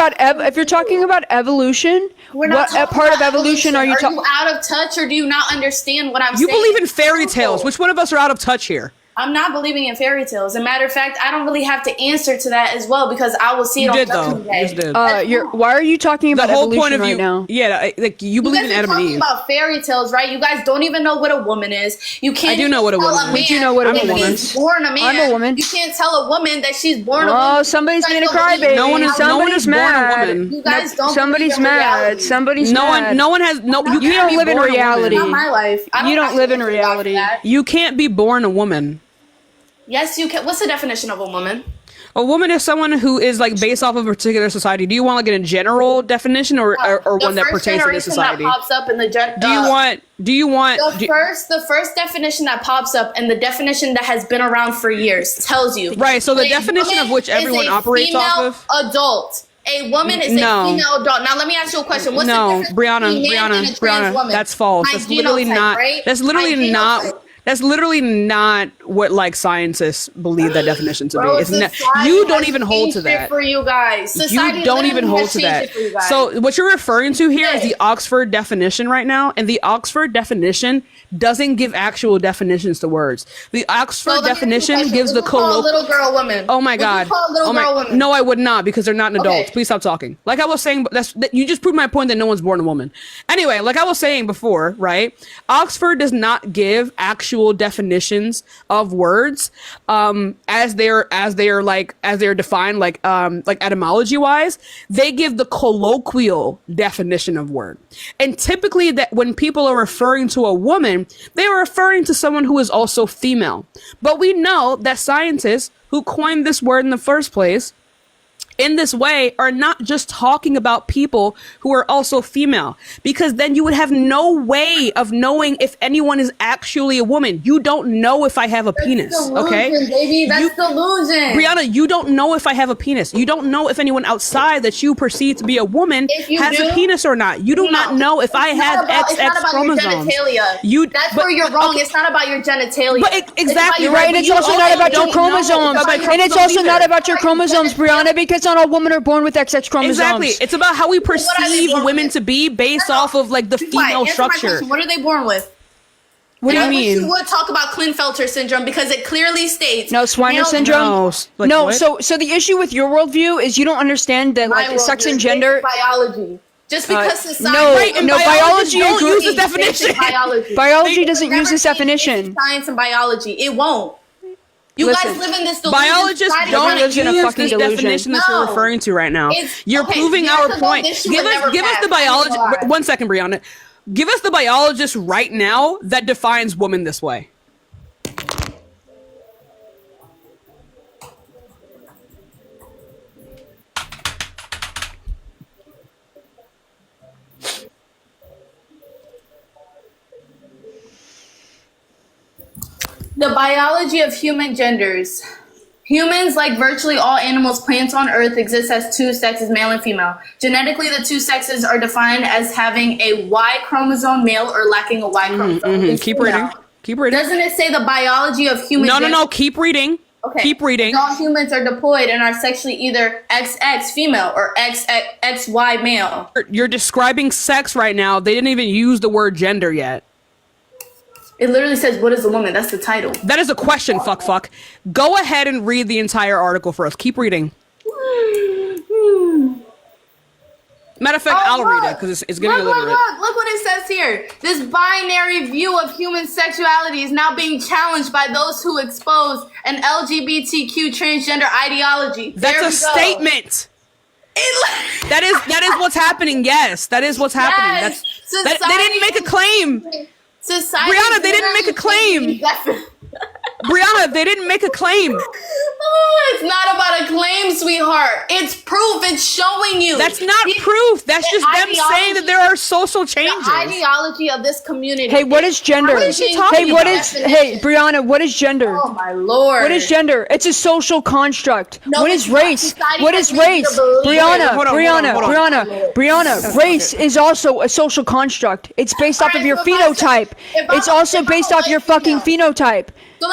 about evolution, what part of evolution are you talking? Are you out of touch, or do you not understand what I'm saying? You believe in fairy tales. Which one of us are out of touch here? I'm not believing in fairy tales. As a matter of fact, I don't really have to answer to that as well because I will see it on Judgment Day. You did. Why are you talking about the whole evolution point of right now? Yeah, like you believe in Adam and Eve. About fairy tales, right? You guys don't even know what a woman is. You can't. I do know what a woman is. You know what a woman is. Born a man. I'm a woman. You can't tell a woman that she's born a woman. Oh, somebody's being a crybaby. No one is mad. born a woman. You guys don't. Somebody's mad. Somebody's mad. No one has. No, you don't live in reality. Not my life. You don't live in reality. You can't be born a woman. Yes, you can. What's the definition of a woman? A woman is someone who is like based off of a particular society. Do you want like a general definition or one that pertains to the society? That pops up in the the first definition that pops up and the definition that has been around for years tells you. Right. So the definition of which everyone operates off of. Adult. A woman is a female adult. Now let me ask you a question. What's the difference Brianna, that's false. That's literally not. Right? That's literally not. That's literally not what like scientists believe that definition to be. You don't even hold to that. For you guys, you don't even hold to that. So what you're referring to here is the Oxford definition right now, and the Oxford definition doesn't give actual definitions to words. The Oxford definition gives the colloquial little girl woman. Oh my god. No, I would not because they're not an adult. Please stop talking. Like I was saying, you just proved my point that no one's born a woman. Anyway, like I was saying before, right? Oxford does not give actual definitions of words as they're defined like etymology wise. They give the colloquial definition of word, and typically that when people are referring to a woman, they are referring to someone who is also female. But we know that scientists who coined this word in the first place in this way are not just talking about people who are also female, because then you would have no way of knowing if anyone is actually a woman. You don't know if I have a penis. Delusion, okay, baby. That's delusion. Brianna, you don't know if I have a penis. You don't know if anyone outside that you perceive to be a woman has a penis or not. You do not know if I have XX chromosomes. That's where you're wrong. Okay. It's not about your genitalia. But exactly right. And it's also not about your chromosomes. And it's also not about your chromosomes, Brianna, because not all women are born with XX chromosomes. Exactly. It's about how we perceive women to be based off of like the female structure. What are they born with? What do you mean? You would talk about Klinefelter syndrome because it clearly states Swiner syndrome. No. So the issue with your worldview is you don't understand that like sex and gender biology. Just because society biology don't use this definition. Biology doesn't use this definition. Science and biology, it won't. You guys live in this delusion. Biologists don't use this definition that you're referring to right now. You're proving our point. Give us the biology. 1 second, Brianna. Give us the biologist right now that defines woman this way. The biology of human genders. Humans, like virtually all animals, plants on Earth, exist as two sexes, male and female. Genetically, the two sexes are defined as having a Y chromosome, male, or lacking a Y chromosome. Keep reading. Keep reading. Doesn't it say the biology of humans? No. Keep reading. Okay. Keep reading. All humans are diploid and are sexually either XX female or XY male. You're describing sex right now. They didn't even use the word gender yet. It literally says, what is a woman? That's the title. That is a question, fuck. Go ahead and read the entire article for us. Keep reading. Matter of fact, I'll read it because it's getting illiterate. Look what it says here. This binary view of human sexuality is now being challenged by those who expose an LGBTQ transgender ideology. That's a statement. That is what's happening. Yes, that is what's happening. Yes. They didn't make a claim. Brianna, they didn't make a claim. Brianna, they didn't make a claim. It's not about a claim, sweetheart. It's proof. It's showing you. That's not proof. That's just them saying that there are social changes. The ideology of this community. Hey, what is gender? Hey, Brianna, what is gender? Oh my lord. What is gender? It's a social construct. What is race? What is race? Brianna, race is also a social construct. It's based off of your phenotype. It's also based off your fucking phenotype.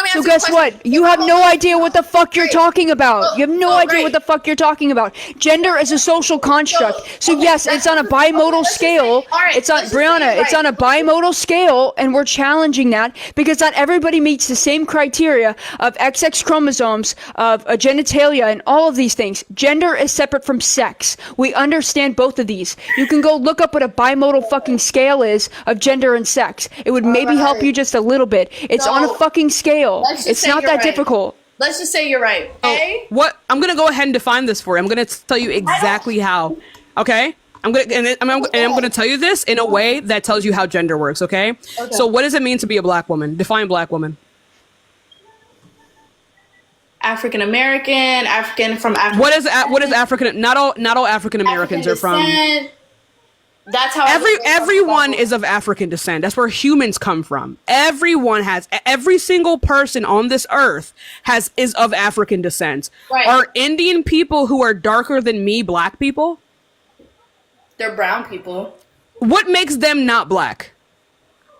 So guess what? You have no idea what the fuck you're talking about. You have no idea what the fuck you're talking about. Gender is a social construct. So yes, it's on a bimodal scale. It's on Brianna. It's on a bimodal scale, and we're challenging that because not everybody meets the same criteria of XX chromosomes, of genitalia, and all of these things. Gender is separate from sex. We understand both of these. You can go look up what a bimodal fucking scale is of gender and sex. It would maybe help you just a little bit. It's on a fucking scale. It's not that difficult. Let's just say you're right. Okay? What? I'm gonna go ahead and define this for you. I'm gonna tell you exactly how. Okay? I'm gonna tell you this in a way that tells you how gender works. Okay? So what does it mean to be a black woman? Define black woman. African American, African from Africa. What is African? Not all African Americans are from. That's how everyone is of African descent. That's where humans come from. Every single person on this earth is of African descent. Right. Are Indian people who are darker than me black people? They're brown people. What makes them not black?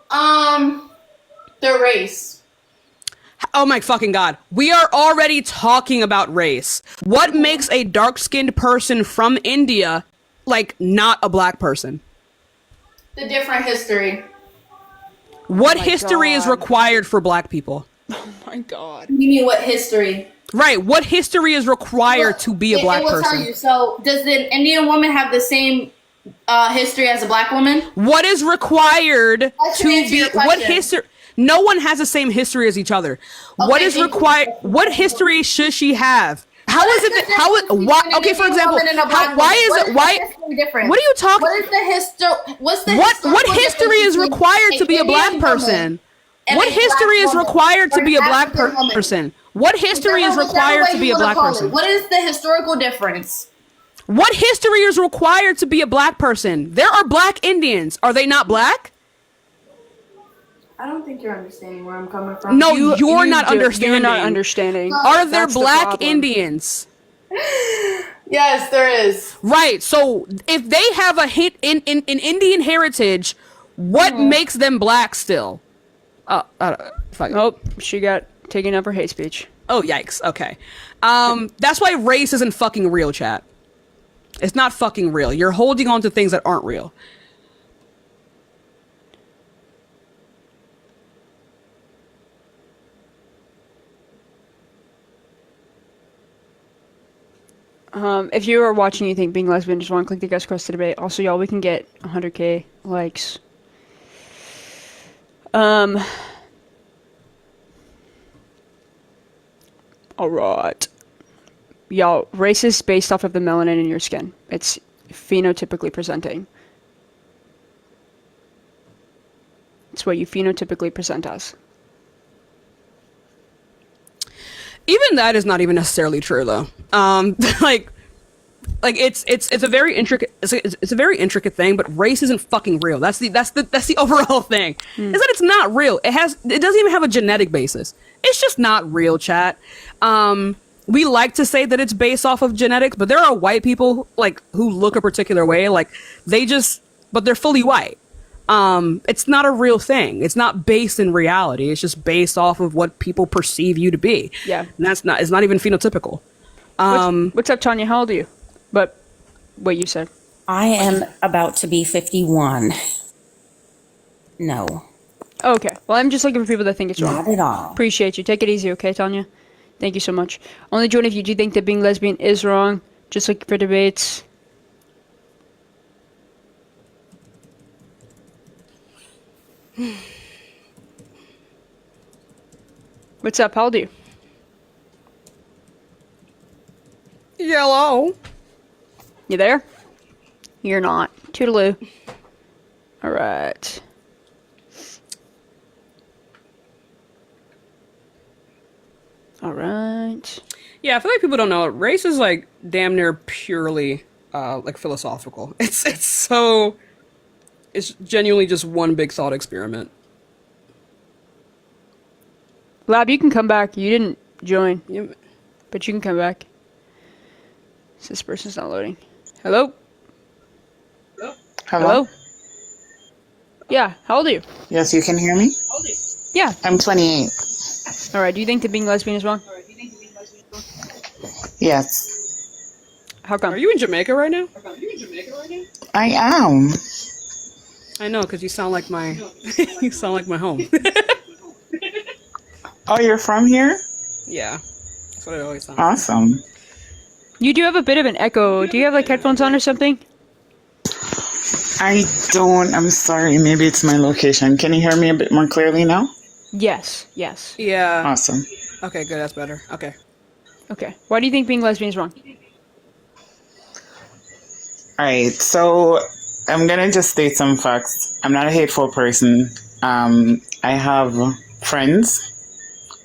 Their race. Oh my fucking god. We are already talking about race. What makes a dark-skinned person from India like not a black person? The different history. What history is required for black people? Oh my god. You mean what history? Right. What history is required to be a black person? Tell you. So does the Indian woman have the same history as a black woman? What is required to be what history? No one has the same history as each other. Okay, what is required? What history should she have? How is it that, how is, why, okay, for example, why is it, why, what are you talking? What is the history, what history is required to be a black person? What history is required to be a black person? What history is required to be a black person? What is the historical difference? What history is required to be a black person? There are black Indians. Are they not black? I don't think you're understanding where I'm coming from. No, you're not understanding. You're not understanding. Are there black Indians? Yes, there is. Right. So if they have a hint in Indian heritage, what makes them black still? Oh, she got taken up for hate speech. Oh, yikes. Okay. That's why race isn't fucking real, chat. It's not fucking real. You're holding on to things that aren't real. If you are watching and you think being lesbian, just want to click the guest request to debate. Also, y'all, we can get 100k likes. Alright. Y'all, race is based off of the melanin in your skin. It's phenotypically presenting. It's what you phenotypically present as. Even that is not even necessarily true, though. Like it's a very intricate it's a very intricate thing, but race isn't fucking real. That's the overall thing. Is that it's not real. It doesn't even have a genetic basis. It's just not real, chat. we like to say that it's based off of genetics, but there are white people like who look a particular way, like but they're fully white. It's not a real thing. It's not based in reality. It's just based off of what people perceive you to be. Yeah. And it's not even phenotypical. What's up, Tanya? How old are you? But what you said. I am about to be 51. No. Oh, okay. Well, I'm just looking for people that think it's wrong. Not at all. Appreciate you. Take it easy, okay, Tanya? Thank you so much. Only join if you do think that being lesbian is wrong. Just looking for debates. What's up? How old are you? Yellow. You there? You're not. Toodaloo. All right. All right. Yeah, I feel like people don't know. Race is like damn near purely like philosophical. It's genuinely just one big thought experiment. Lab, you can come back. You didn't join. Yeah. But you can come back. This person's not loading. Hello? Hello? Yeah, how old are you? Yes, you can hear me? Yeah. I'm 28. Alright, do you think that being lesbian is wrong? Yes. How come? Are you in Jamaica right now? I am. I know, because you sound like my you sound like my home. Oh, you're from here? Yeah. That's what it always sounds Awesome. You do have a bit of an echo. Do you have like headphones on or something? I don't. I'm sorry. Maybe it's my location. Can you hear me a bit more clearly now? Yes, yes. Yeah. Awesome. Okay, good. That's better. Okay. Okay. Why do you think being lesbian is wrong? All right. So I'm going to just state some facts. I'm not a hateful person. I have friends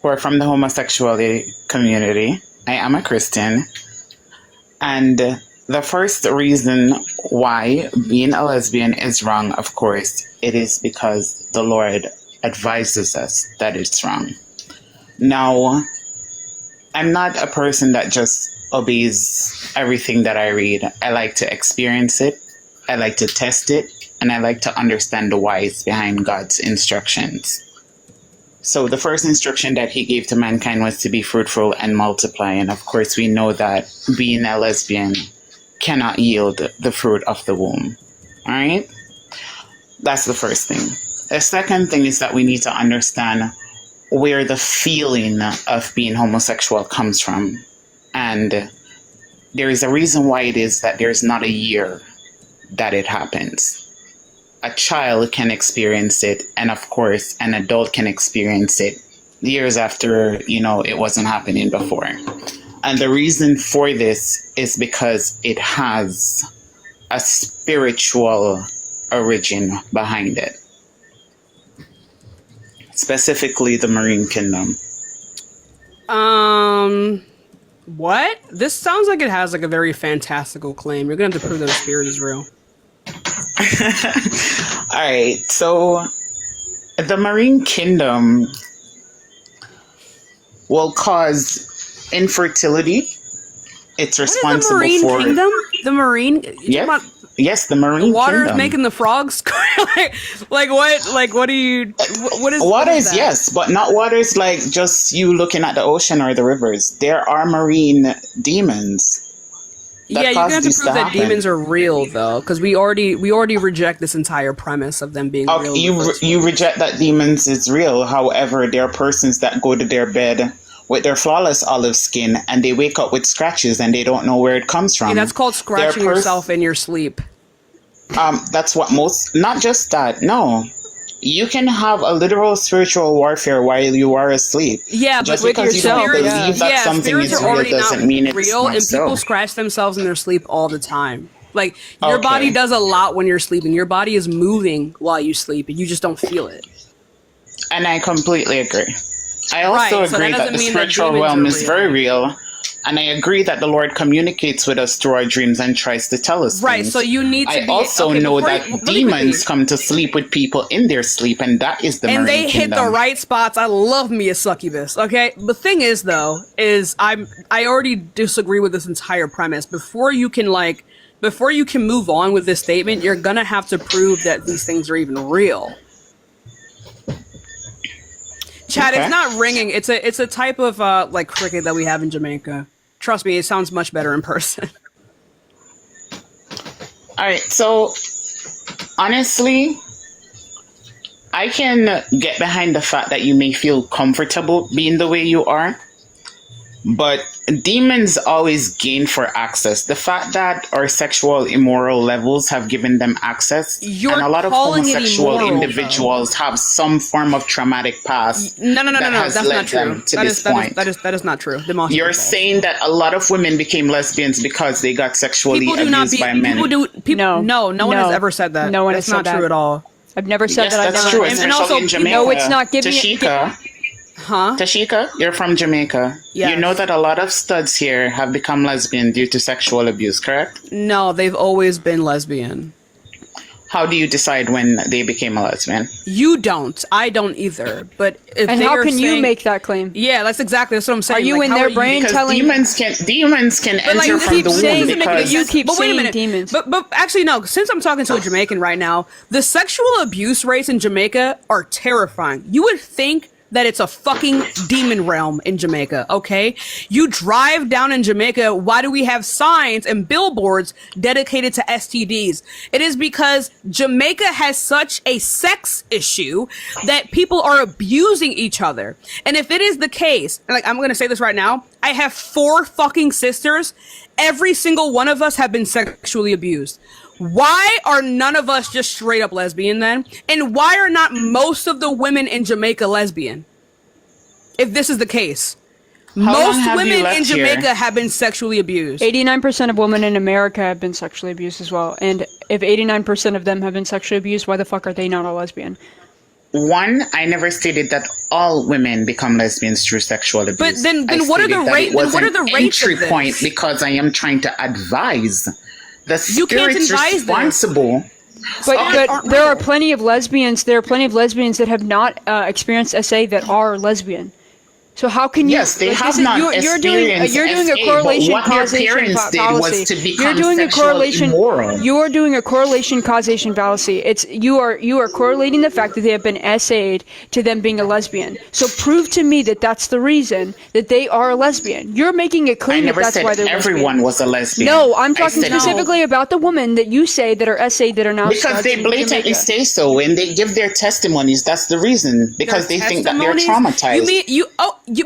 who are from the homosexuality community. I am a Christian. And the first reason why being a lesbian is wrong, of course, it is because the Lord advises us that it's wrong. Now, I'm not a person that just obeys everything that I read. I like to experience it, I like to test it, and I like to understand the whys behind God's instructions. So the first instruction that he gave to mankind was to be fruitful and multiply. And of course, we know that being a lesbian cannot yield the fruit of the womb. All right? That's the first thing. The second thing is that we need to understand where the feeling of being homosexual comes from. And there is a reason why it is that there's not a year that it happens. A child can experience it, and of course, an adult can experience it years after, it wasn't happening before. And the reason for this is because it has a spiritual origin behind it. Specifically, the Marine Kingdom. What? This sounds like it has like a very fantastical claim. You're gonna have to prove that the spirit is real. All right, so the Marine Kingdom will cause infertility. It's responsible what is the Marine for Kingdom. The Marine. Yes, the Marine the water Kingdom. Is making the frogs. like what? Like what do you? What is waters? That? Yes, but not waters like just you looking at the ocean or the rivers. There are marine demons. Yeah, you're gonna have to prove that demons are real, though, because we already reject this entire premise of them being real. You reject that demons is real. However, there are persons that go to their bed with their flawless olive skin and they wake up with scratches and they don't know where it comes from. Yeah, that's called scratching yourself in your sleep. That's what not just that. No. You can have a literal spiritual warfare while you are asleep. Yeah, just but because with you don't spirits, believe that something is real doesn't mean it's real. not And so. people scratch themselves in their sleep all the time. Like your body does a lot when you're sleeping. Your body is moving while you sleep, and you just don't feel it. And I completely agree. I also agree that the spiritual realm is very real. And I agree that the Lord communicates with us through our dreams and tries to tell us right. things. So you need to I also know that demons come to sleep with people in their sleep, and that is the and Marine they Kingdom. hit the right spots. I love me a succubus. Okay, the thing is though, is I already disagree with this entire premise. Before you can move on with this statement, you're gonna have to prove that these things are even real. Chad, It's not ringing. It's a type of like cricket that we have in Jamaica. Trust me, it sounds much better in person. All right, so honestly, I can get behind the fact that you may feel comfortable being the way you are, but demons always gain for access. The fact that our sexual immoral levels have given them access, and a lot of homosexual individuals have some form of traumatic past. No, that's not true. That is not true. You're saying that a lot of women became lesbians because they got sexually abused by men. No one has ever said that. No one That's has said not true that. at all. I've never said that. That's true. And also, in Jamaica, no, it's not. Tashika. Huh? Tashika, you're from Jamaica. Yes. You know that a lot of studs here have become lesbian due to sexual abuse, correct? No, they've always been lesbian. How do you decide when they became a lesbian? You don't. I don't either. But if and how can you make that claim? Yeah, that's what I'm saying. Are you in their brain telling? Demons can enter from the womb because you keep but wait a saying minute. demons. But actually no. Since I'm talking to a Jamaican right now, the sexual abuse rates in Jamaica are terrifying. You would think that it's a fucking demon realm in Jamaica, okay? You drive down in Jamaica, why do we have signs and billboards dedicated to STDs? It is because Jamaica has such a sex issue that people are abusing each other. And if it is the case, like I'm gonna say this right now, I have 4 fucking sisters. Every single one of us have been sexually abused. Why are none of us just straight up lesbian then? And why are not most of the women in Jamaica lesbian? If this is the case. Most women in Jamaica have been sexually abused. 89% of women in America have been sexually abused as well. And if 89% of them have been sexually abused, why the fuck are they not a lesbian? One, I never stated that all women become lesbians through sexual abuse. But then what are the rates? What are the rates entry of this? point because I am trying to advise the spirits responsible. But there are plenty of lesbians. There are plenty of lesbians that have not experienced SA that are lesbian. So how can you? Yes, they have not you're doing a correlation causation fallacy. You're doing a correlation. You are doing a correlation causation fallacy. You are correlating the fact that they have been SA'd to them being a lesbian. So prove to me that that's the reason that they are a lesbian. You're making it clear that that's why they're everyone was a lesbian. No, I'm talking specifically about the women that you say that are SA'd that are now because they blatantly say so and they give their testimonies. That's the reason because they think that they're traumatized.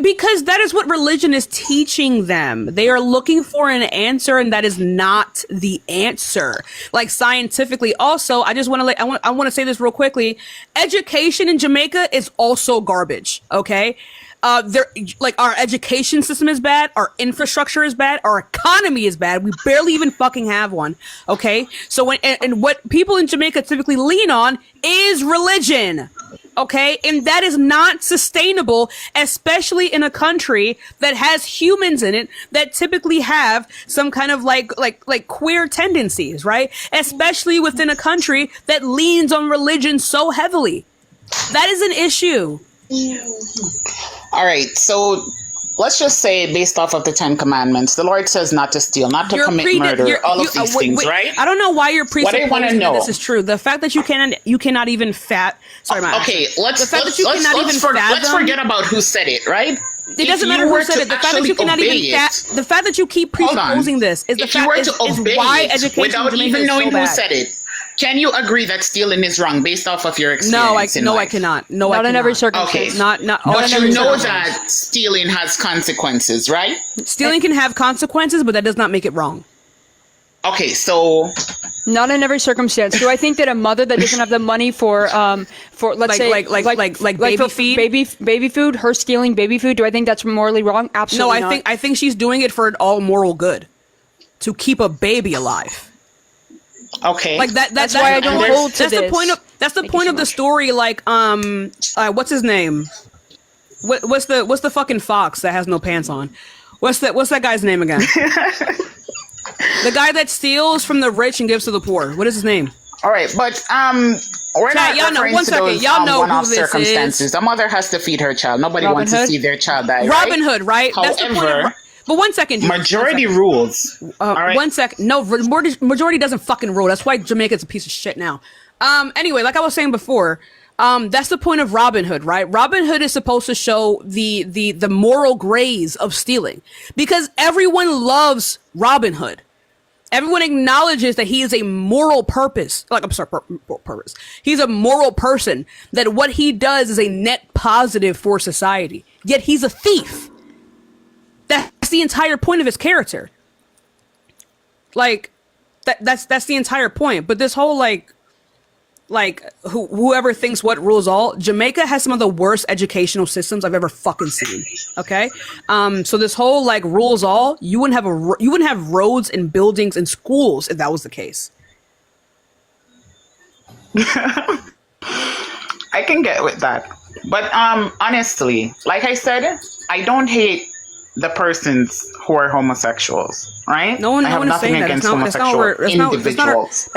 Because that is what religion is teaching them. They are looking for an answer, and that is not the answer. Like scientifically, also, I just want to I want to say this real quickly. Education in Jamaica is also garbage. Okay, our education system is bad, our infrastructure is bad, our economy is bad. We barely even fucking have one. Okay, so and what people in Jamaica typically lean on is religion. Okay, and that is not sustainable, especially in a country that has humans in it that typically have some kind of like queer tendencies, right? Especially within a country that leans on religion so heavily. That is an issue. All right, so let's just say, based off of the 10 Commandments, the Lord says not to steal, not to commit murder, all of these things, right? I don't know why you're presupposing what I want to know. This is true. The fact that you cannot even Sorry, my okay. Let's forget about who said it, right? It doesn't matter who said it. The fact that you cannot even the fact that you keep presupposing this is why education without even knowing who said it. Can you agree that stealing is wrong based off of your experience? I cannot. Not in every circumstance. Okay. Not but you know that stealing has consequences, right? Stealing can have consequences, but that does not make it wrong. Okay, so not in every circumstance. Do I think that a mother that doesn't have the money for let's say baby food, her stealing baby food, do I think that's morally wrong? Absolutely not. No, I think she's doing it for all moral good, to keep a baby alive. Okay, like that's why I don't hold to this. That's the point of the story. Like what's his name? What's the fucking fox that has no pants on? What's that guy's name again? The guy that steals from the rich and gives to the poor. What is his name? All right, but we're Chat, not y'all know. referring One to second, those y'all know one-off who this circumstances. is. The mother has to feed her child. Nobody Robin wants Hood? to see their child die. Robin right? Hood, right? However, That's the point of. But one second, Juice, majority one second. rules. All right. 1 second. No, majority doesn't fucking rule. That's why Jamaica's a piece of shit now. Anyway, like I was saying before, that's the point of Robin Hood, right? Robin Hood is supposed to show the moral grays of stealing because everyone loves Robin Hood. Everyone acknowledges that he is a moral purpose. Purpose. He's a moral person. That what he does is a net positive for society. Yet he's a thief. That's the entire point of his character. Like, that's the entire point. But this whole whoever thinks what rules all, Jamaica has some of the worst educational systems I've ever fucking seen. Okay, so this whole rules all, you wouldn't have roads and buildings and schools if that was the case. I can get with that, but honestly, like I said, I don't hate the persons who are homosexuals, right? No one is saying that. That's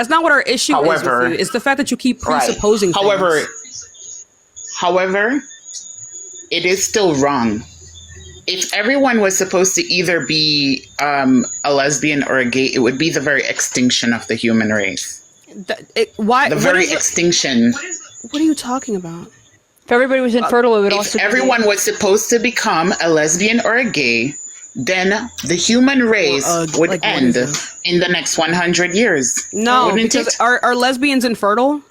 not what our issue is with you. It's the fact that you keep presupposing things. However, it is still wrong. If everyone was supposed to either be a lesbian or a gay, it would be the very extinction of the human race. Extinction. What are you talking about? If everybody was infertile, it would also. If everyone was supposed to become a lesbian or a gay, then the human race would end in the next 100 years. No, because are lesbians infertile?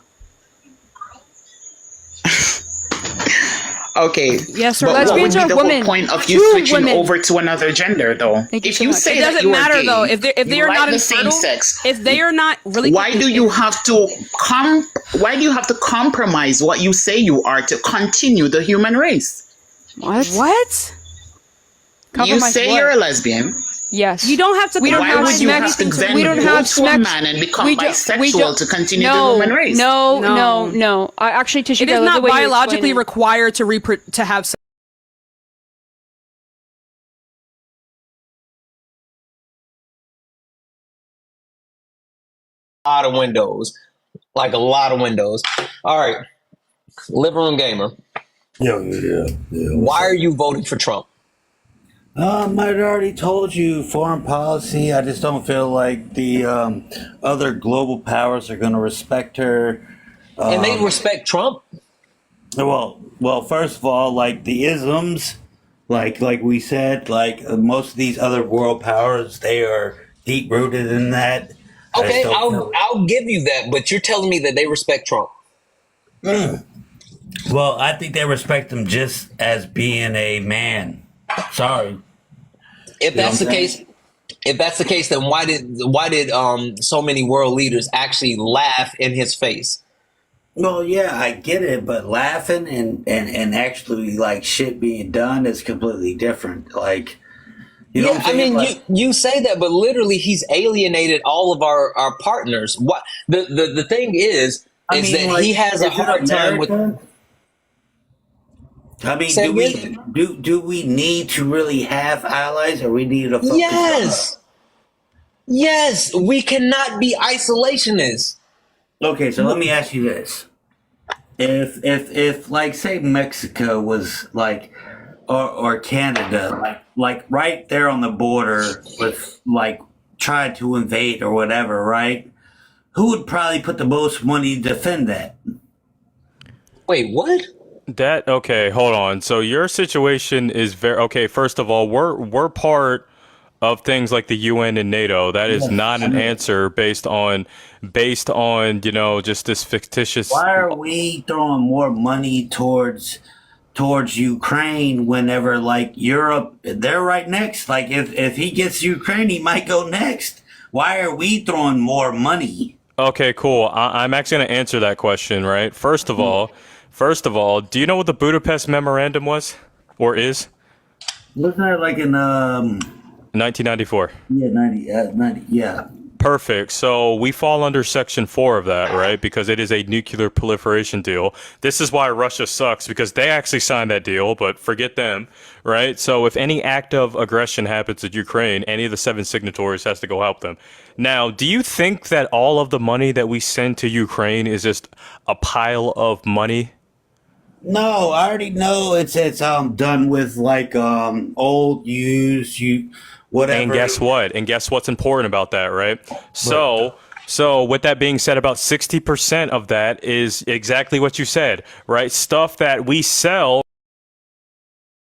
Okay. Yes, or lesbians are women. What would be the whole point of you switching over to another gender, though? If you say it doesn't matter, though. If they are not infertile, if they are not really, why do you have to compromise what you say you are to continue the human race? What? You say you're a lesbian. Yes. You don't have to. Why would you have to then go to a man and become bisexual to continue the human race? No. Actually, Tashika, it is not biologically required to have sex. A lot of windows. Like a lot of windows. All right. Living room gamer. Yeah. Why are you voting for Trump? I'd already told you foreign policy. I just don't feel like the other global powers are going to respect her. And they respect Trump? Well, first of all, like the isms, like we said, like most of these other world powers, they are deep rooted in that. Okay, I'll give you that, but you're telling me that they respect Trump. Well, I think they respect him just as being a man. Sorry. If that's the case, then why did so many world leaders actually laugh in his face? Well, yeah, I get it, but laughing and actually like shit being done is completely different. Like, you know what I'm saying? Like, you say that, but literally he's alienated all of our partners. What the thing is that he has a hard time with. I mean, do we need to really have allies, or we need to focus Yes, we cannot be isolationists. Okay, so let me ask you this: if like say Mexico was like, or Canada, like right there on the border with like tried to invade or whatever, right? Who would probably put the most money to defend that? Wait, what? Okay, hold on. So your situation is okay. First of all, we're part of things like the UN and NATO. That is not an answer based on just this fictitious. Why are we throwing more money towards Ukraine whenever like Europe, they're right next? Like if he gets Ukraine, he might go next. Why are we throwing more money? Okay, cool. I'm actually going to answer that question, right? First of all, do you know what the Budapest Memorandum was or is? Wasn't that like in 1994? Yeah, 90. Yeah. Perfect. So we fall under Section 4 of that, right? Because it is a nuclear proliferation deal. This is why Russia sucks, because they actually signed that deal, but forget them, right? So if any act of aggression happens at Ukraine, any of the 7 signatories has to go help them. Now, do you think that all of the money that we send to Ukraine is just a pile of money? No, I already know it's done with like old used whatever. And guess what? And guess what's important about that, right? So with that being said, about 60% of that is exactly what you said, right? Stuff that we sell